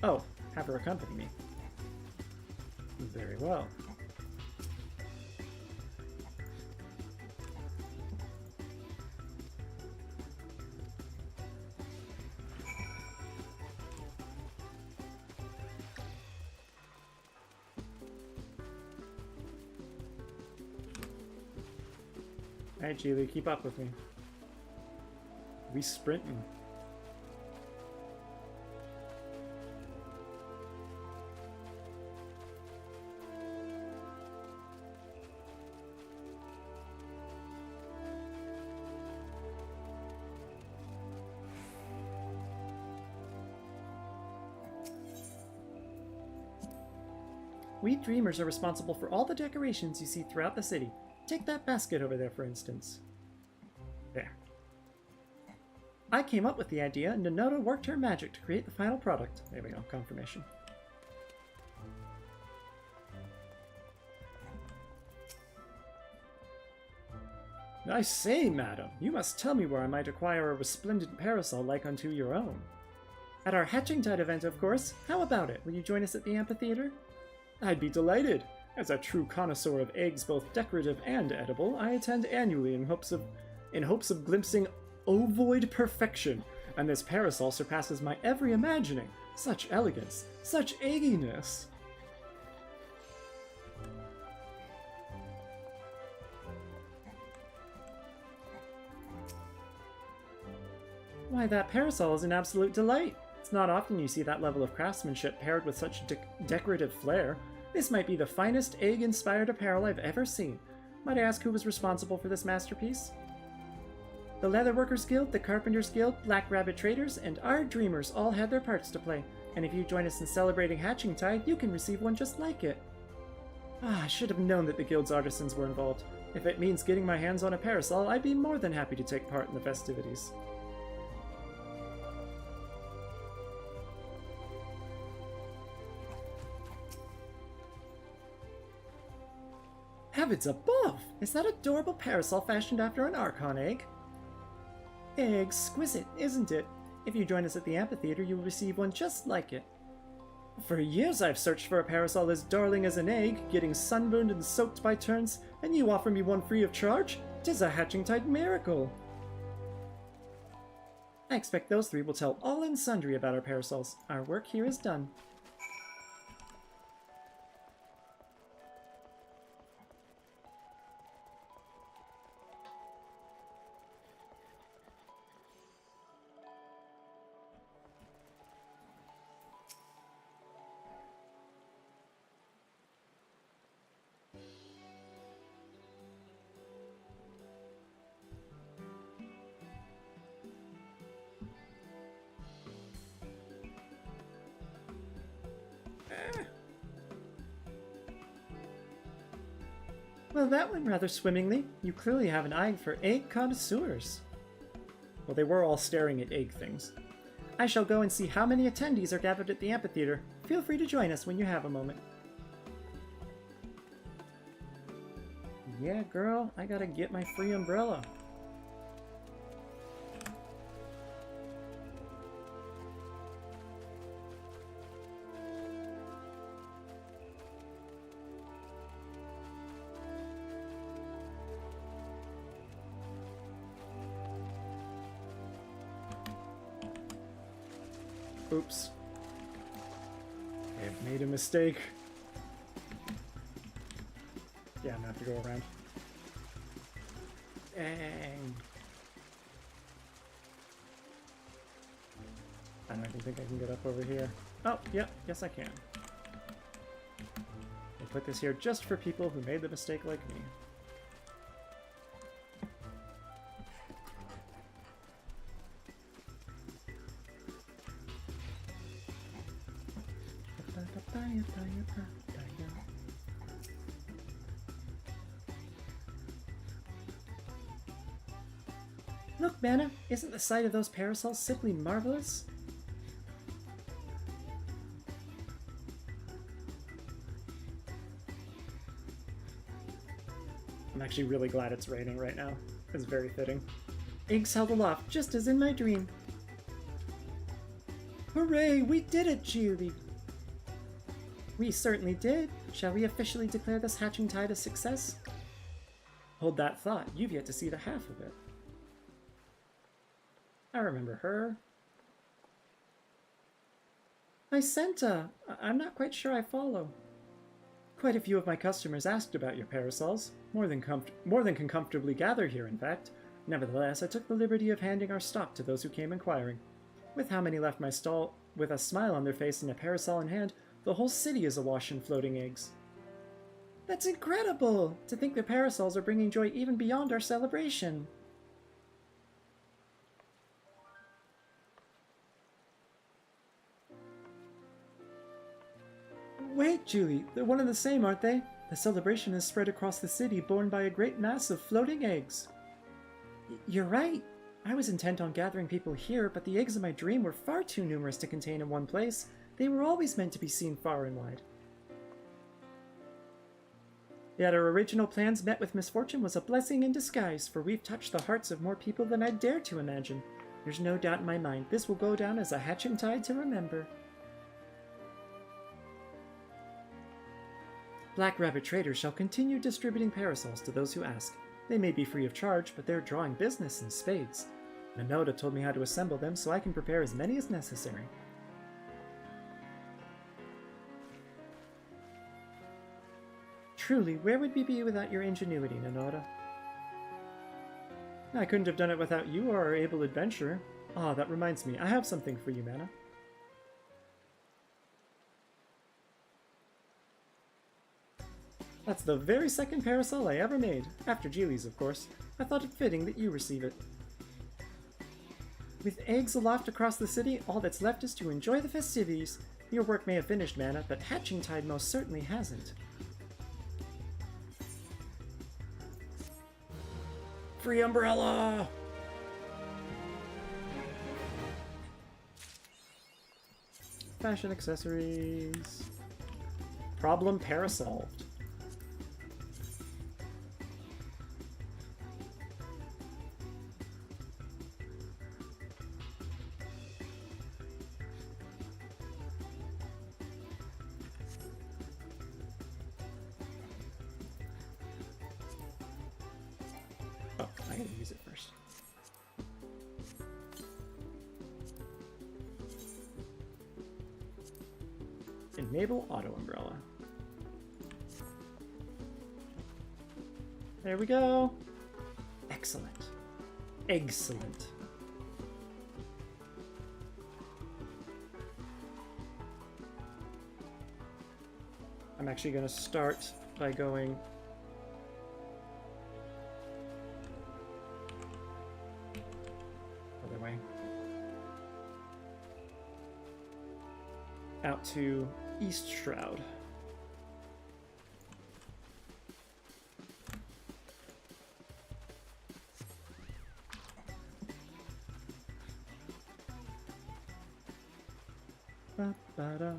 Oh, have her accompany me. Very well. Alright, Geely, keep up with me. We sprinting. We dreamers are responsible for all the decorations you see throughout the city. Take that basket over there, for instance. There. I came up with the idea, and Nanada worked her magic to create the final product. There we go, confirmation. I say, madam, you must tell me where I might acquire a resplendent parasol like unto your own. At our Hatching Tide event, of course. How about it? Will you join us at the amphitheater? I'd be delighted. As a true connoisseur of eggs, both decorative and edible, I attend annually in hopes of glimpsing ovoid perfection, and this parasol surpasses my every imagining. Such elegance, such egginess. Why, that parasol is an absolute delight. It's not often you see that level of craftsmanship paired with such decorative flair. This might be the finest egg-inspired apparel I've ever seen. Might I ask who was responsible for this masterpiece? The Leatherworkers Guild, the Carpenters Guild, Black Rabbit Traders, and our Dreamers all had their parts to play. And if you join us in celebrating Hatching Tide, you can receive one just like it. Ah, I should have known that the Guild's artisans were involved. If it means getting my hands on a parasol, I'd be more than happy to take part in the festivities. Heavens above! Is that adorable parasol fashioned after an Archon egg? Exquisite, isn't it? If you join us at the amphitheater, you will receive one just like it. For years I've searched for a parasol as darling as an egg, getting sunburned and soaked by turns, and you offer me one free of charge? 'Tis a Hatching Tide miracle! I expect those three will tell all and sundry about our parasols. Our work here is done. Well, that went rather swimmingly. You clearly have an eye for egg connoisseurs. Well, they were all staring at egg things. I shall go and see how many attendees are gathered at the amphitheater. Feel free to join us when you have a moment. Yeah, girl, I gotta get my free umbrella. Oops. I've made a mistake. Yeah, I'm gonna have to go around. Dang. I don't even think I can get up over here. Oh, yeah, yes I can. I put this here just for people who made the mistake like me. Look, M'aana, isn't the sight of those parasols simply marvelous? I'm actually really glad it's raining right now. It's very fitting. Eggs held aloft, just as in my dream. Hooray, we did it, Julie! We certainly did. Shall we officially declare this Hatching Tide a success? Hold that thought. You've yet to see the half of it. I remember her. Isenta! I'm not quite sure I follow. Quite a few of my customers asked about your parasols. More than can comfortably gather here, in fact. Nevertheless, I took the liberty of handing our stock to those who came inquiring. With how many left my stall with a smile on their face and a parasol in hand, the whole city is awash in floating eggs. That's incredible! To think their parasols are bringing joy even beyond our celebration. Wait, Julie, they're one and the same, aren't they? The celebration is spread across the city, borne by a great mass of floating eggs. You're right. I was intent on gathering people here, but the eggs in my dream were far too numerous to contain in one place. They were always meant to be seen far and wide. Yet our original plans met with misfortune was a blessing in disguise, for we've touched the hearts of more people than I'd dare to imagine. There's no doubt in my mind this will go down as a Hatching Tide to remember. Black Rabbit traders shall continue distributing parasols to those who ask. They may be free of charge, but they're drawing business in spades. Minoda told me how to assemble them, so I can prepare as many as necessary. Truly, where would we be without your ingenuity, Minoda? I couldn't have done it without you or our able adventurer. Ah, that reminds me, I have something for you, M'aana. That's the very second parasol I ever made, after Geely's, of course. I thought it fitting that you receive it. With eggs aloft across the city, all that's left is to enjoy the festivities. Your work may have finished, M'aana, but hatching tide most certainly hasn't. Free umbrella! Fashion accessories. Problem parasolved. Oh, I gotta use it first. Enable auto umbrella. There we go. Excellent. Excellent. I'm actually going to start by going other way. Out to East Shroud. Ba-ba-da.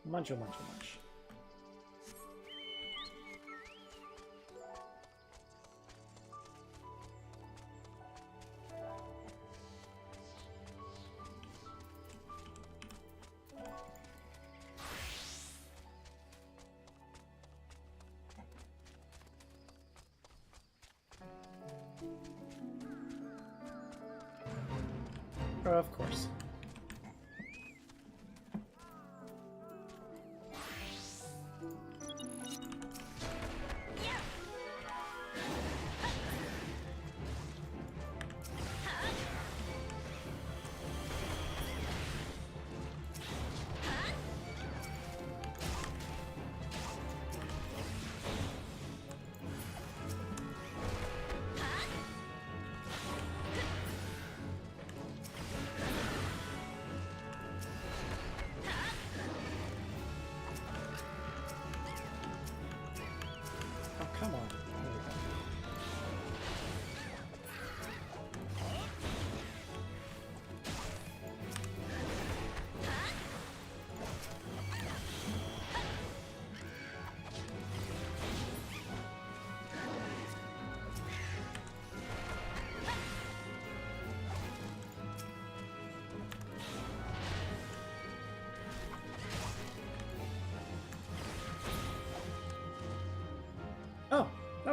Munch, munch, munch. Of course.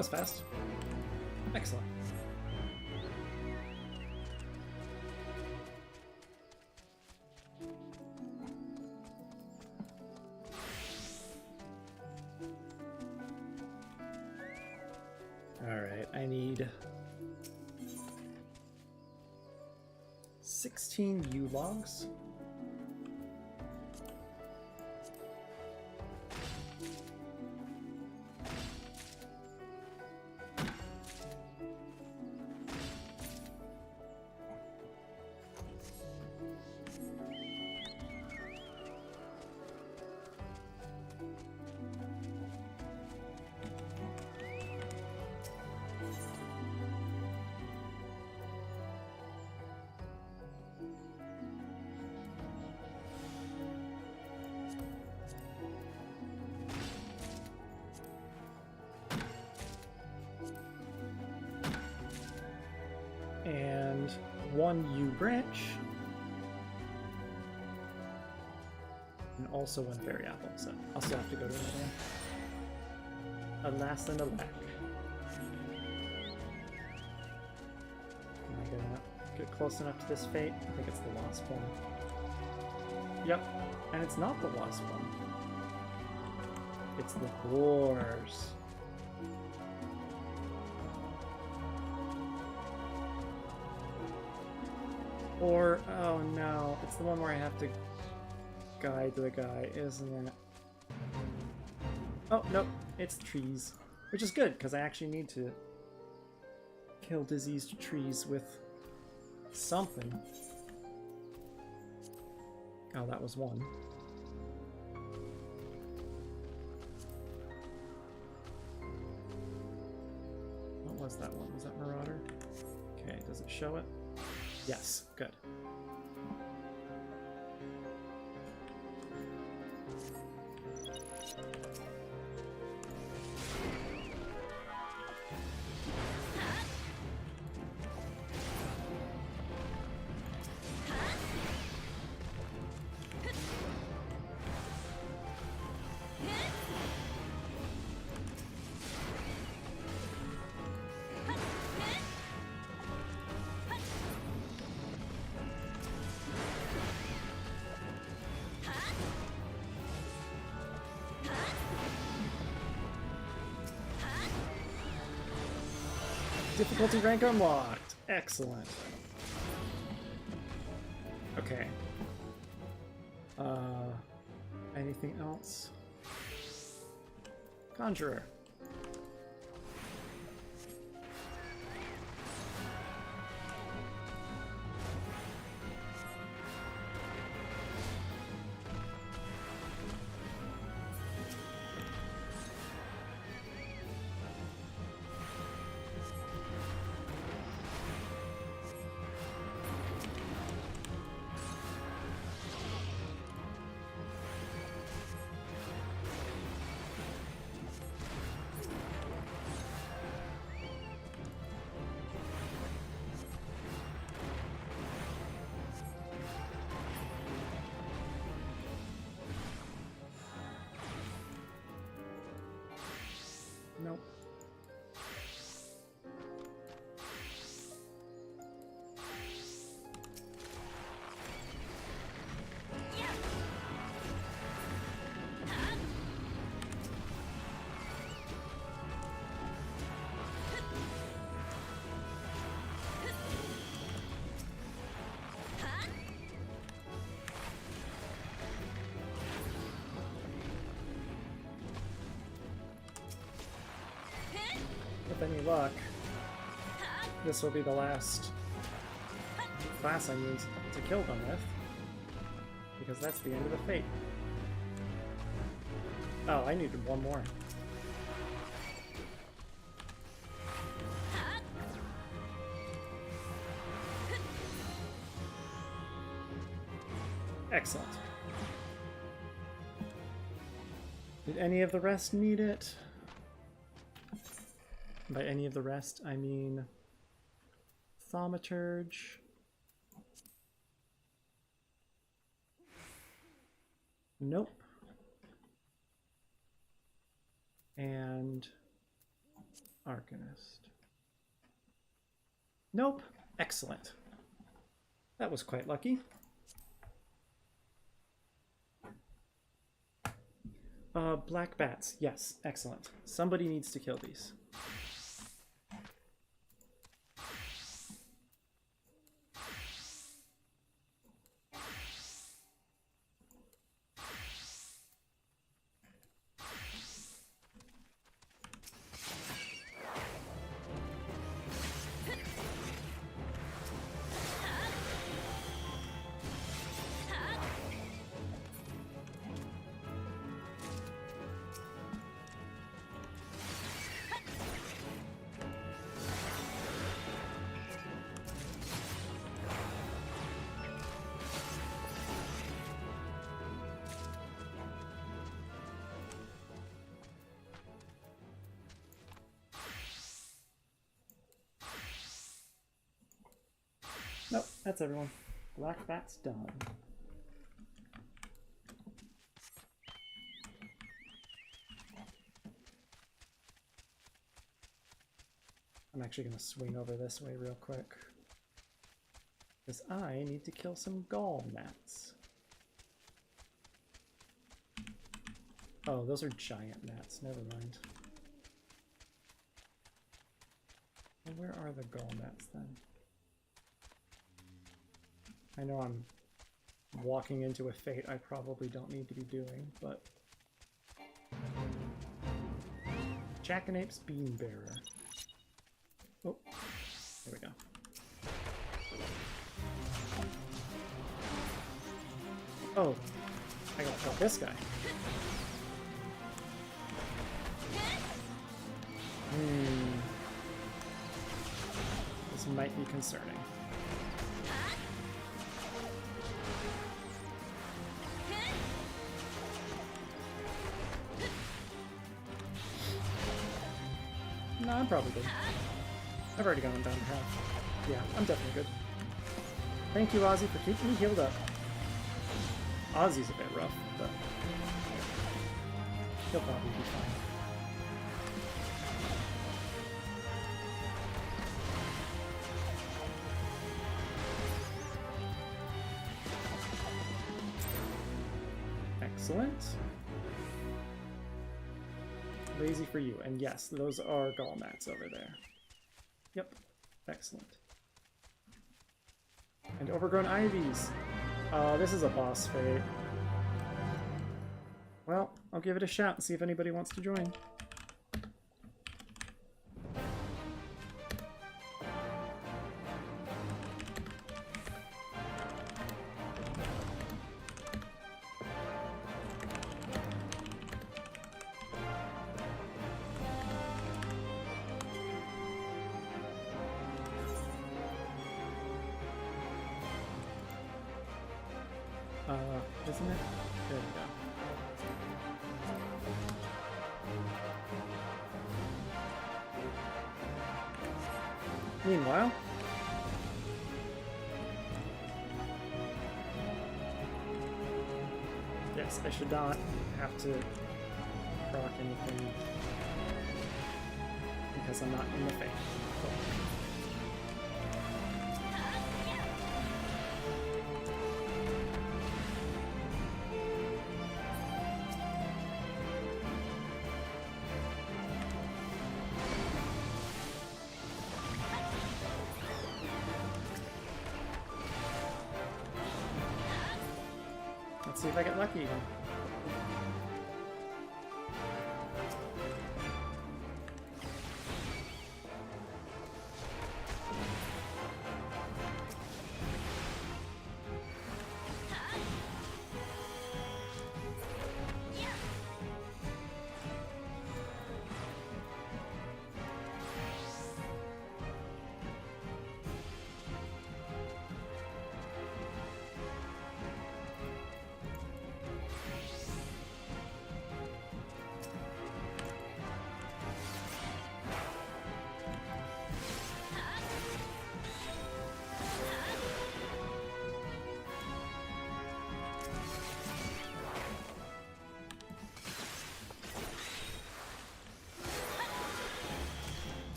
was fast. Excellent. Alright, I need 16 U-logs. And 1 U branch. And also 1 berry apple, so I'll still have to go to another one. Alas and alack. Am I gonna get close enough to this fate? I think it's the last one. Yep, and it's not the last one. It's the boars. Or, oh no, it's the one where I have to guide the guy, isn't it? Oh, nope, it's trees. Which is good, because I actually need to kill diseased trees with something. Oh, that was one. What was that one? Was that Marauder? Okay, does it show it? Yes, good. Difficulty rank unlocked. Excellent. Okay. Anything else? Conjurer. Nope. With any luck, this will be the last class I need to kill them with, because that's the end of the fate. Oh, I needed one more. Excellent. Did any of the rest need it? By any of the rest, I mean Thaumaturge, nope, and Arcanist. Nope. Excellent. That was quite lucky. Black bats. Yes, excellent. Somebody needs to kill these. Nope, that's everyone. Black bat's done. I'm actually going to swing over this way real quick. Because I need to kill some gall gnats. Oh, those are giant gnats. Never mind. Well, where are the gall gnats then? I know I'm walking into a fate I probably don't need to be doing, but... Jackanape's Bean Bearer. Oh, there we go. Oh, I gotta kill this guy. This might be concerning. No, I'm probably good. I've already gone down half. Yeah, I'm definitely good. Thank you, Ozzy, for keeping me healed up. Ozzy's a bit rough, but he'll probably be fine. Excellent. Lazy for you. And yes, those are gall gnats over there. Yep. Excellent. And overgrown ivies. This is a boss fate. Well, I'll give it a shot and see if anybody wants to join. Isn't it? There we go. Meanwhile, yes, I should not have to proc anything because I'm not in the fate. Let's see if I get lucky again.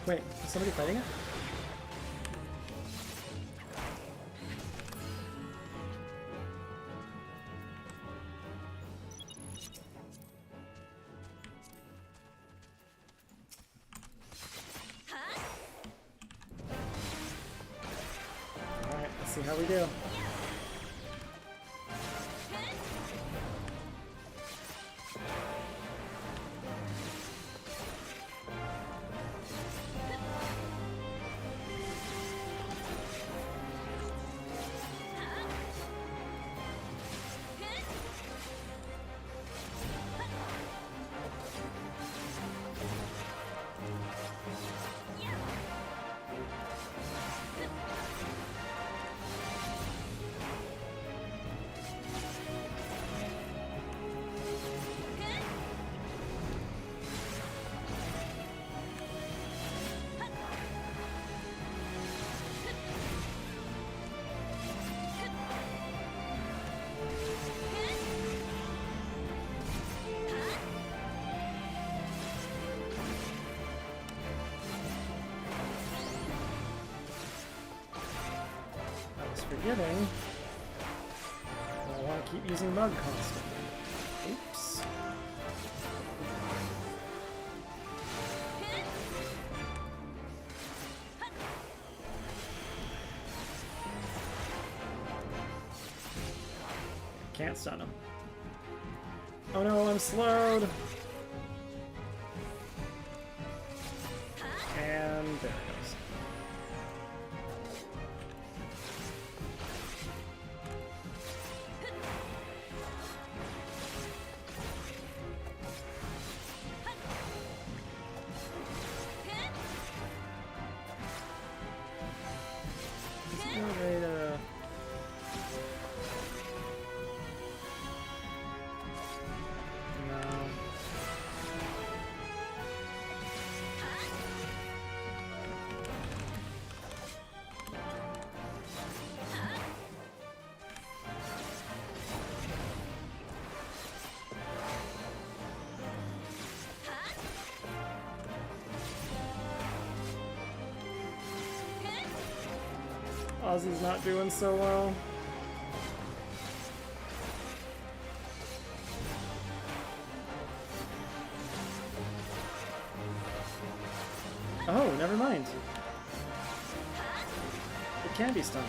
Wait, is somebody fighting it? Alright, let's see how we do. Forgetting. I want to keep using mug constantly. Oops. Can't stun him. Oh no, I'm slowed! And there it goes. Ozzy's not doing so well. Oh, never mind. It can be stunned.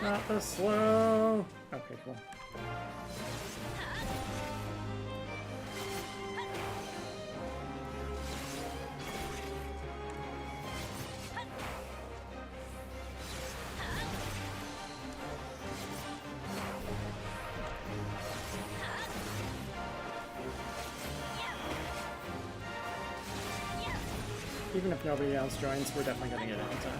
Not the slow. Okay, cool. Even if nobody else joins, we're definitely getting it anytime.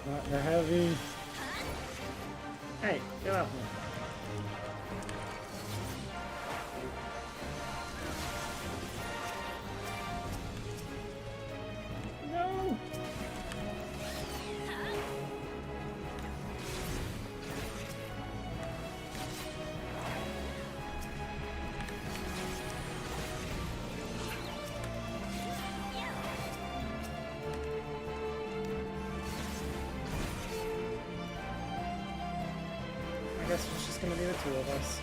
Not the heavy. Hey, get off me. No! I guess it's just gonna be the two of us.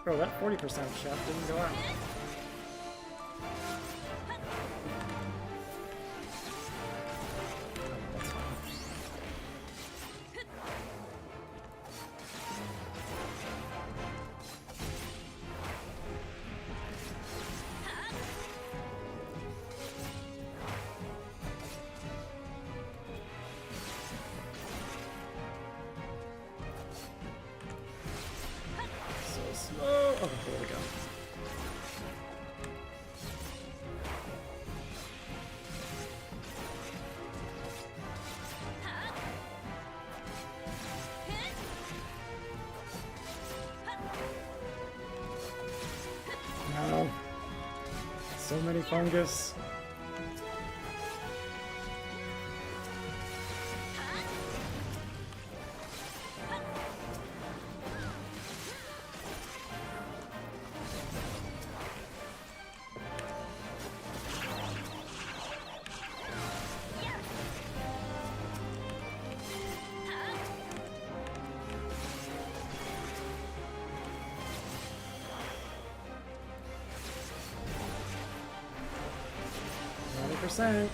Bro, that 40% chef didn't go out. That's fine. So slow. Okay, there we go. No. So many fungus. Percent.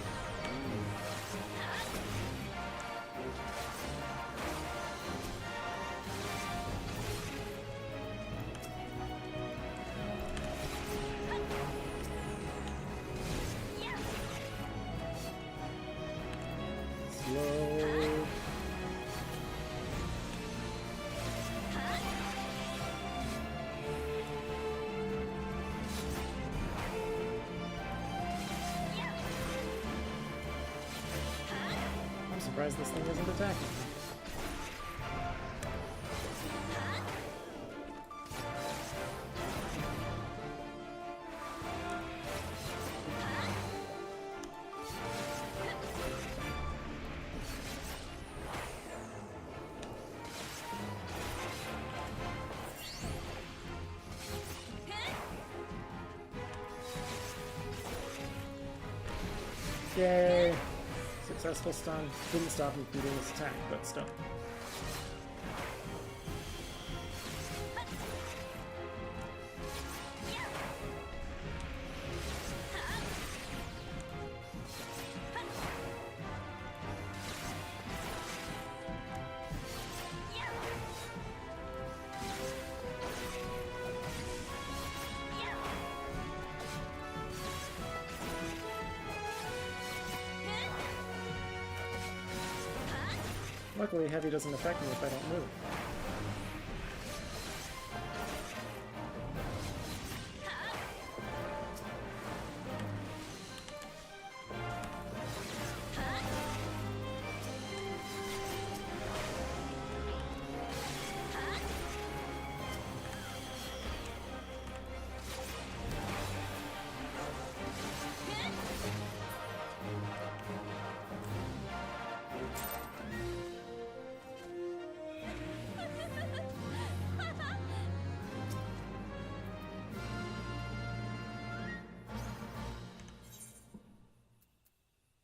Slow. I'm surprised this thing isn't attacking me. Yay! Successful stun. Didn't stop me from doing this attack, but still. Luckily, heavy doesn't affect me if I don't move.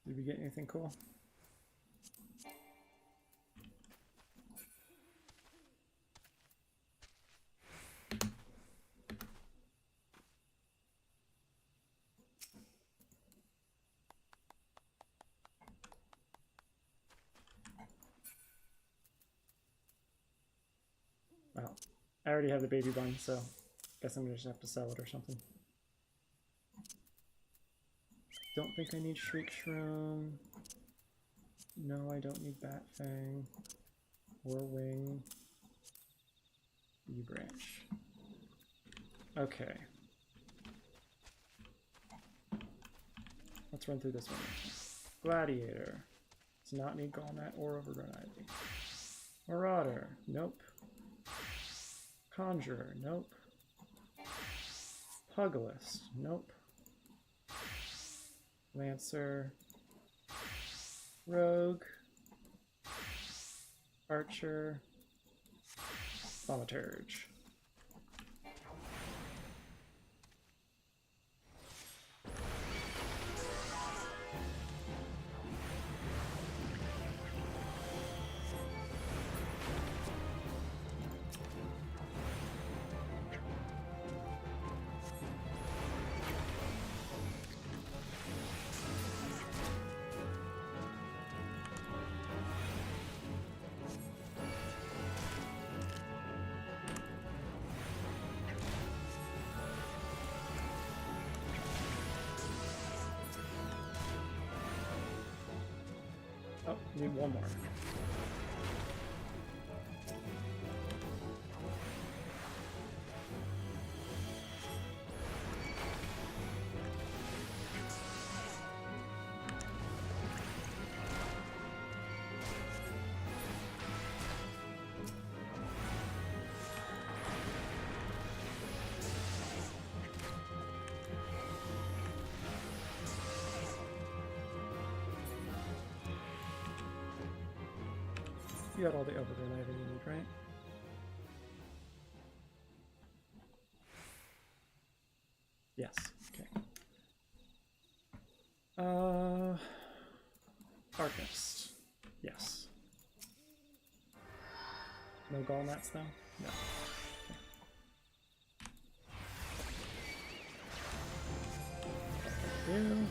Did we get anything cool? Well, I already have the baby bun, so guess I'm gonna just have to sell it or something. Don't think I need Shriek Shroom. No, I don't need Bat Fang. Or Wing. E-Branch. Okay. Let's run through this one. Gladiator. Does not need Gallmat or Overgrown Ivy. Marauder. Nope. Conjurer. Nope. Pugilist. Nope. Lancer. Rogue. Archer. Thaumaturge. Oh, need one more. You got all the overgrown ivy you need, right? Yes. Okay. Archist. Yes. No Gallmats though? No. Okay. You.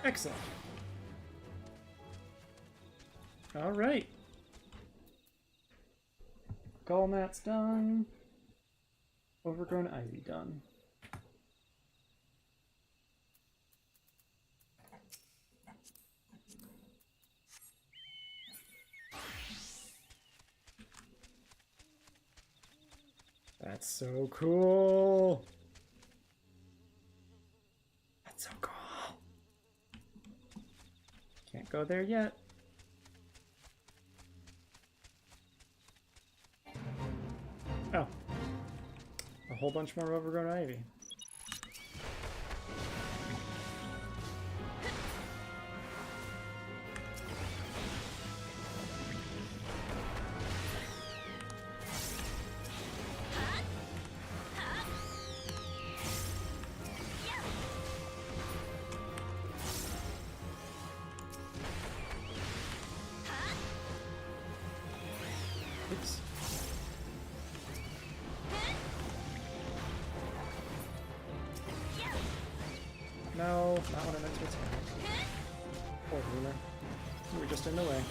Excellent. All right. Gallmat's done. Overgrown ivy done. That's so cool. That's so cool. Can't go there yet. Oh. A whole bunch more overgrown ivy. Oops. No, not what I meant to attack. Poor ruler. You were just in the way.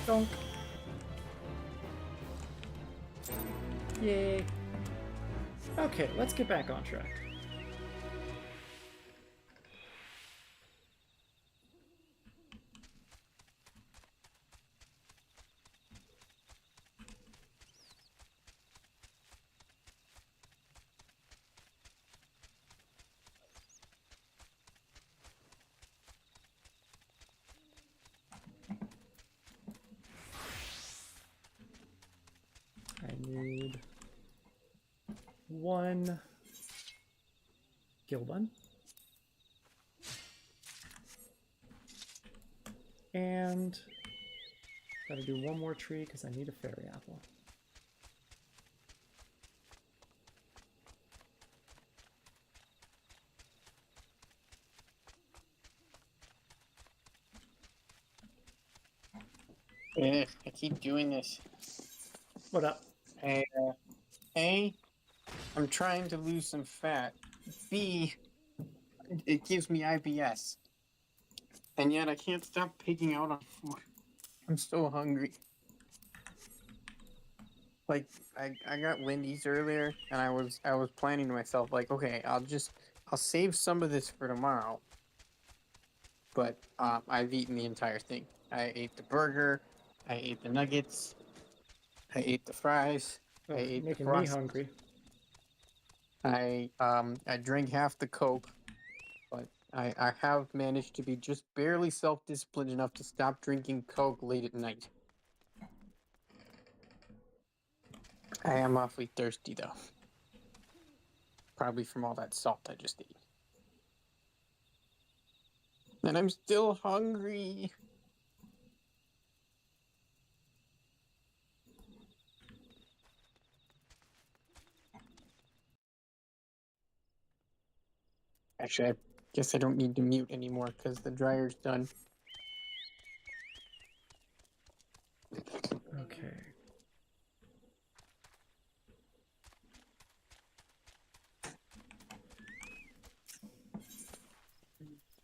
Donk. Yay. Okay, let's get back on track. 1 gill bun. And gotta do one more tree because I need a fairy apple. Ugh, I keep doing this. What up? A, I'm trying to lose some fat. B, it gives me IBS. And yet I can't stop pigging out on food. I'm so hungry. Like I got Wendy's earlier and I was planning to myself like, okay, I'll save some of this for tomorrow. But I've eaten the entire thing. I ate the burger, I ate the nuggets, I ate the fries, Oh, I ate the making me frost. hungry. I drank half the Coke, but I have managed to be just barely self-disciplined enough to stop drinking Coke late at night. I am awfully thirsty though. Probably from all that salt I just ate. And I'm still hungry. Actually, I guess I don't need to mute anymore because the dryer's done. Okay.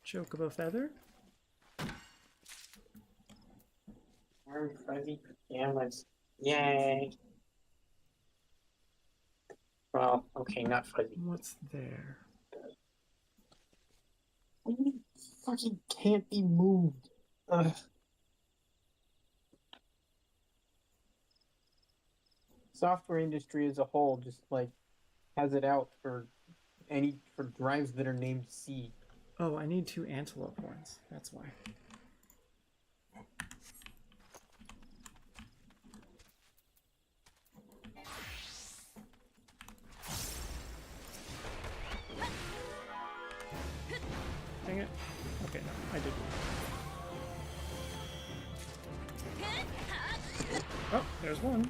Chocobo feather. Warm fuzzy pajamas. Yay. Well, okay, not fuzzy. What's there? It fucking can't be moved. Ugh. Software industry as a whole just like has it out for drives that are named C. Oh, I need 2 antelope horns. That's why. Dang it. Okay, no, I did. Oh, there's one.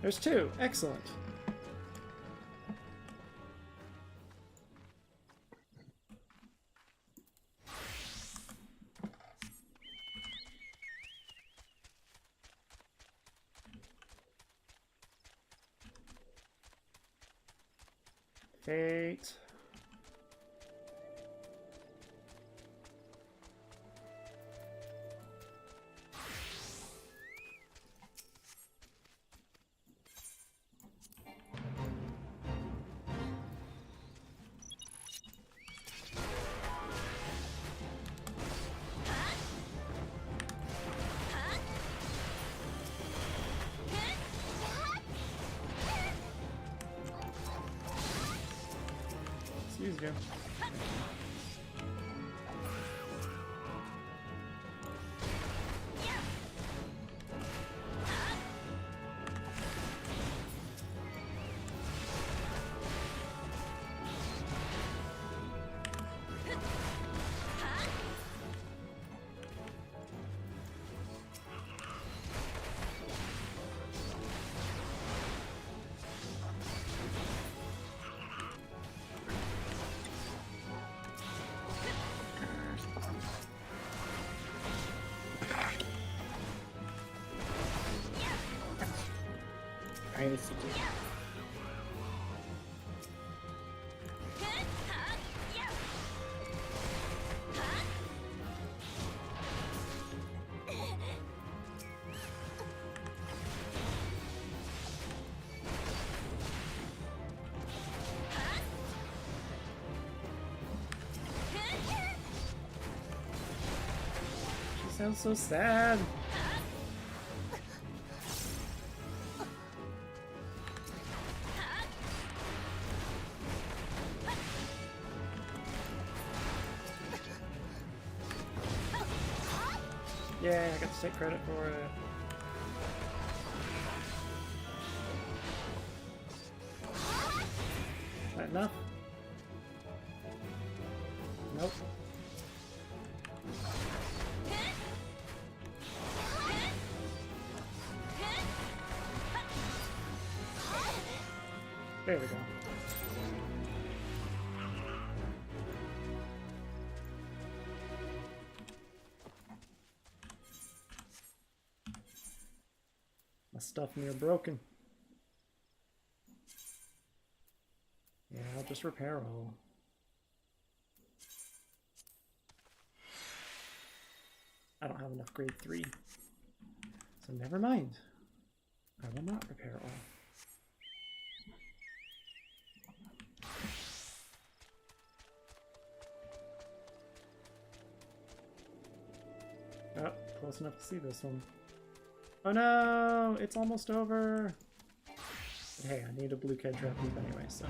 There's 2. Excellent. Fate. Excuse you. I see. She sounds so sad. Yay, I got to take credit for it. that enough? Nope. There we go. My stuff near broken. Yeah, I'll just repair all. I don't have enough grade 3. So never mind. I will not repair all. Oh, close enough to see this one. Oh no! It's almost over! But hey, I need a blue keg trap loop anyway, so...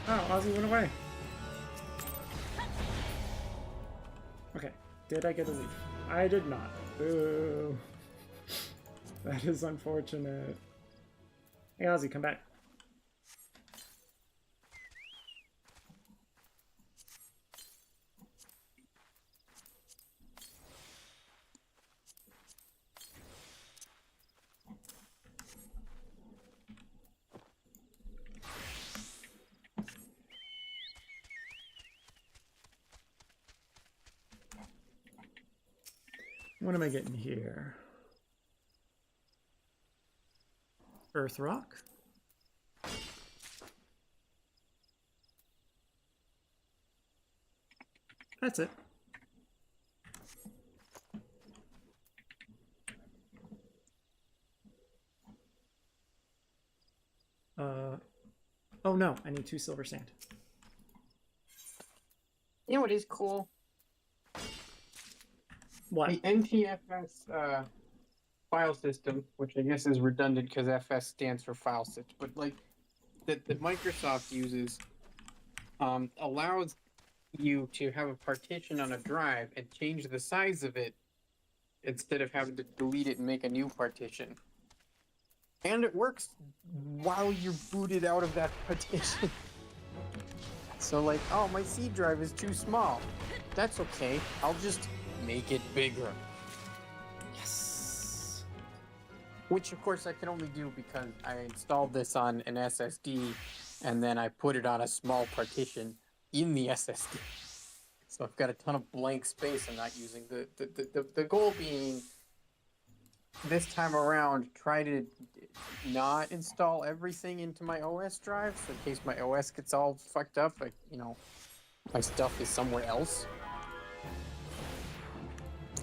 Oh, Ozzy went away. Okay, did I get a leaf? I did not. Boo. That is unfortunate. Hey Ozzy, come back. What am I getting here? Earth rock? That's it. Oh no, I need 2 silver sand. You know what is cool? What? The NTFS file system, which I guess is redundant because FS stands for file system, but like that Microsoft uses, allows you to have a partition on a drive and change the size of it instead of having to delete it and make a new partition. And it works while you're booted out of that partition. So like, oh, my C drive is too small. That's okay. I'll just make it bigger. Yes. Which of course I can only do because I installed this on an SSD and then I put it on a small partition in the SSD. So I've got a ton of blank space I'm not using. The goal being this time around, try to not install everything into my OS drive, so in case my OS gets all fucked up, like, you know, my stuff is somewhere else.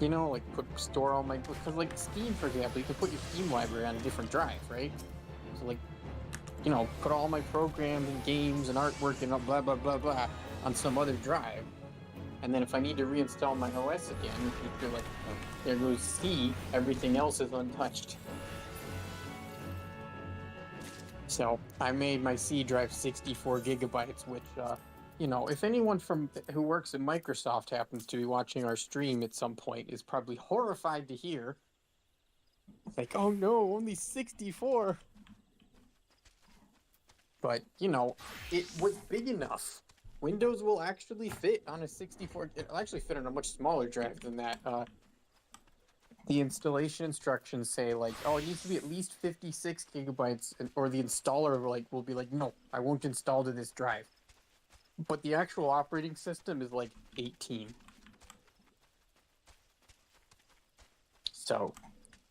You know, like store all my, because like Steam, for example, you can put your Steam library on a different drive, right? So like, you know, put all my programs and games and artwork and blah blah blah blah on some other drive, and then if I need to reinstall my OS again, you're like, oh, there goes C, everything else is untouched. So I made my C drive 64 gigabytes, which, you know, if anyone who works at Microsoft happens to be watching our stream at some point, is probably horrified to hear. Like, oh no, only 64. But, you know, it was big enough. Windows will actually fit on a 64. It'll actually fit on a much smaller drive than that. The installation instructions say like, oh, it needs to be at least 56 gigabytes, or the installer will be like, no, I won't install to this drive. But the actual operating system is like 18. So,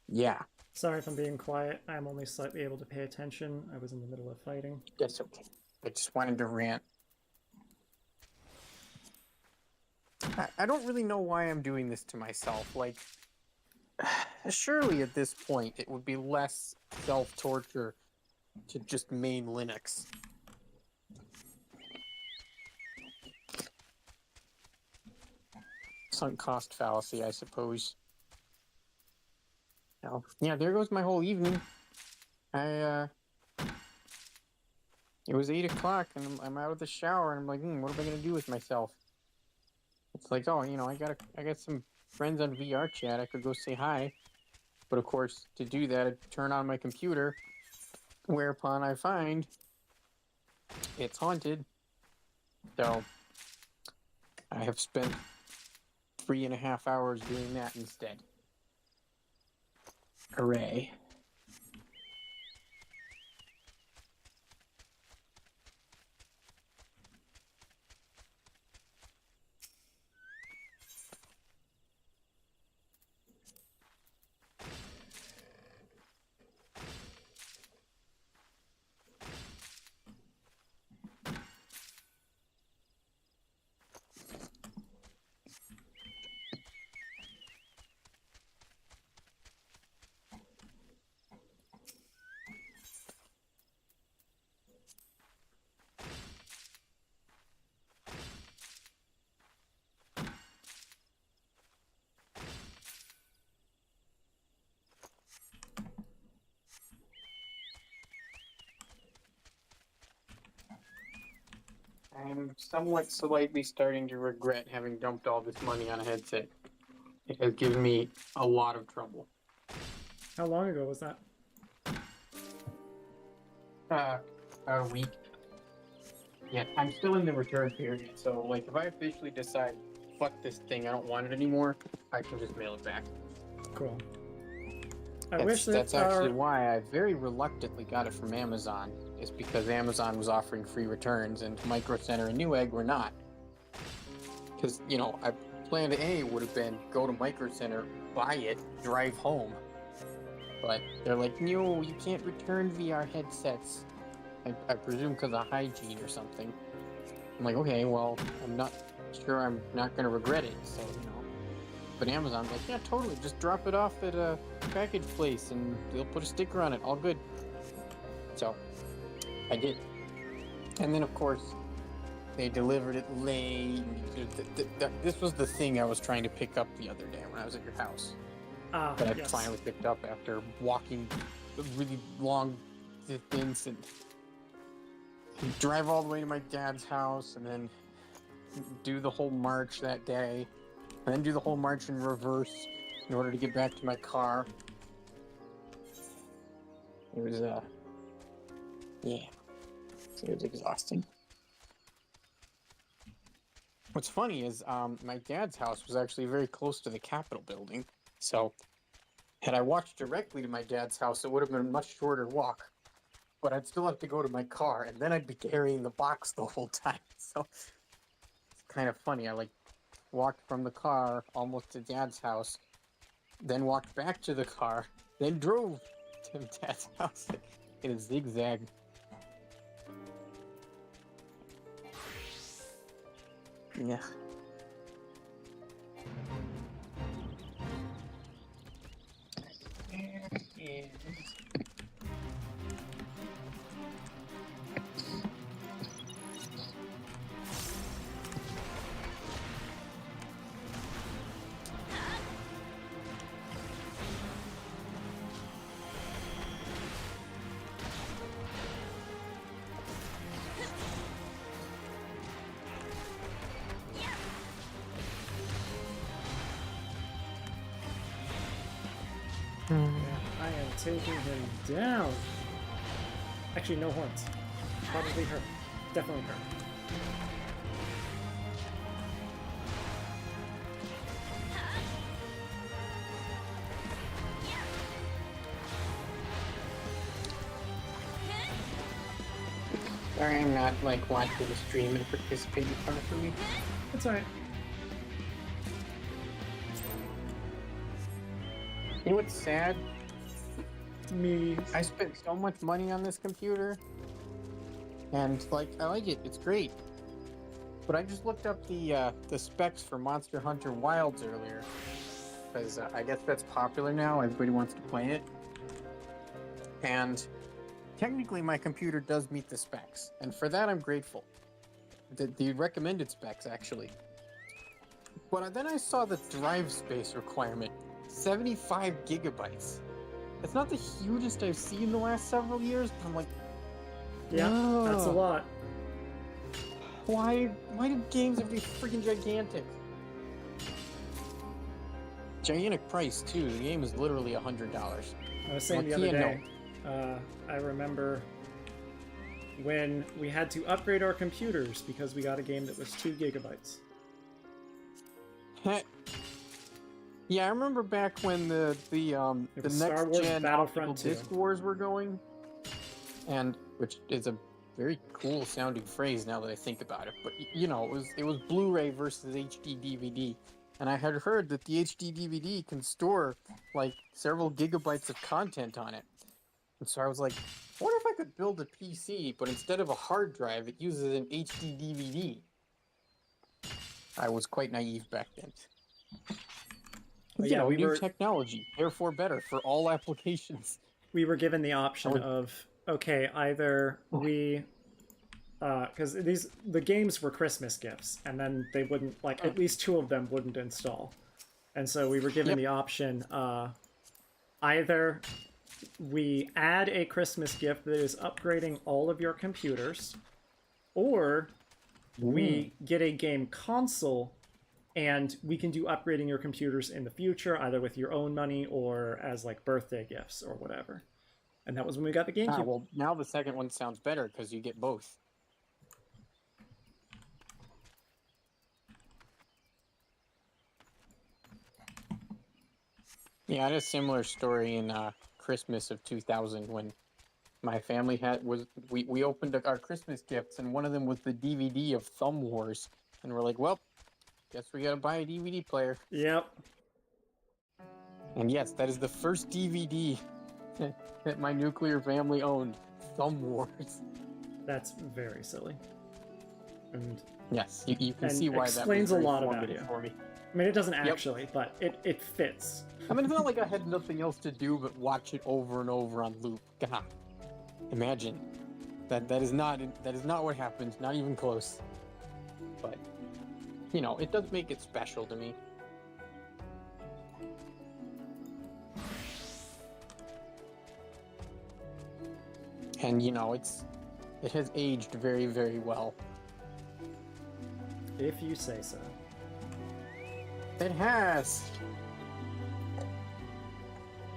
yeah. Sorry if I'm being quiet. I'm only slightly able to pay attention. I was in the middle of fighting. That's okay. I just wanted to rant. I don't really know why I'm doing this to myself. Like, surely at this point it would be less self-torture to just main Linux. sunk cost fallacy, I suppose. So, yeah, there goes my whole evening. It was 8 o'clock, and I'm out of the shower, and I'm like, what am I gonna do with myself? It's like, oh, I got some friends on VR chat. I could go say hi, but of course, to do that, I turn on my computer, whereupon I find it's haunted. So I have spent 3.5 hours doing that instead. Hooray. I'm somewhat slightly starting to regret having dumped all this money on a headset. It has given me a lot of trouble. How long ago was that? About a week. Yeah, I'm still in the return period, so like if I officially decide, fuck this thing, I don't want it anymore, I can just mail it back. Cool. I wish that that's actually why I very reluctantly got it from Amazon, is because Amazon was offering free returns and Micro Center and Newegg were not. Because, plan A would have been go to Micro Center, buy it, drive home. But they're like, no, you can't return VR headsets. I presume because of hygiene or something. I'm like, okay, well, I'm not sure I'm not going to regret it, so, But Amazon's like, yeah, totally, just drop it off at a package place and they'll put a sticker on it, all good. So, I did. And then, of course, they delivered it late. This was the thing I was trying to pick up the other day when I was at your house. That I finally picked up after walking a really long distance and drive all the way to my dad's house and then do the whole march that day. And then do the whole march in reverse in order to get back to my car. It was, it was exhausting. What's funny is, my dad's house was actually very close to the Capitol building. So, had I walked directly to my dad's house, it would have been a much shorter walk. But I'd still have to go to my car, and then I'd be carrying the box the whole time. So, it's kind of funny. I, walked from the car almost to Dad's house, then walked back to the car, then drove to Dad's house in a zigzag. Yeah. There is. Yeah, I am taking him down. Actually, no horns. Probably her. Definitely her. Sorry, I'm not watching the stream and participating properly. That's alright. You know what's sad? Me. I spent so much money on this computer, and I like it. It's great. But I just looked up the specs for Monster Hunter Wilds earlier, because I guess that's popular now. Everybody wants to play it, and technically my computer does meet the specs, and for that I'm grateful. The recommended specs, actually. But then I saw the drive space requirement, 75 gigabytes. It's not the hugest I've seen in the last several years, but I'm like, Yeah, that's a ugh, lot. why do games have to be freaking gigantic? Gigantic price too. The game is literally $100. I was saying the Lucky other and day, I remember when we had to upgrade our computers because we got a game that was 2 gigabytes. Yeah, I remember back when the was next Star Wars gen Battlefront optical 2. disc wars were going, and which is a very cool sounding phrase now that I think about it. But you know, it was Blu-ray versus HD DVD, and I had heard that the HD DVD can store like several gigabytes of content on it. And so I was like, I wonder if I could build a PC, but instead of a hard drive, it uses an HD DVD. I was quite naive back then. But You yeah, know, we new were technology, therefore better for all applications. given the option of, okay, either we because the games were Christmas gifts, and then they wouldn't, like, at least 2 of them wouldn't install, and so we were given the option, either we add a Christmas gift that is upgrading all of your computers, or we get a game console and we can do upgrading your computers in the future, either with your own money or as like birthday gifts or whatever. And that was when we got the GameCube. Well, now the second one sounds better because you get both. Yeah, I had a similar story in Christmas of 2000 when my family we opened our Christmas gifts, and one of them was the DVD of Thumb Wars, and we're like, well, guess we gotta buy a DVD player. Yep. And yes, that is the first DVD that my nuclear family owned, Thumb Wars. That's very silly. And Yes, you can and see why that explains was a very lot about formative you. for me. I mean, it doesn't actually, but it fits. I mean, it's not like I had nothing else to do but watch it over and over on loop. God, imagine that is not what happened. Not even close. But you know, it does make it special to me. And you know, it has aged very, very well. If you say so. It has.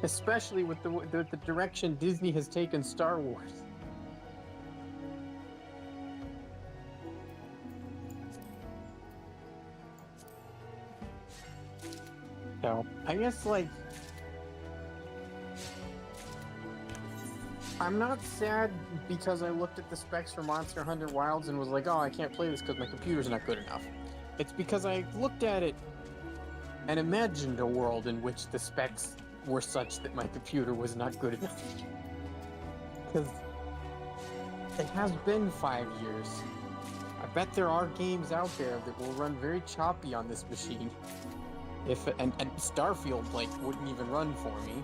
Especially with the direction Disney has taken Star Wars. So, I guess, like, I'm not sad because I looked at the specs for Monster Hunter Wilds and was like, oh, I can't play this because my computer's not good enough. It's because I looked at it and imagined a world in which the specs were such that my computer was not good enough. Because it has been 5 years. I bet there are games out there that will run very choppy on this machine. And Starfield, like, wouldn't even run for me.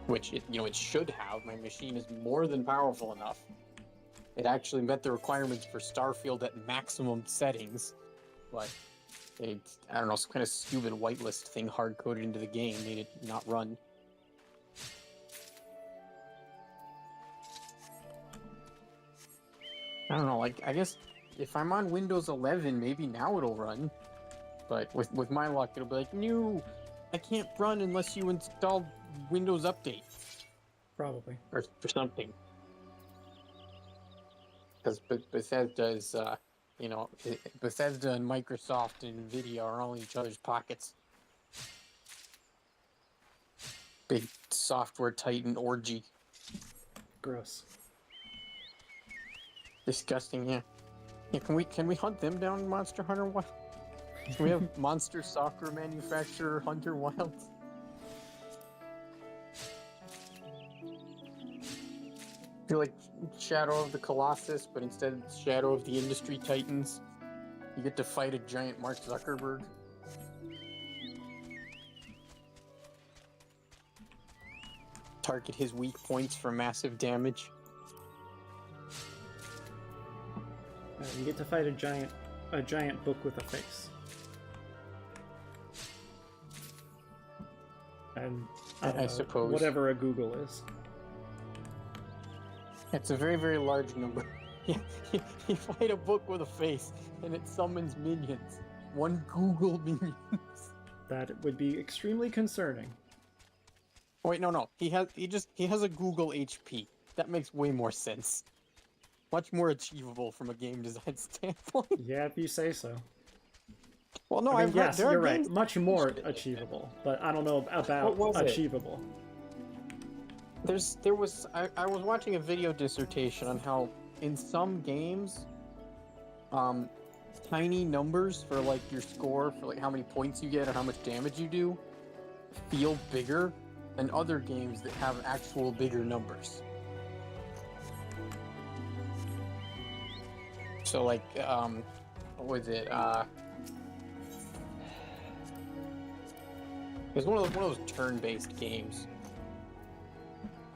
Which, it should have. My machine is more than powerful enough. It actually met the requirements for Starfield at maximum settings. But I don't know, some kind of stupid whitelist thing hard-coded into the game made it not run. I don't know, like, I guess if I'm on Windows 11, maybe now it'll run. But with my luck, it'll be like, no, I can't run unless you install Windows Update. Probably. Or something. Because Bethesda is, Bethesda and Microsoft and Nvidia are all in each other's pockets. Big software titan orgy. Gross. Disgusting, yeah. Yeah, can we hunt them down in Monster Hunter Wild? Can we have monster soccer manufacturer Hunter Wilds? I feel like Shadow of the Colossus, but instead it's Shadow of the Industry Titans. You get to fight a giant Mark Zuckerberg. Target his weak points for massive damage. You get to fight a giant a giant book with a face. And I don't know, suppose. whatever a Google is. It's a very, very large number. You fight a book with a face, and it summons minions. One Google minions. That would be extremely concerning. Wait, no. He has a Google HP. That makes way more sense. Much more achievable from a game design standpoint. Yeah, if you say so. Well, no, I mean, I've read, yes, there are you're right. games Much more achievable, but I don't know about was it? achievable. I was watching a video dissertation on how in some games, tiny numbers for like your score, for like how many points you get or how much damage you do, feel bigger than other games that have actual bigger numbers. So like, what was it? It was one of those turn-based games.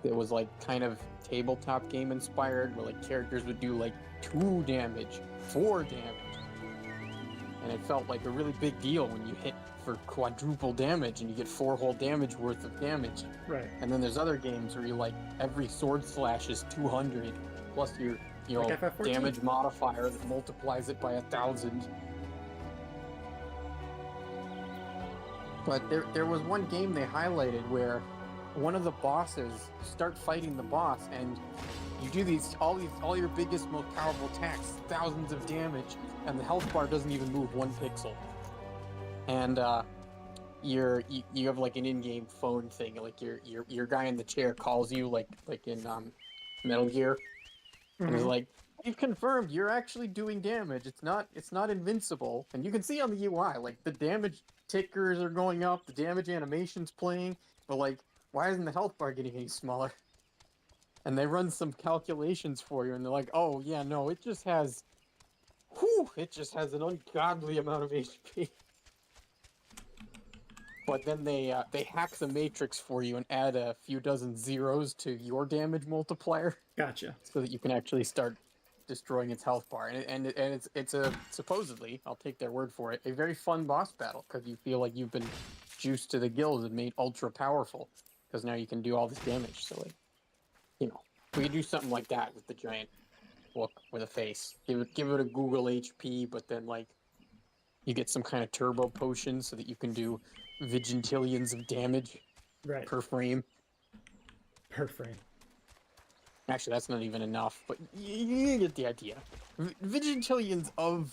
It was like kind of tabletop game inspired, where like characters would do like 2 damage, 4 damage, and it felt like a really big deal when you hit for quadruple damage and you get 4 whole damage worth of damage. Right. And then there's other games where you like every sword slash is 200 plus your Like FF14. damage modifier that multiplies it by 1,000. But there was one game they highlighted where one of the bosses, you start fighting the boss and you do all your biggest, most powerful attacks, thousands of damage, and the health bar doesn't even move 1 pixel. And you have like an in-game phone thing, like your guy in the chair calls you like in Metal Gear, and he's like, "You've confirmed you're actually doing damage. It's not invincible." And you can see on the UI like the damage tickers are going up, the damage animation's playing, but like, why isn't the health bar getting any smaller? And they run some calculations for you, and they're like, "Oh yeah, no, it just has an ungodly amount of HP." But then they hack the matrix for you and add a few dozen zeros to your damage multiplier. Gotcha. So that you can actually start destroying its health bar, and it's a supposedly, I'll take their word for it, a very fun boss battle, because you feel like you've been juiced to the gills and made ultra powerful, because now you can do all this damage. So like, we could do something like that with the giant book with a face. Give it a Google HP, but then like you get some kind of turbo potion so that you can do vigintillions of damage per frame. Per frame. Actually, that's not even enough, but you get the idea. Vigintillions of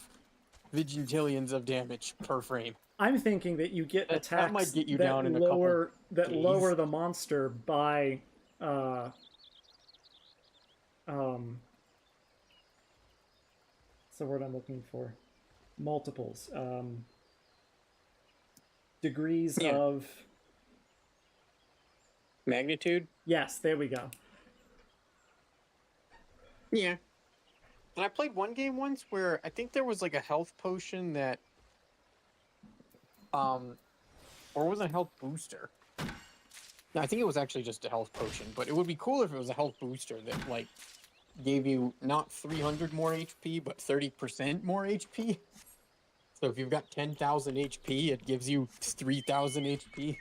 damage per frame. I'm thinking that you get attacks that might get you that down in lower a couple days. lower the monster by what's the word I'm looking for? Multiples. Degrees of magnitude? Yes, there we go. Yeah. And I played one game once where I think there was like a health potion that or was it a health booster? No, I think it was actually just a health potion, but it would be cooler if it was a health booster that like gave you not 300 more HP, but 30% more HP. So if you've got 10,000 HP, it gives you 3,000 HP.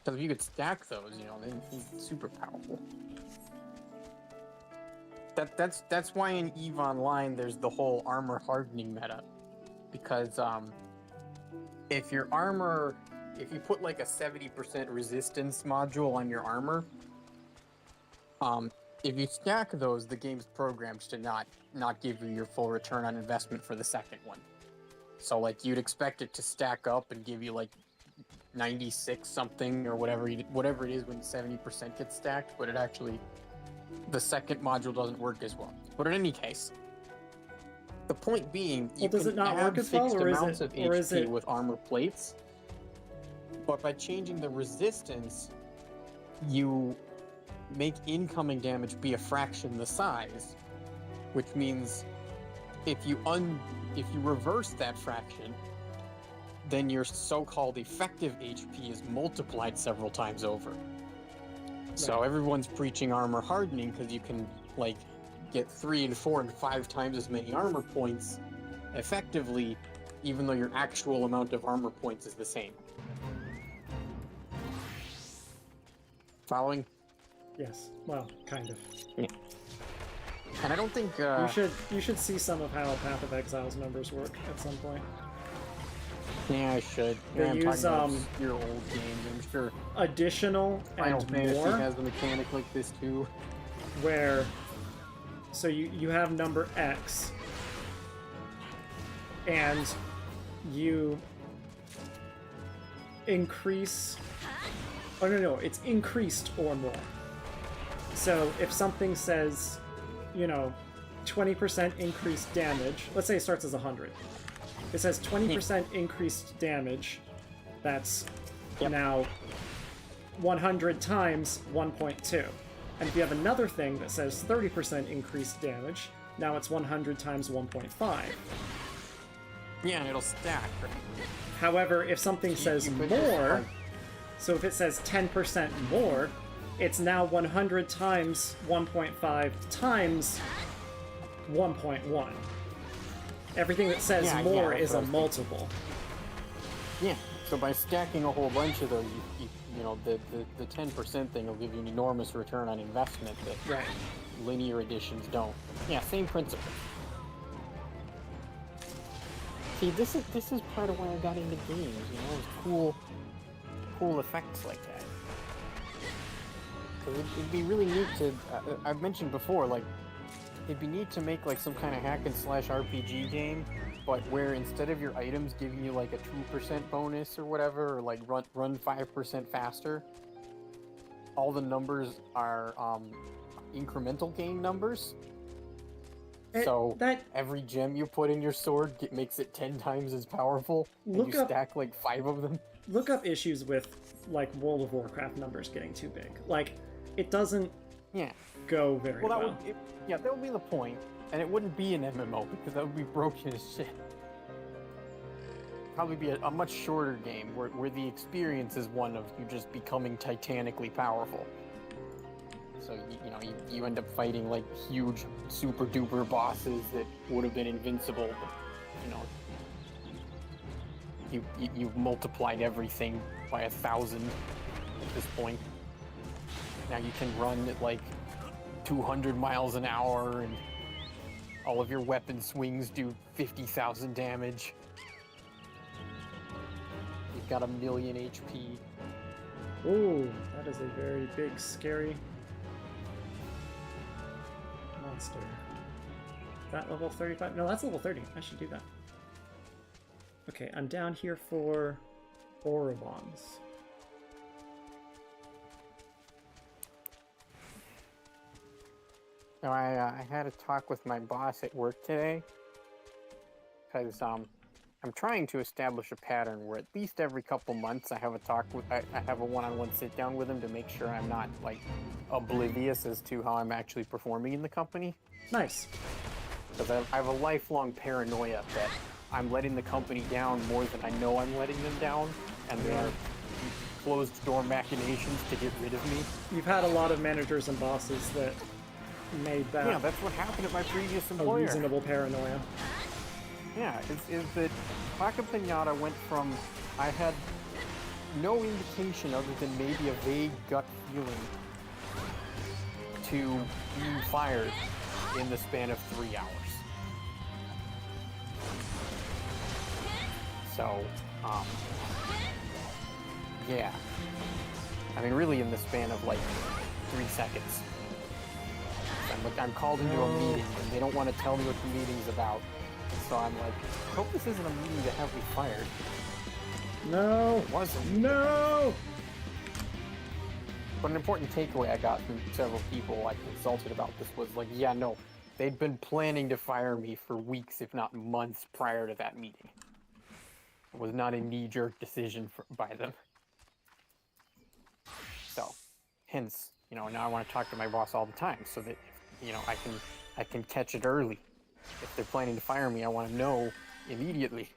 Because if you could stack those, then he's super powerful. That's why in EVE Online there's the whole armor hardening meta. Because if you put like a 70% resistance module on your armor, if you stack those, the game's programmed to not give you your full return on investment for the second one. So like you'd expect it to stack up and give you like 96 something or whatever it is when 70% gets stacked, but the second module doesn't work as well. But in any case, the point being, you does can it not add work as well, fixed or amounts of HP it... with armor plates, but by changing the resistance, you make incoming damage be a fraction the size, which means if you reverse that fraction, then your so-called effective HP is multiplied several times over. So everyone's preaching armor hardening because you can like get 3 and 4 and 5 times as many armor points effectively, even though your actual amount of armor points is the same. Following? Yes. Well, kind of. Yeah. And I don't think You should see some of how Path of Exile's numbers work at some point. yeah, I should. They Yeah, I'm use, talking about your old games, I'm sure. Additional Final and Fantasy more, has a mechanic like this too. where so you have number X and you increase. Oh no, it's increased or more. So if something says, 20% increased damage, let's say it starts as 100. It says 20% increased damage, that's now 100 times 1.2. And if you have another thing that says 30% increased damage, now it's 100 times 1.5. Yeah, and it'll stack, right? However, if something says more, so if it says 10% more, it's now 100 times 1.5 times 1.1. Everything that says more is a multiple. Yeah, so by stacking a whole bunch of those, the 10% thing will give you an enormous return on investment that linear additions don't. Yeah, same principle. See, this is part of why I got into games, it's cool effects like that. Because it'd be really neat to, I've mentioned before, like, it'd be neat to make like some kind of hack and slash RPG game, but where instead of your items giving you like a 2% bonus or whatever, or like run 5% faster, all the numbers are incremental gain numbers. So every gem you put in your sword makes it 10 times as powerful, and you stack like 5 of them. Look up issues with like World of Warcraft numbers getting too big. Like, it doesn't go very well. That would be the point, and it wouldn't be an MMO because that would be broken as shit. Probably be a much shorter game where the experience is one of you just becoming titanically powerful. So you end up fighting like huge super duper bosses that would have been invincible, but you've multiplied everything by 1,000 at this point. Now you can run at like 200 miles an hour, and all of your weapon swings do 50,000 damage. You've got 1,000,000 HP. Ooh, that is a very big, scary monster. That level 35? No, that's level 30. I should do that. Okay, I'm down here for Orovons. Now, I had a talk with my boss at work today, because I'm trying to establish a pattern where at least every couple months I have a one-on-one sit-down with him to make sure I'm not like oblivious as to how I'm actually performing in the company. Nice. Because I have a lifelong paranoia that I'm letting the company down more than I know I'm letting them down, and there are closed-door machinations to get rid of me. You've had a lot of managers and bosses that made that. Yeah, that's what happened at my previous employer. A reasonable paranoia. Yeah, is that Baka Pinata went from I had no indication other than maybe a vague gut feeling to being fired in the span of 3 hours. So, yeah. I mean, really in the span of like 3 seconds. I'm called into a meeting, and they don't want to tell me what the meeting's about. So I'm like, I hope this isn't a meeting to have me fired. No! It wasn't. No! But an important takeaway I got from several people I consulted about this was like, yeah, no, they'd been planning to fire me for weeks, if not months, prior to that meeting. It was not a knee-jerk decision by them. So, hence, now I want to talk to my boss all the time so that, I can catch it early. If they're planning to fire me, I want to know immediately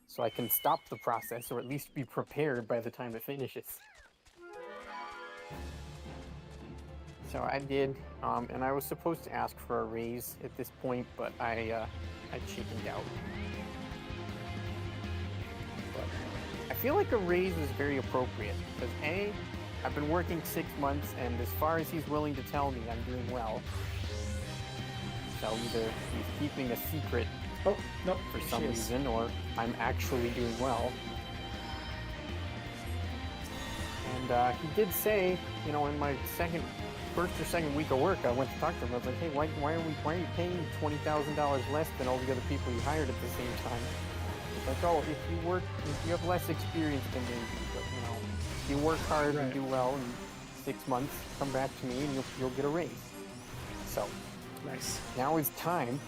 so I can stop the process or at least be prepared by the time it finishes. So I did, and I was supposed to ask for a raise at this point, but I chickened out. But I feel like a raise is very appropriate, because A, I've been working 6 months, and as far as he's willing to tell me, I'm doing well. So either he's keeping a secret nope, for some reason, or I'm actually doing well. And he did say, you know, in my first or second week of work, I went to talk to him. I was like, hey, why are you paying $20,000 less than all the other people you hired at the same time? It's like, oh, if you have less experience than me, but you know, if you work hard and do well in 6 months, come back to me and you'll get a raise. So nice. now is time.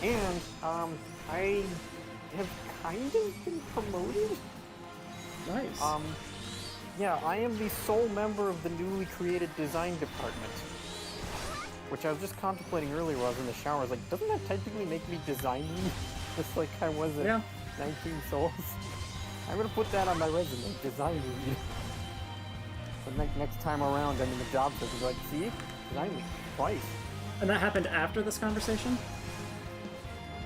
And I have kind of been promoted. Nice. Yeah, I am the sole member of the newly created design department. Which I was just contemplating earlier while I was in the shower. I was like, doesn't that technically make me design lead? Just like I was at 19 Souls. I'm gonna put that on my resume, design lead. The next time around, I'm in the job search, I'll be like, see? Design lead, twice. And that happened after this conversation?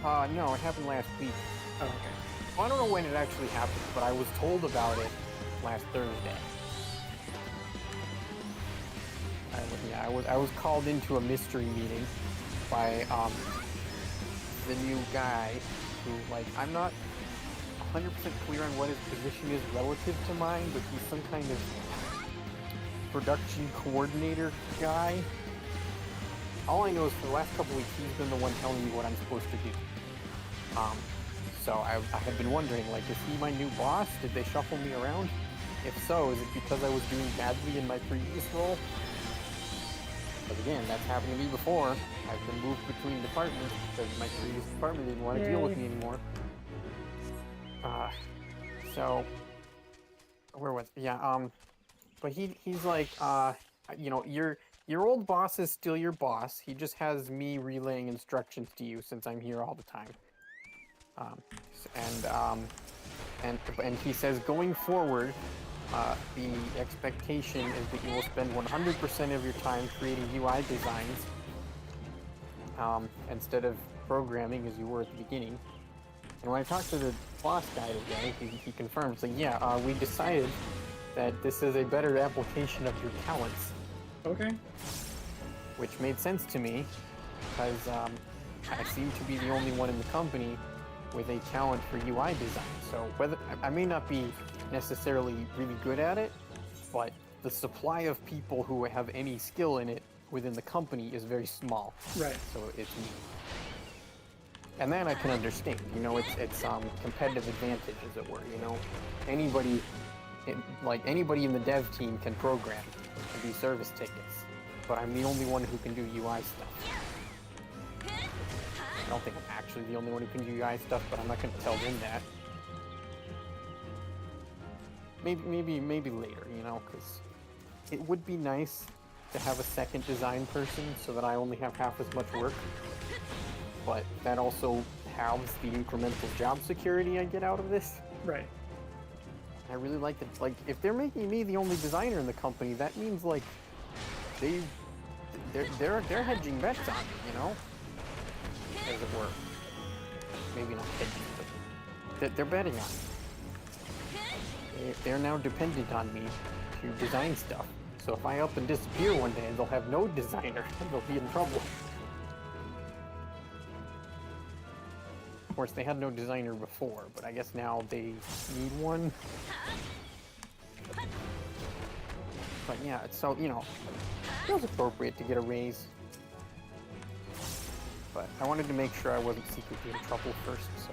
No, it happened last week. Oh, okay. Well, I don't know when it actually happened, but I was told about it last Thursday. I was called into a mystery meeting by the new guy who, like, I'm not 100% clear on what his position is relative to mine, but he's some kind of production coordinator guy. All I know is for the last couple weeks, he's been the one telling me what I'm supposed to do. So I had been wondering, like, is he my new boss? Did they shuffle me around? If so, is it because I was doing badly in my previous role? But again, that's happened to me before. I've been moved between departments because my previous department didn't want to deal with me anymore. So where was but he's like, you know, your old boss is still your boss. He just has me relaying instructions to you since I'm here all the time. And he says going forward, the expectation is that you will spend 100% of your time creating UI designs instead of programming as you were at the beginning. And when I talked to the boss guy today, he confirmed, it's like, yeah, we decided that this is a better application of your talents. Okay. Which made sense to me, because I seem to be the only one in the company with a talent for UI design. So whether I may not be necessarily really good at it, but the supply of people who have any skill in it within the company is very small. Right. So it's me. And that I can understand. You know, it's competitive advantage, as it were. You know, anybody in the dev team can program and do service tickets, but I'm the only one who can do UI stuff. I don't think I'm actually the only one who can do UI stuff, but I'm not going to tell them that. Maybe later, you know, because it would be nice to have a second design person so that I only have half as much work. But that also halves the incremental job security I get out of this. Right. I really like it. Like, if they're making me the only designer in the company, that means like they're hedging bets on me, you know, as it were. Maybe not hedging, but they're betting on me. They're now dependent on me to design stuff. So if I up and disappear one day, they'll have no designer, and they'll be in trouble. Of course, they had no designer before, but I guess now they need one. But yeah, so, you know, it was appropriate to get a raise. But I wanted to make sure I wasn't secretly in trouble first, so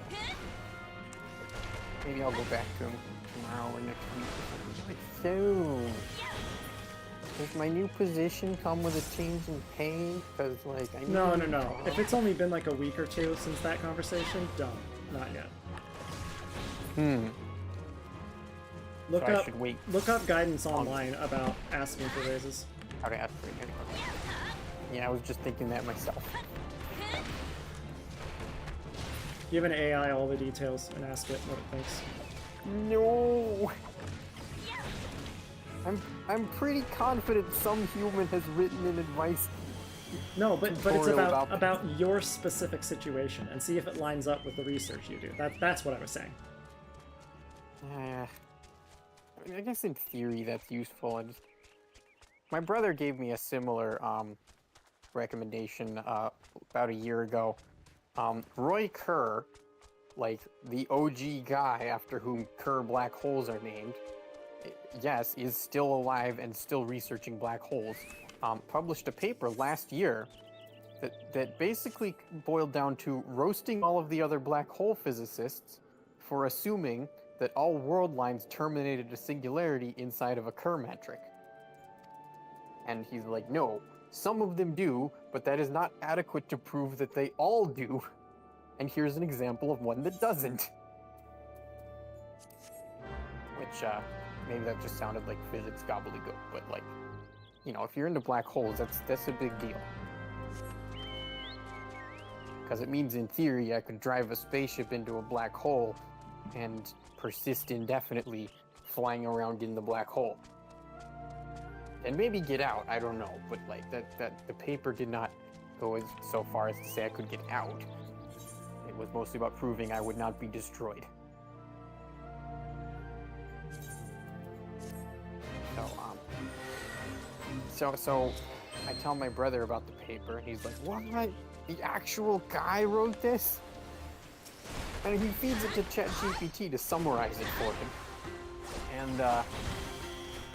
maybe I'll go back to him tomorrow or next week or something. So, does my new position come with a change in pay? Because, like, I need No. If it's only been like a week or two since that conversation, don't. Not yet. Look up guidance online about asking for raises. How to ask for it. Yeah, I was just thinking that myself. Give an AI all the details and ask it what it thinks. No. I'm pretty confident some human has written an advice. No, but it's Tutorial about your specific situation, and see if it lines up with the research you do. That's what I was saying. I mean, I guess in theory that's useful. My brother gave me a similar recommendation about a year ago. Roy Kerr, like the OG guy after whom Kerr black holes are named, yes, is still alive and still researching black holes. Published a paper last year that basically boiled down to roasting all of the other black hole physicists for assuming that all world lines terminated a singularity inside of a Kerr metric. And he's like, no, some of them do, but that is not adequate to prove that they all do. And here's an example of one that doesn't. Which, maybe that just sounded like physics gobbledygook, but like, you know, if you're into black holes, that's a big deal. Because it means, in theory, I could drive a spaceship into a black hole and persist indefinitely flying around in the black hole. And maybe get out, I don't know, but like, that the paper did not go so far as to say I could get out. It was mostly about proving I would not be destroyed. So I tell my brother about the paper, and he's like, what? The actual guy wrote this? And he feeds it to ChatGPT to summarize it for him. And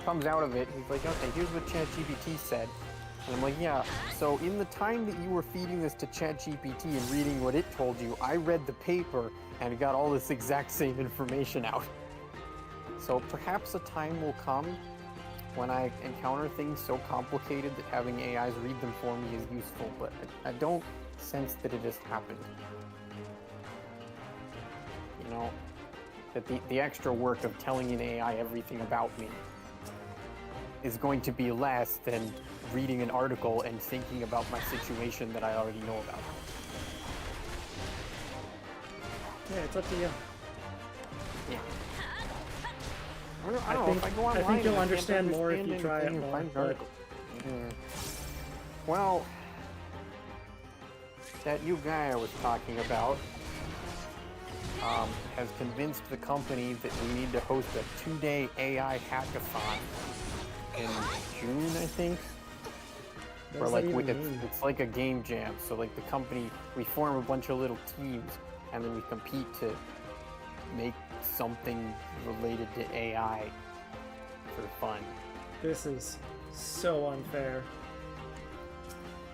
comes out of it, he's like, okay, here's what ChatGPT said. And I'm like, yeah, so in the time that you were feeding this to ChatGPT and reading what it told you, I read the paper and got all this exact same information out. So perhaps a time will come when I encounter things so complicated that having AIs read them for me is useful, but I don't sense that it has happened. You know, that the extra work of telling an AI everything about me is going to be less than reading an article and thinking about my situation that I already know about. Yeah, it's up to you. Yeah. I don't know, if I go online, I think you'll I can't understand more if you understand try it anything and more. find an article. Well, that new guy I was talking about has convinced the company that we need to host a 2-day AI hackathon in June, I think. What Or does that like even mean? it's like a game jam. So like the company, we form a bunch of little teams and then we compete to make something related to AI for fun. This is so unfair.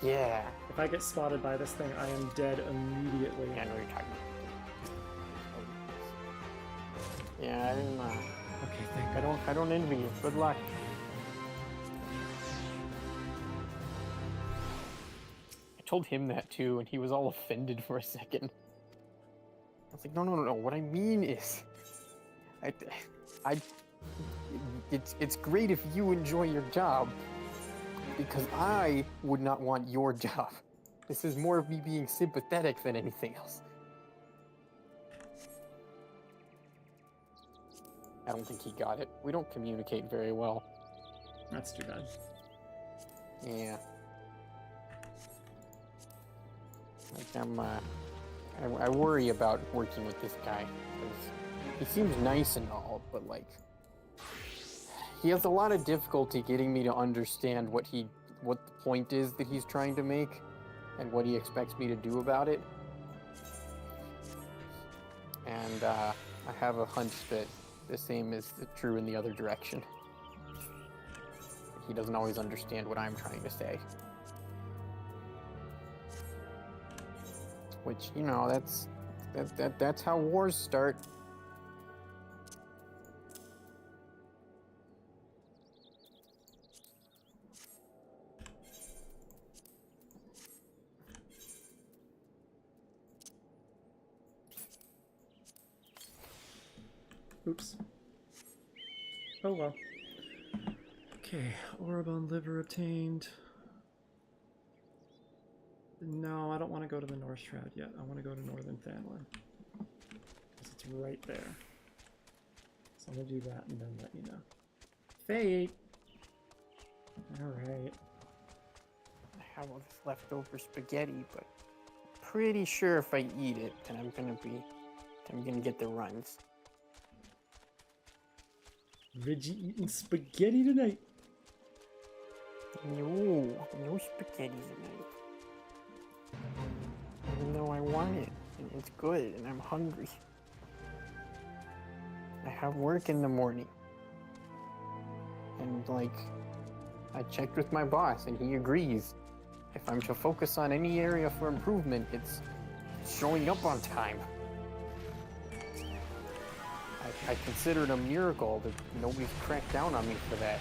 Yeah. If I get spotted by this thing, I am dead immediately. Yeah, I know what you're talking about. Yeah, I didn't. Okay, thank God. I don't envy you. Good luck. I told him that too, and he was all offended for a second. I was like, no. What I mean is, it's great if you enjoy your job, because I would not want your job. This is more of me being sympathetic than anything else. I don't think he got it. We don't communicate very well. That's too bad. Yeah. Like I worry about working with this guy, because he seems nice and all, but like, he has a lot of difficulty getting me to understand what the point is that he's trying to make, and what he expects me to do about it. And I have a hunch that the same is true in the other direction. He doesn't always understand what I'm trying to say. Which, you know, that's how wars start. Oops. Oh well. Okay, Orobon liver obtained. No, I don't want to go to the North Shroud yet. I want to go to Northern Thanlin. Because it's right there. So I'm going to do that and then let you know. Fate! Alright. I have all this leftover spaghetti, but pretty sure if I eat it, then I'm gonna get the runs. Reggie eating spaghetti tonight. No spaghetti tonight. Even though I want it, and it's good, and I'm hungry. I have work in the morning. And like, I checked with my boss, and he agrees. If I'm to focus on any area for improvement, it's showing up on time. I consider it a miracle that nobody's cracked down on me for that.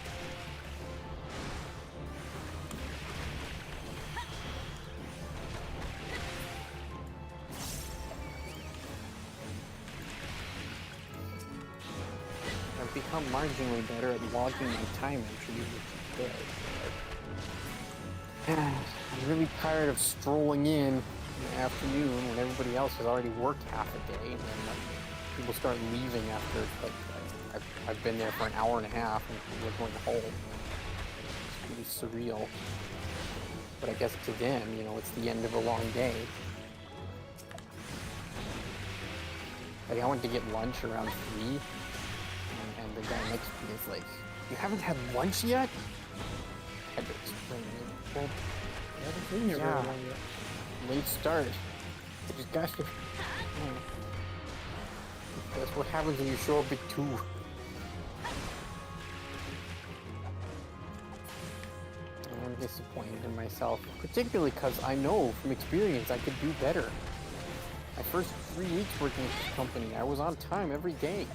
I've become marginally better at logging my time entry, which is good. I'm really tired of strolling in the afternoon when everybody else has already worked half a day, and then people start leaving after like I've been there for an hour and a half, and people are going home. It's really surreal. But I guess to them, you know, it's the end of a long day. Like I went to get lunch around 3, and the guy next to me is like, "You haven't had lunch yet?" I had to explain it. Well, I haven't been here very long yet. late start. I just got here. That's what happens when you show up at 2. I'm disappointed in myself, particularly because I know from experience I could do better. My first 3 weeks working with this company, I was on time every day.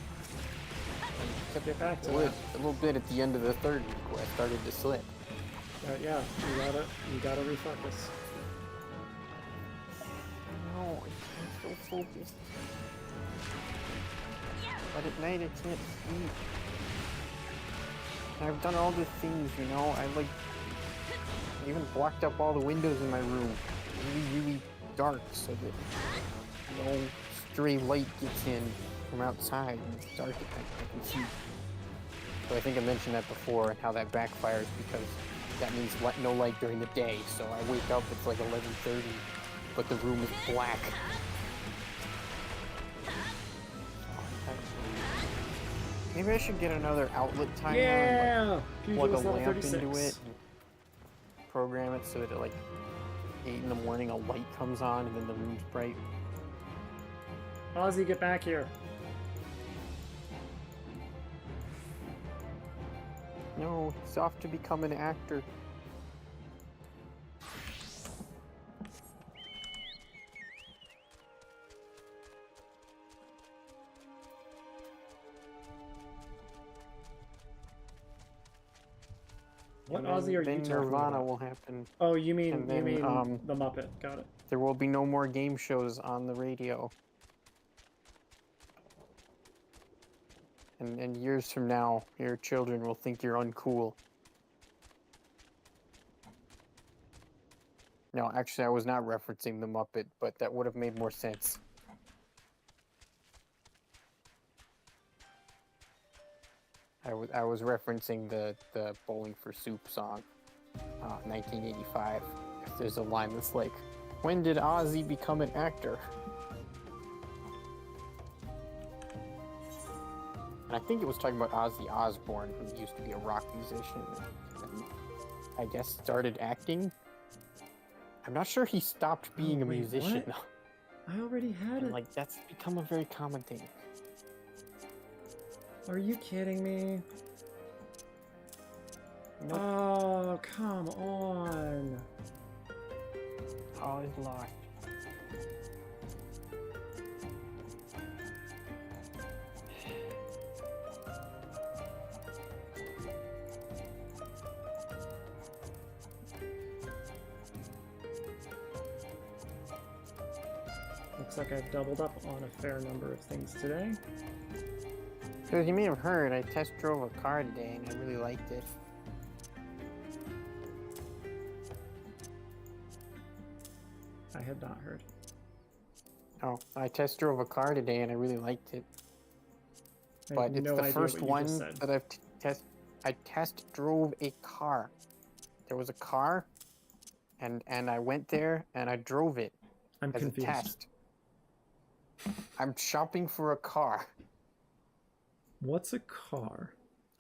Kept it back to A that. little bit at the end of the 3rd week where I started to slip. Yeah, you gotta refocus. No, I'm so focused. But at night I can't sleep. And I've done all the things, you know. I even blocked up all the windows in my room. Really dark so that no stray light gets in from outside and it's dark at night. I can see. So I think I mentioned that before and how that backfires because that means no light during the day. So I wake up, it's like 11:30, but the room is black. Maybe I should get another outlet timer and like, plug a lamp 36. into it and program it so that at like 8 in the morning a light comes on and then the room's bright. Ozzy, get back here. No, he's off to become an actor. What And Ozzy are you then talking Nirvana about? will happen. Oh, you mean and then, the Muppet? Got it. There will be no more game shows on the radio. And years from now, your children will think you're uncool. No, actually, I was not referencing the Muppet, but that would have made more sense. I was referencing the Bowling for Soup song, 1985. There's a line that's like, "When did Ozzy become an actor?" And I think it was talking about Ozzy Osbourne, who used to be a rock musician, and I guess started acting. I'm not sure he stopped being a wait, musician, what? I already had and it. like that's become a very common thing. Are you kidding me? Nope. Oh, come on. All is lost. Looks like I've doubled up on a fair number of things today. So as you may have heard, I test drove a car today and I really liked it. I had not heard. Oh, I test drove a car today and I really liked it. I But have it's no the idea first what you one just said. that I test drove a car. there was a car, and I went there and I drove it I'm as confused. a test. I'm shopping for a car. What's a car?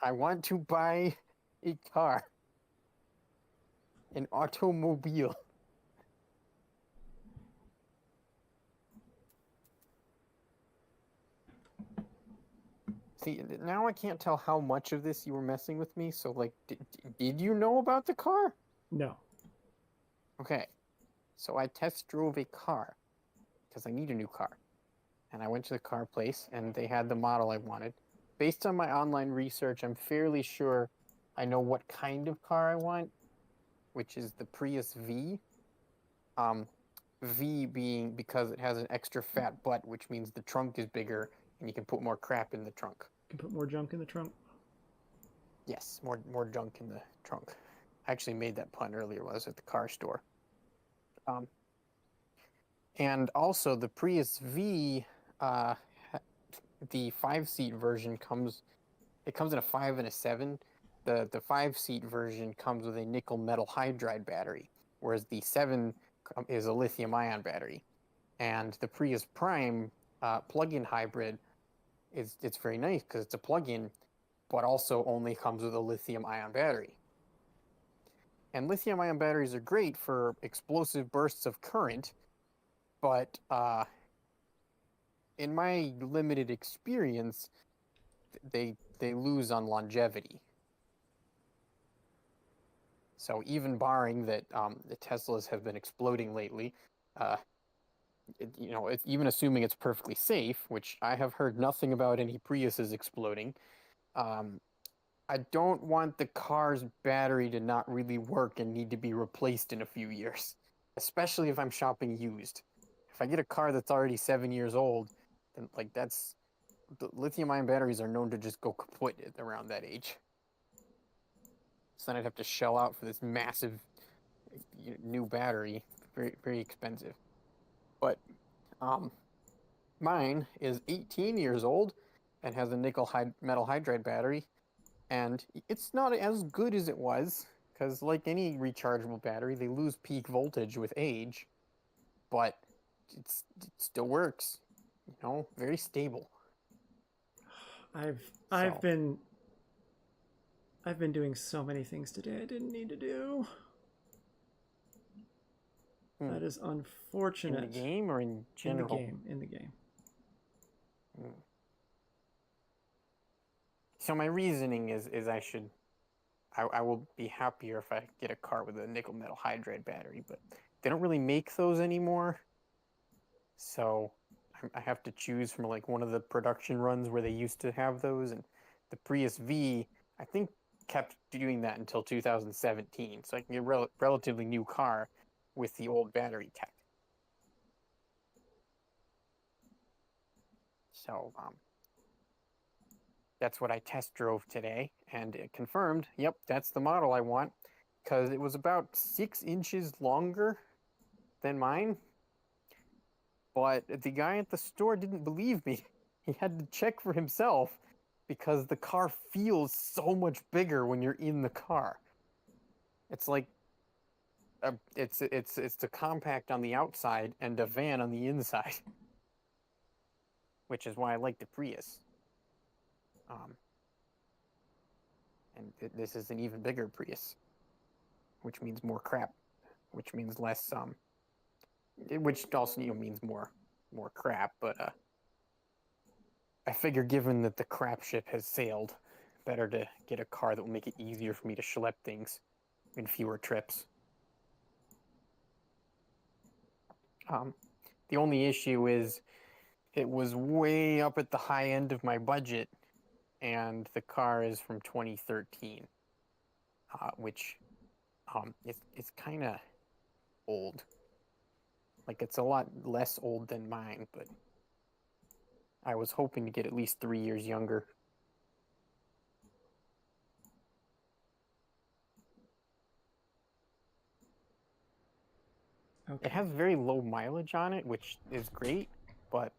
I want to buy a car. An automobile. See, now I can't tell how much of this you were messing with me, so, like, did you know about the car? No. Okay. So I test drove a car, because I need a new car. And I went to the car place, and they had the model I wanted. Based on my online research, I'm fairly sure I know what kind of car I want, which is the Prius V. V being because it has an extra fat butt, which means the trunk is bigger and you can put more crap in the trunk. You can put more junk in the trunk. Yes, more junk in the trunk. I actually made that pun earlier when I was at the car store. And also the Prius V, the 5-seat version comes in a 5 and a 7. The 5-seat version comes with a nickel metal hydride battery, whereas the 7 is a lithium ion battery. And the Prius Prime plug-in hybrid it's very nice because it's a plug-in, but also only comes with a lithium ion battery. And lithium ion batteries are great for explosive bursts of current, but in my limited experience, they lose on longevity. So even barring that the Teslas have been exploding lately, even assuming it's perfectly safe, which I have heard nothing about any Priuses exploding, I don't want the car's battery to not really work and need to be replaced in a few years, especially if I'm shopping used. If I get a car that's already 7 years old, then the lithium-ion batteries are known to just go kaput around that age. So then I'd have to shell out for this massive new battery, very, very expensive. But mine is 18 years old and has a nickel metal hydride battery, and it's not as good as it was, because like any rechargeable battery, they lose peak voltage with age, but it still works, very stable. I've been doing so many things today I didn't need to do. That is unfortunate. In the game or in general? In the game. So my reasoning is I will be happier if I get a car with a nickel metal hydride battery, but they don't really make those anymore. So I have to choose from like one of the production runs where they used to have those, and the Prius V, I think, kept doing that until 2017. So I can get a relatively new car with the old battery tech. So that's what I test drove today, and it confirmed, yep, that's the model I want, because it was about 6 inches longer than mine. But the guy at the store didn't believe me. He had to check for himself because the car feels so much bigger when you're in the car. It's like it's a compact on the outside and a van on the inside, which is why I like the Prius. And this is an even bigger Prius, which means more crap, which means less which also means more crap. But I figure, given that the crap ship has sailed, better to get a car that will make it easier for me to schlep things in fewer trips. The only issue is it was way up at the high end of my budget, and the car is from 2013, which it's kind of old. Like, it's a lot less old than mine, but I was hoping to get at least 3 years younger. Okay. It has very low mileage on it, which is great, but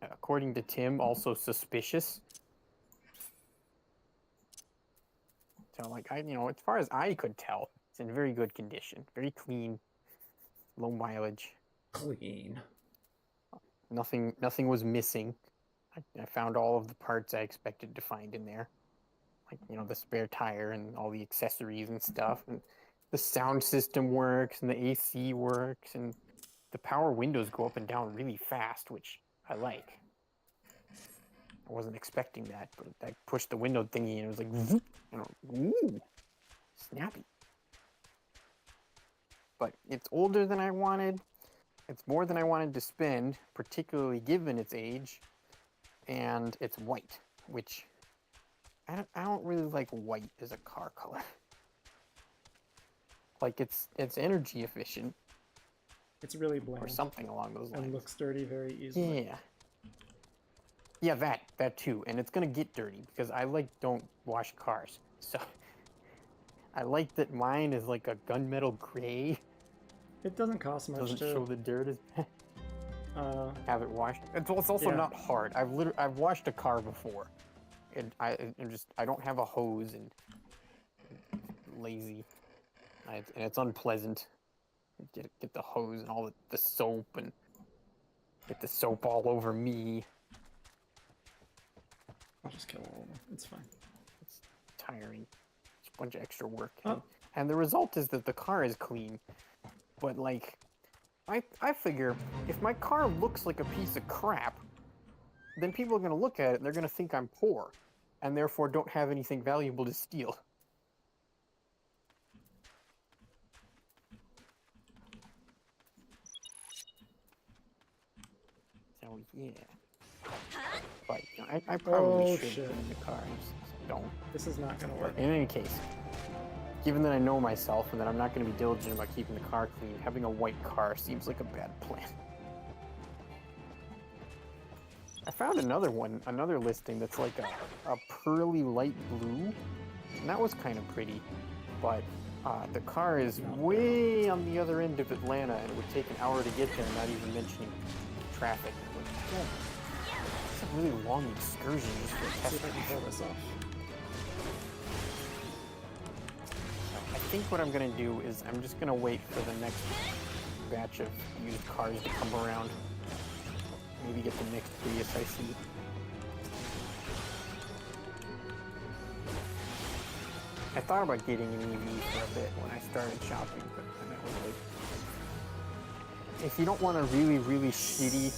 according to Tim, also suspicious. So, like, as far as I could tell, It's in very good condition. Very clean, low mileage. Clean. Nothing was missing. I found all of the parts I expected to find in there. Like, you know, the spare tire and all the accessories and stuff. And the sound system works and the AC works and the power windows go up and down really fast, which I like. I wasn't expecting that, but I pushed the window thingy and it was like, zoop, and ooh, snappy. But it's older than I wanted. It's more than I wanted to spend, particularly given its age. And it's white, which I don't really like white as a car color. Like it's energy efficient. It's really bland. Or something along those lines. And looks dirty very easily. Yeah. Yeah, that too. And it's gonna get dirty because I don't wash cars. So I like that mine is like a gunmetal gray. It doesn't cost much Doesn't to show the dirt as have it washed. It's also not hard. I've washed a car before. And I don't have a hose and lazy. And it's unpleasant. Get the hose and all the soap and get the soap all over me. I'll just kill all of them. It's fine. It's tiring. It's a bunch of extra work. Oh. And the result is that the car is clean. But like, I figure if my car looks like a piece of crap, then people are going to look at it and they're going to think I'm poor. And therefore don't have anything valuable to steal. So yeah. But you know, I probably should put in the car. I just don't. This is not going to work. But in any case, given that I know myself and that I'm not going to be diligent about keeping the car clean, having a white car seems like a bad plan. I found another listing that's like a pearly light blue, and that was kind of pretty, but the car is way on the other end of Atlanta, and it would take an hour to get there, not even mentioning traffic. It's a really long excursion just for a See test. if I can pull this off. I think what I'm going to do is I'm just going to wait for the next batch of used cars to come around. Maybe get the next Prius I see. I thought about getting an EV for a bit when I started shopping, but that was like... If you don't want a really, really shitty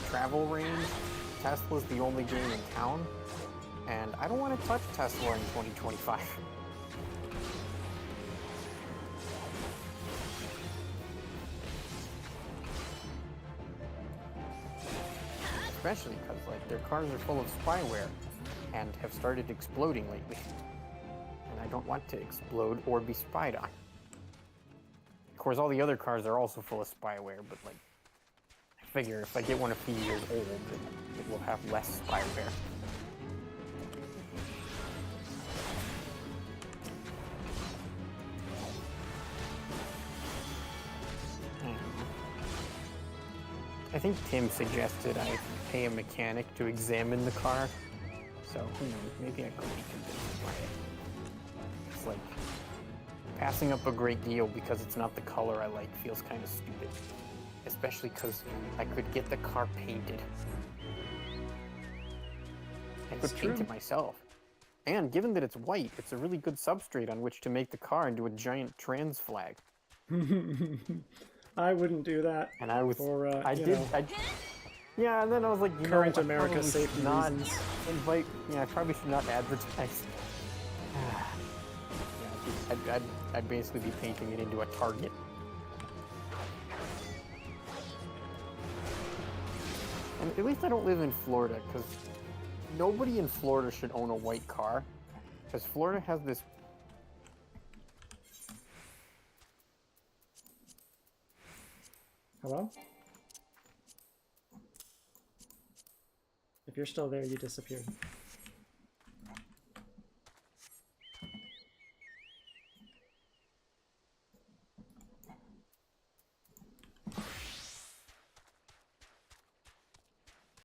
travel range, Tesla's the only game in town, and I don't want to touch Tesla in 2025. Especially because like their cars are full of spyware and have started exploding lately. And I don't want to explode or be spied on. Of course, all the other cars are also full of spyware, but like, I figure if I get one a few years old, it will have less spyware. I think Tim suggested I pay a mechanic to examine the car, so who knows, maybe I could be convinced by it. It's like, passing up a great deal because it's not the color I like feels kind of stupid. Especially because I could get the car painted. I could paint it myself. And given that it's white, it's a really good substrate on which to make the car into a giant trans flag. I wouldn't do that. And I was, for, yeah, and then I was like, you current know, America safety not reasons. I probably should not advertise. Yeah, I'd basically be painting it into a target. And at least I don't live in Florida, because nobody in Florida should own a white car, because Florida has this... Hello? If you're still there, you disappeared.